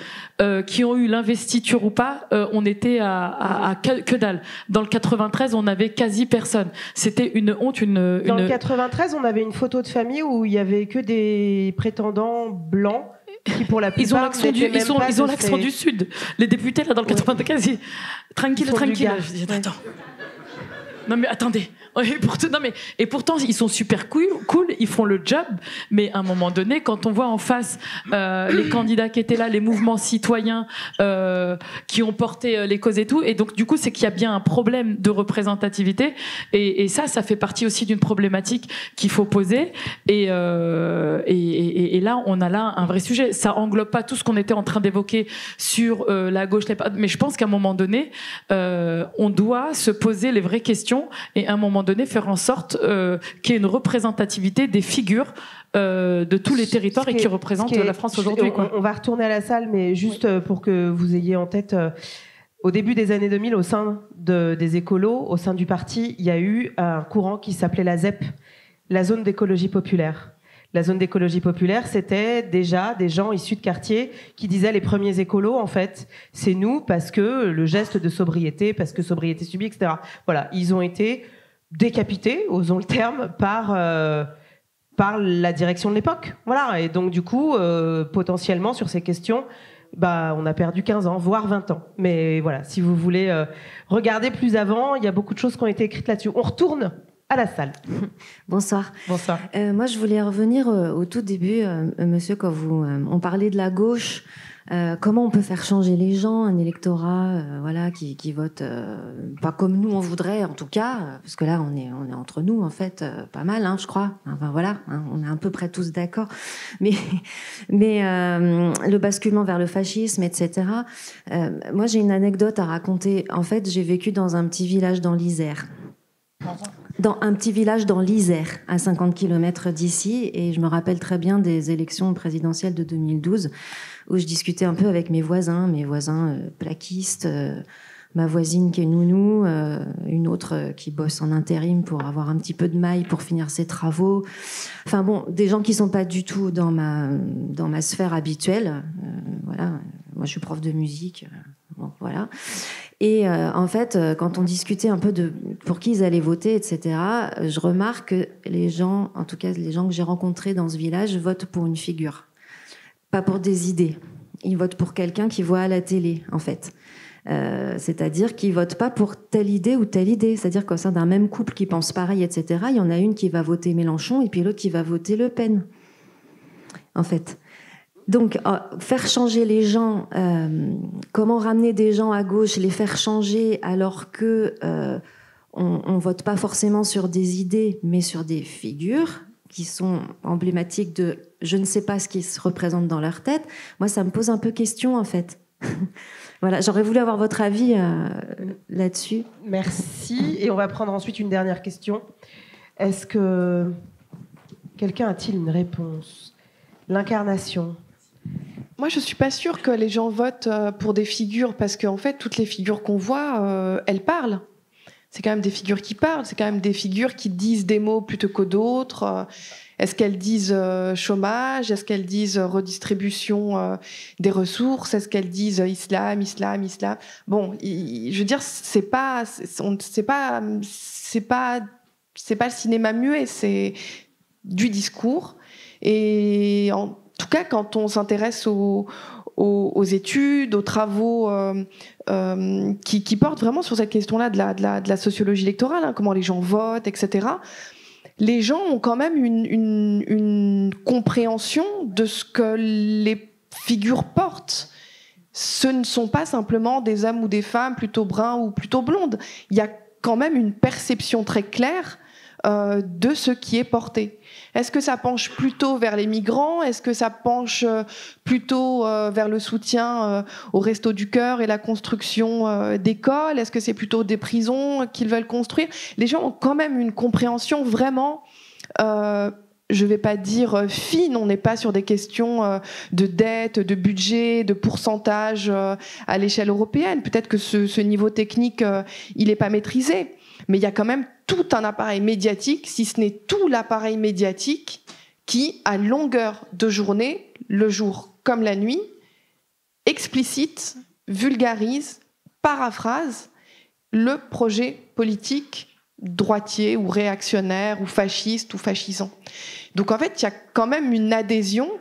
qui ont eu l'investiture ou pas, on était à que dalle. Dans le 93, on avait quasi personne. C'était une honte. Dans le 93, on avait une photo de famille où il y avait que des prétendants blancs. Qui pour la plupart, ils ont l'accent du Sud. Les députés là dans le 95, tranquille. Je dis, attends. Non mais attendez, et pourtant ils sont super cool, ils font le job, mais à un moment donné, quand on voit en face les candidats qui étaient là, les mouvements citoyens qui ont porté les causes et tout, et donc du coup c'est qu'il y a bien un problème de représentativité, et ça fait partie aussi d'une problématique qu'il faut poser, et là on a là un vrai sujet. Ça englobe pas tout ce qu'on était en train d'évoquer sur la gauche, mais je pense qu'à un moment donné, on doit se poser les vraies questions et à un moment donné faire en sorte qu'il y ait une représentativité des figures de tous les territoires et qui représentent la France aujourd'hui. On va retourner à la salle, mais juste pour que vous ayez en tête, au début des années 2000, au sein des écolos, au sein du parti, il y a eu un courant qui s'appelait la ZEP, la zone d'écologie populaire. La zone d'écologie populaire, c'était déjà des gens issus de quartiers qui disaient les premiers écolos, en fait, c'est nous parce que le geste de sobriété, parce que sobriété subie, etc. Voilà, ils ont été décapités, osons le terme, par la direction de l'époque. Voilà, et donc du coup, potentiellement sur ces questions, on a perdu 15 ans, voire 20 ans. Mais voilà, si vous voulez regarder plus avant, il y a beaucoup de choses qui ont été écrites là-dessus. On retourne à la salle. Bonsoir. Bonsoir. Moi, je voulais revenir au tout début, monsieur, quand on parlait de la gauche. Comment on peut faire changer les gens, un électorat, qui vote pas comme nous on voudrait, en tout cas, parce que là on est entre nous en fait, pas mal, je crois. Enfin voilà, on est à peu près tous d'accord. Mais le basculement vers le fascisme, etc. Moi, j'ai une anecdote à raconter. En fait, j'ai vécu dans un petit village dans l'Isère. Dans un petit village dans l'Isère, à 50 km d'ici, et je me rappelle très bien des élections présidentielles de 2012, où je discutais un peu avec mes voisins plaquistes, ma voisine qui est nounou, une autre qui bosse en intérim pour avoir un petit peu de maille pour finir ses travaux. Enfin bon, des gens qui sont pas du tout dans ma sphère habituelle. Voilà, moi je suis prof de musique. Bon, voilà. Et en fait, quand on discutait un peu de pour qui ils allaient voter, etc., je remarque que les gens, en tout cas les gens que j'ai rencontrés dans ce village, votent pour une figure, pas pour des idées. Ils votent pour quelqu'un qu'ils voient à la télé, en fait. C'est-à-dire qu'ils votent pas pour telle idée ou telle idée. C'est-à-dire qu'au sein d'un même couple qui pense pareil, etc., il y en a une qui va voter Mélenchon et puis l'autre qui va voter Le Pen, en fait. Donc, faire changer les gens, comment ramener des gens à gauche, les faire changer alors que on vote pas forcément sur des idées, mais sur des figures qui sont emblématiques de je ne sais pas ce qui se représente dans leur tête. Moi, ça me pose un peu question, en fait. Voilà, j'aurais voulu avoir votre avis là-dessus. Merci. Et on va prendre ensuite une dernière question. Est-ce que quelqu'un a-t-il une réponse ? L'incarnation. Moi, je suis pas sûre que les gens votent pour des figures, parce qu'en fait, toutes les figures qu'on voit, elles parlent. C'est quand même des figures qui parlent, c'est quand même des figures qui disent des mots plutôt que d'autres. Est-ce qu'elles disent chômage? Est-ce qu'elles disent redistribution des ressources? Est-ce qu'elles disent islam? Bon, je veux dire, c'est pas le cinéma muet, c'est du discours. Et en tout cas, quand on s'intéresse aux études, aux travaux qui portent vraiment sur cette question-là de la sociologie électorale, hein, comment les gens votent, etc., les gens ont quand même une compréhension de ce que les figures portent. Ce ne sont pas simplement des hommes ou des femmes plutôt bruns ou plutôt blondes. Il y a quand même une perception très claire de ce qui est porté. Est-ce que ça penche plutôt vers les migrants? Est-ce que ça penche plutôt vers le soutien au Resto du Cœur et la construction d'écoles? Est-ce que c'est plutôt des prisons qu'ils veulent construire? Les gens ont quand même une compréhension vraiment, je ne vais pas dire fine, on n'est pas sur des questions de dette, de budget, de pourcentage à l'échelle européenne. Peut-être que ce niveau technique, il n'est pas maîtrisé. Mais il y a quand même tout un appareil médiatique, si ce n'est tout l'appareil médiatique, qui, à longueur de journée, le jour comme la nuit, explicite, vulgarise, paraphrase le projet politique droitier ou réactionnaire ou fasciste ou fascisant. Donc en fait, il y a quand même une adhésion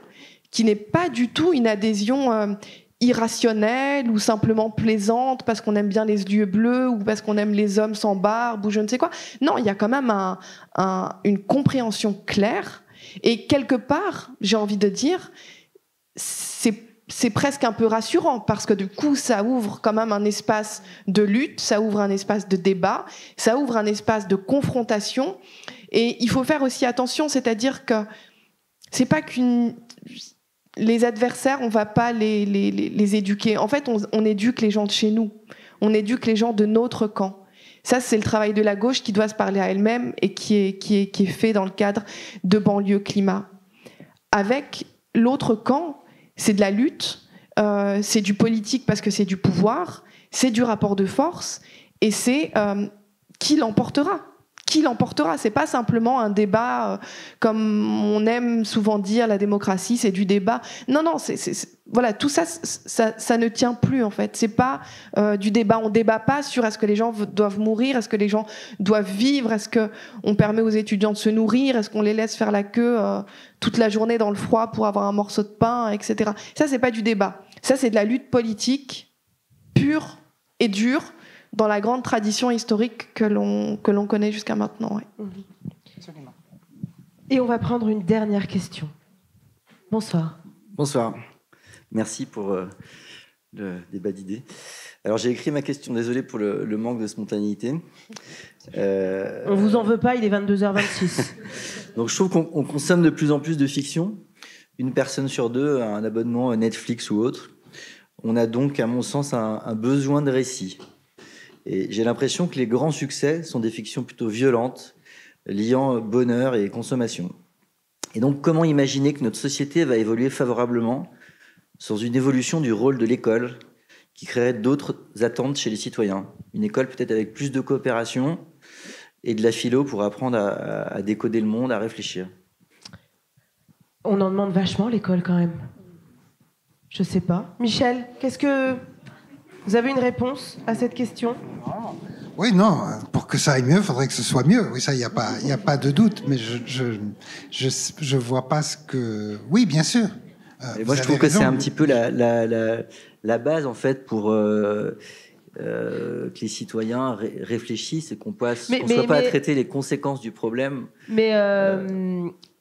qui n'est pas du tout une adhésion irrationnelle ou simplement plaisante parce qu'on aime bien les yeux bleus ou parce qu'on aime les hommes sans barbe ou je ne sais quoi. Non, il y a quand même une compréhension claire et quelque part, j'ai envie de dire, c'est presque un peu rassurant parce que du coup, ça ouvre quand même un espace de lutte, ça ouvre un espace de débat, ça ouvre un espace de confrontation et il faut faire aussi attention, c'est-à-dire que c'est pas les adversaires, on ne va pas les éduquer. En fait, on éduque les gens de chez nous. On éduque les gens de notre camp. Ça, c'est le travail de la gauche qui doit se parler à elle-même et qui est fait dans le cadre de banlieue climat. Avec l'autre camp, c'est de la lutte, c'est du politique parce que c'est du pouvoir, c'est du rapport de force et c'est qui l'emportera. Qui l'emportera? C'est pas simplement un débat comme on aime souvent dire, la démocratie, c'est du débat. Non, voilà, tout ça, ça ne tient plus en fait. C'est pas du débat. On débat pas sur est-ce que les gens doivent mourir, est-ce que les gens doivent vivre, est-ce que on permet aux étudiants de se nourrir, est-ce qu'on les laisse faire la queue toute la journée dans le froid pour avoir un morceau de pain, etc. Ça, c'est pas du débat. Ça, c'est de la lutte politique pure et dure, dans la grande tradition historique que l'on connaît jusqu'à maintenant. Ouais. Absolument. Et on va prendre une dernière question. Bonsoir. Bonsoir. Merci pour le débat d'idées. Alors j'ai écrit ma question, désolé pour le manque de spontanéité. On vous en veut pas, il est 22h26. Donc je trouve qu'on consomme de plus en plus de fiction. Une personne sur deux a un abonnement Netflix ou autre. On a donc, à mon sens, un besoin de récit. Et j'ai l'impression que les grands succès sont des fictions plutôt violentes, liant bonheur et consommation. Et donc, comment imaginer que notre société va évoluer favorablement sans une évolution du rôle de l'école qui créerait d'autres attentes chez les citoyens? Une école peut-être avec plus de coopération et de la philo pour apprendre à décoder le monde, à réfléchir. On en demande vachement, l'école, quand même. Je sais pas. Michel, qu'est-ce que... Vous avez une réponse à cette question? Oui, non, pour que ça aille mieux, il faudrait que ce soit mieux. Oui, ça, il n'y a pas de doute, mais je vois pas ce que... Oui, bien sûr. Moi, je trouve que c'est un petit peu la base, en fait, pour que les citoyens réfléchissent et qu'on ne soit pas à traiter les conséquences du problème. Mais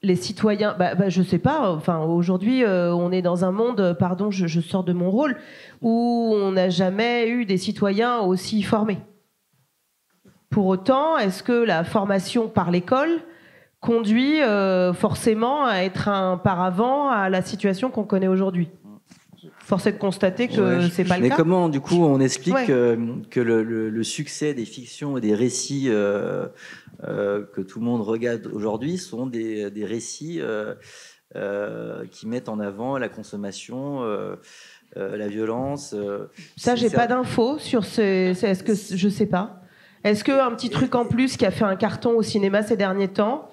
les citoyens, je sais pas, enfin, aujourd'hui, on est dans un monde, pardon, je sors de mon rôle, où on n'a jamais eu des citoyens aussi formés. Pour autant, est-ce que la formation par l'école conduit forcément à être un paravent à la situation qu'on connaît aujourd'hui? Force est de constater que c'est pas le cas. Mais comment, du coup, on explique que le succès des fictions et des récits que tout le monde regarde aujourd'hui sont des récits qui mettent en avant la consommation, la violence. Ça, j'ai pas d'infos sur est-ce que je sais pas. Est-ce qu'un petit truc en plus qui a fait un carton au cinéma ces derniers temps,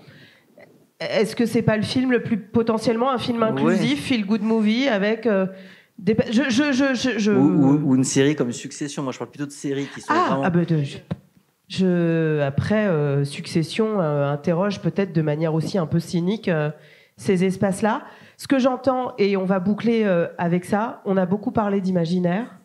est-ce que c'est pas le film le plus potentiellement un film inclusif, feel good movie avec des ou une série comme Succession. Moi, je parle plutôt de séries qui sont vraiment... Après, Succession interroge peut-être de manière aussi un peu cynique ces espaces-là. Ce que j'entends, et on va boucler avec ça, on a beaucoup parlé d'imaginaire,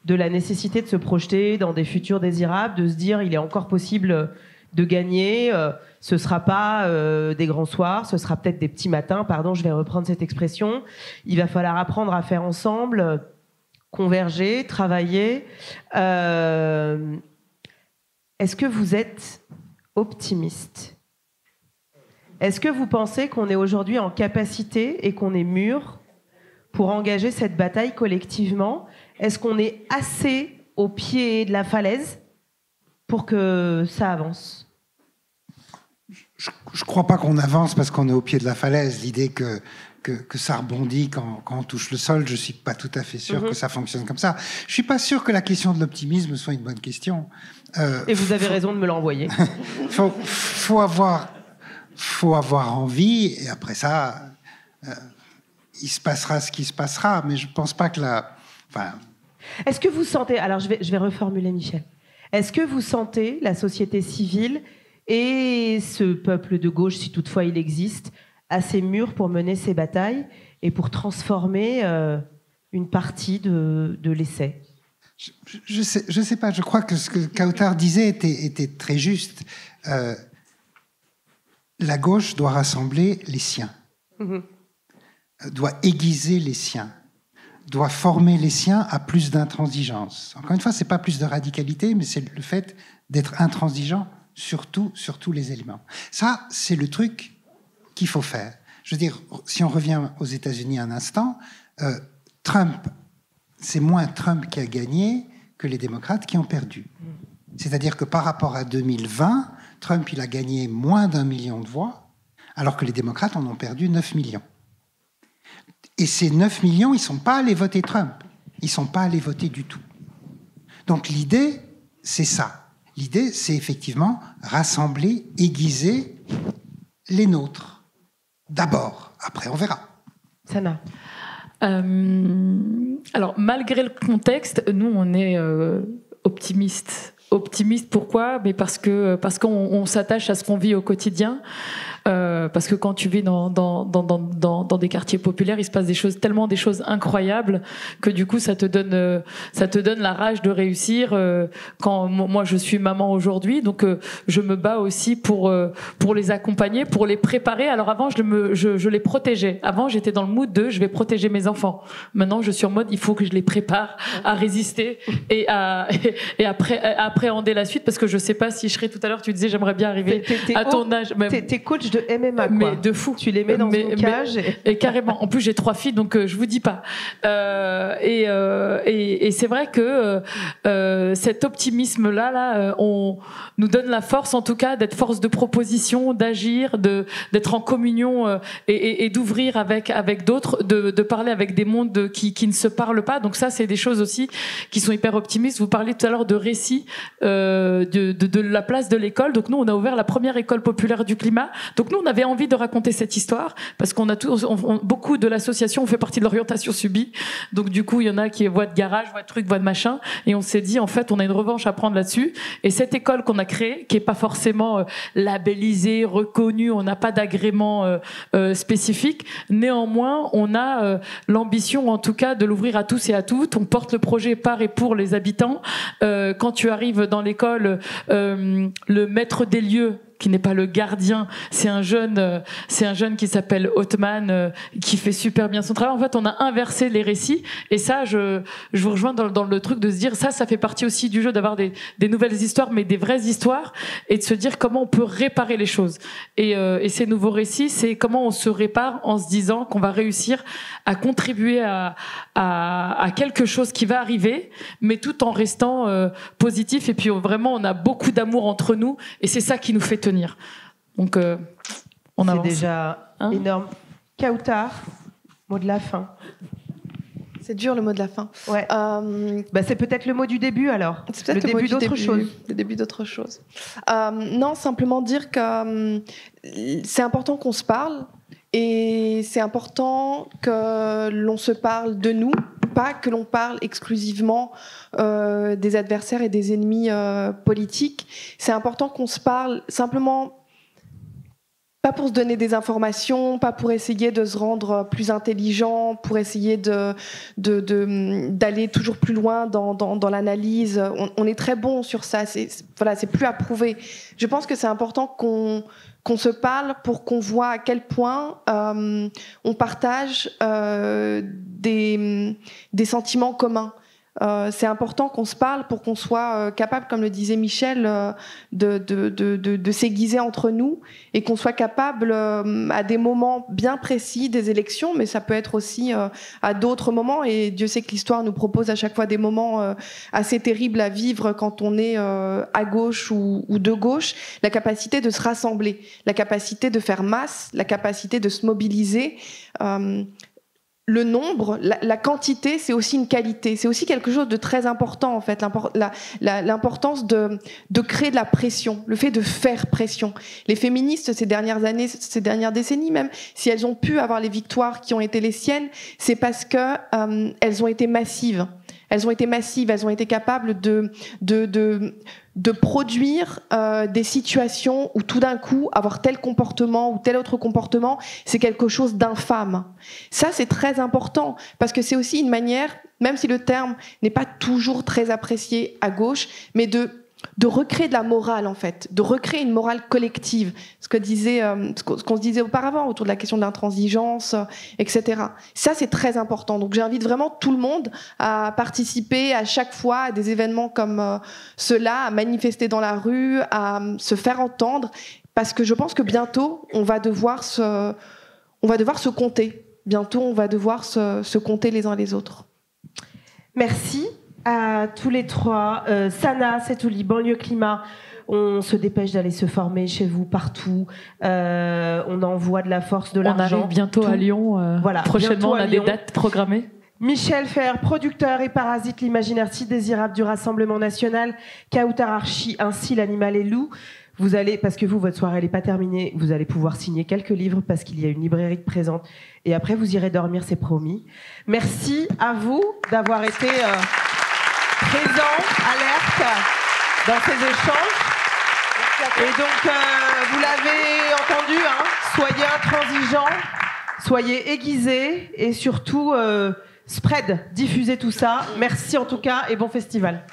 de la nécessité de se projeter dans des futurs désirables, de se dire il est encore possible de gagner, ce sera pas des grands soirs, ce sera peut-être des petits matins, pardon, je vais reprendre cette expression. Il va falloir apprendre à faire ensemble, converger, travailler. Est-ce que vous êtes optimiste ? Est-ce que vous pensez qu'on est aujourd'hui en capacité et qu'on est mûr pour engager cette bataille collectivement ? Est-ce qu'on est assez au pied de la falaise pour que ça avance ? Je ne crois pas qu'on avance parce qu'on est au pied de la falaise. L'idée que ça rebondit quand on touche le sol, je ne suis pas tout à fait sûr que ça fonctionne comme ça. Je ne suis pas sûr que la question de l'optimisme soit une bonne question. Et vous avez raison de me l'envoyer. Faut avoir envie, et après ça, il se passera ce qui se passera. Mais je ne pense pas que Est-ce que vous sentez... Alors, je vais reformuler, Michel. Est-ce que vous sentez la société civile et ce peuple de gauche, si toutefois il existe, assez mûr pour mener ces batailles et pour transformer une partie de l'essai ? Je sais pas. Je crois que ce que Kautar disait était très juste. La gauche doit rassembler les siens, doit aiguiser les siens, doit former les siens à plus d'intransigeance. Encore une fois, c'est pas plus de radicalité, mais c'est le fait d'être intransigeant sur tous les éléments. Ça, c'est le truc qu'il faut faire. Je veux dire, si on revient aux États-Unis un instant, Trump, c'est moins Trump qui a gagné que les démocrates qui ont perdu. C'est-à-dire que par rapport à 2020, Trump, il a gagné moins d'1 million de voix, alors que les démocrates en ont perdu 9 millions. Et ces 9 millions, ils ne sont pas allés voter Trump. Ils ne sont pas allés voter du tout. Donc l'idée, c'est ça. L'idée, c'est effectivement rassembler, aiguiser les nôtres. D'abord. Après, on verra. Sana. Alors, malgré le contexte, nous, on est optimistes. Optimiste, pourquoi ? Mais parce qu'on s'attache à ce qu'on vit au quotidien. Parce que quand tu vis dans des quartiers populaires, il se passe des choses incroyables que du coup ça te donne la rage de réussir. Quand moi je suis maman aujourd'hui, donc je me bats aussi pour les accompagner, pour les préparer. Alors avant je les protégeais. Avant j'étais dans le mood de je vais protéger mes enfants. Maintenant je suis en mode il faut que je les prépare à résister et à appréhender la suite, parce que je sais pas si je serai tout à l'heure. Tu disais j'aimerais bien arriver à ton âge. T'es coach de MMA, quoi. Mais de fou. Tu les mets dans une cage. Et carrément. En plus, j'ai 3 filles, donc je vous dis pas. Et c'est vrai que cet optimisme-là, on nous donne la force, en tout cas, d'être force de proposition, d'agir, d'être en communion et d'ouvrir avec d'autres, de parler avec des mondes qui ne se parlent pas. Donc ça, c'est des choses aussi qui sont hyper optimistes. Vous parliez tout à l'heure de récits, de la place de l'école. Donc nous, on a ouvert la première école populaire du climat. Donc nous, on avait envie de raconter cette histoire parce qu'on a beaucoup de l'association, on fait partie de l'orientation subie. Donc du coup, il y en a qui voient de garage, voient de trucs, voient de machin. Et on s'est dit, en fait, on a une revanche à prendre là-dessus. Et cette école qu'on a créée, qui est pas forcément labellisée, reconnue, on n'a pas d'agrément spécifique. Néanmoins, on a l'ambition, en tout cas, de l'ouvrir à tous et à toutes. On porte le projet par et pour les habitants. Quand tu arrives dans l'école, le maître des lieux, qui n'est pas le gardien, c'est un jeune qui s'appelle Othman, qui fait super bien son travail. En fait, on a inversé les récits, et ça, je vous rejoins dans le truc de se dire, ça fait partie aussi du jeu, d'avoir des nouvelles histoires, mais des vraies histoires, et de se dire comment on peut réparer les choses. Et ces nouveaux récits, c'est comment on se répare en se disant qu'on va réussir à contribuer à quelque chose qui va arriver, mais tout en restant positif. Et puis vraiment, on a beaucoup d'amour entre nous, et c'est ça qui nous fait tenir. Donc, on avance. C'est déjà énorme. Kautar, mot de la fin. C'est dur le mot de la fin. Ouais. C'est peut-être le mot du début alors. C'est peut-être le début d'autre chose. Le début d'autre chose. Non, simplement dire que c'est important qu'on se parle et c'est important que l'on se parle de nous, pas que l'on parle exclusivement des adversaires et des ennemis politiques. C'est important qu'on se parle simplement. Pas pour se donner des informations, pas pour essayer de se rendre plus intelligent, pour essayer d'aller toujours plus loin dans l'analyse. On est très bon sur ça, c'est plus à prouver. Je pense que c'est important qu'on se parle pour qu'on voit à quel point on partage des sentiments communs. C'est important qu'on se parle pour qu'on soit capable, comme le disait Michel, de s'aiguiser entre nous et qu'on soit capable à des moments bien précis des élections, mais ça peut être aussi à d'autres moments, et Dieu sait que l'histoire nous propose à chaque fois des moments assez terribles à vivre quand on est à gauche ou de gauche, la capacité de se rassembler, la capacité de faire masse, la capacité de se mobiliser. Le nombre, la quantité, c'est aussi une qualité. C'est aussi quelque chose de très important, en fait. L'importance de créer de la pression, le fait de faire pression. Les féministes, ces dernières années, ces dernières décennies même, si elles ont pu avoir les victoires qui ont été les siennes, c'est parce que elles ont été massives. Elles ont été massives, elles ont été capables de produire des situations où tout d'un coup, avoir tel comportement ou tel autre comportement, c'est quelque chose d'infâme. Ça, c'est très important, parce que c'est aussi une manière, même si le terme n'est pas toujours très apprécié à gauche, mais de recréer de la morale, en fait, de recréer une morale collective, ce qu'on se disait auparavant autour de la question de l'intransigeance, etc. Ça, c'est très important. Donc j'invite vraiment tout le monde à participer à chaque fois à des événements comme ceux-là, à manifester dans la rue, à se faire entendre, parce que je pense que bientôt, on va devoir se compter. Bientôt, on va devoir se compter les uns les autres. Merci à tous les trois. Sana, Setouli, Banlieue Climat, on se dépêche d'aller se former chez vous partout. On envoie de la force, de l'argent. On arrive bientôt à Lyon. Voilà, prochainement, on a des dates programmées. Michel Fer, producteur et parasite, l'imaginaire si désirable du Rassemblement national, Kautararchi, ainsi l'animal et loup. Vous allez, parce que votre soirée n'est pas terminée, vous allez pouvoir signer quelques livres parce qu'il y a une librairie de présente. Et après, vous irez dormir, c'est promis. Merci à vous d'avoir été présents, alerte dans ces échanges. Et donc, vous l'avez entendu, hein, soyez intransigeants, soyez aiguisés et surtout, spread, diffusez tout ça. Merci en tout cas et bon festival.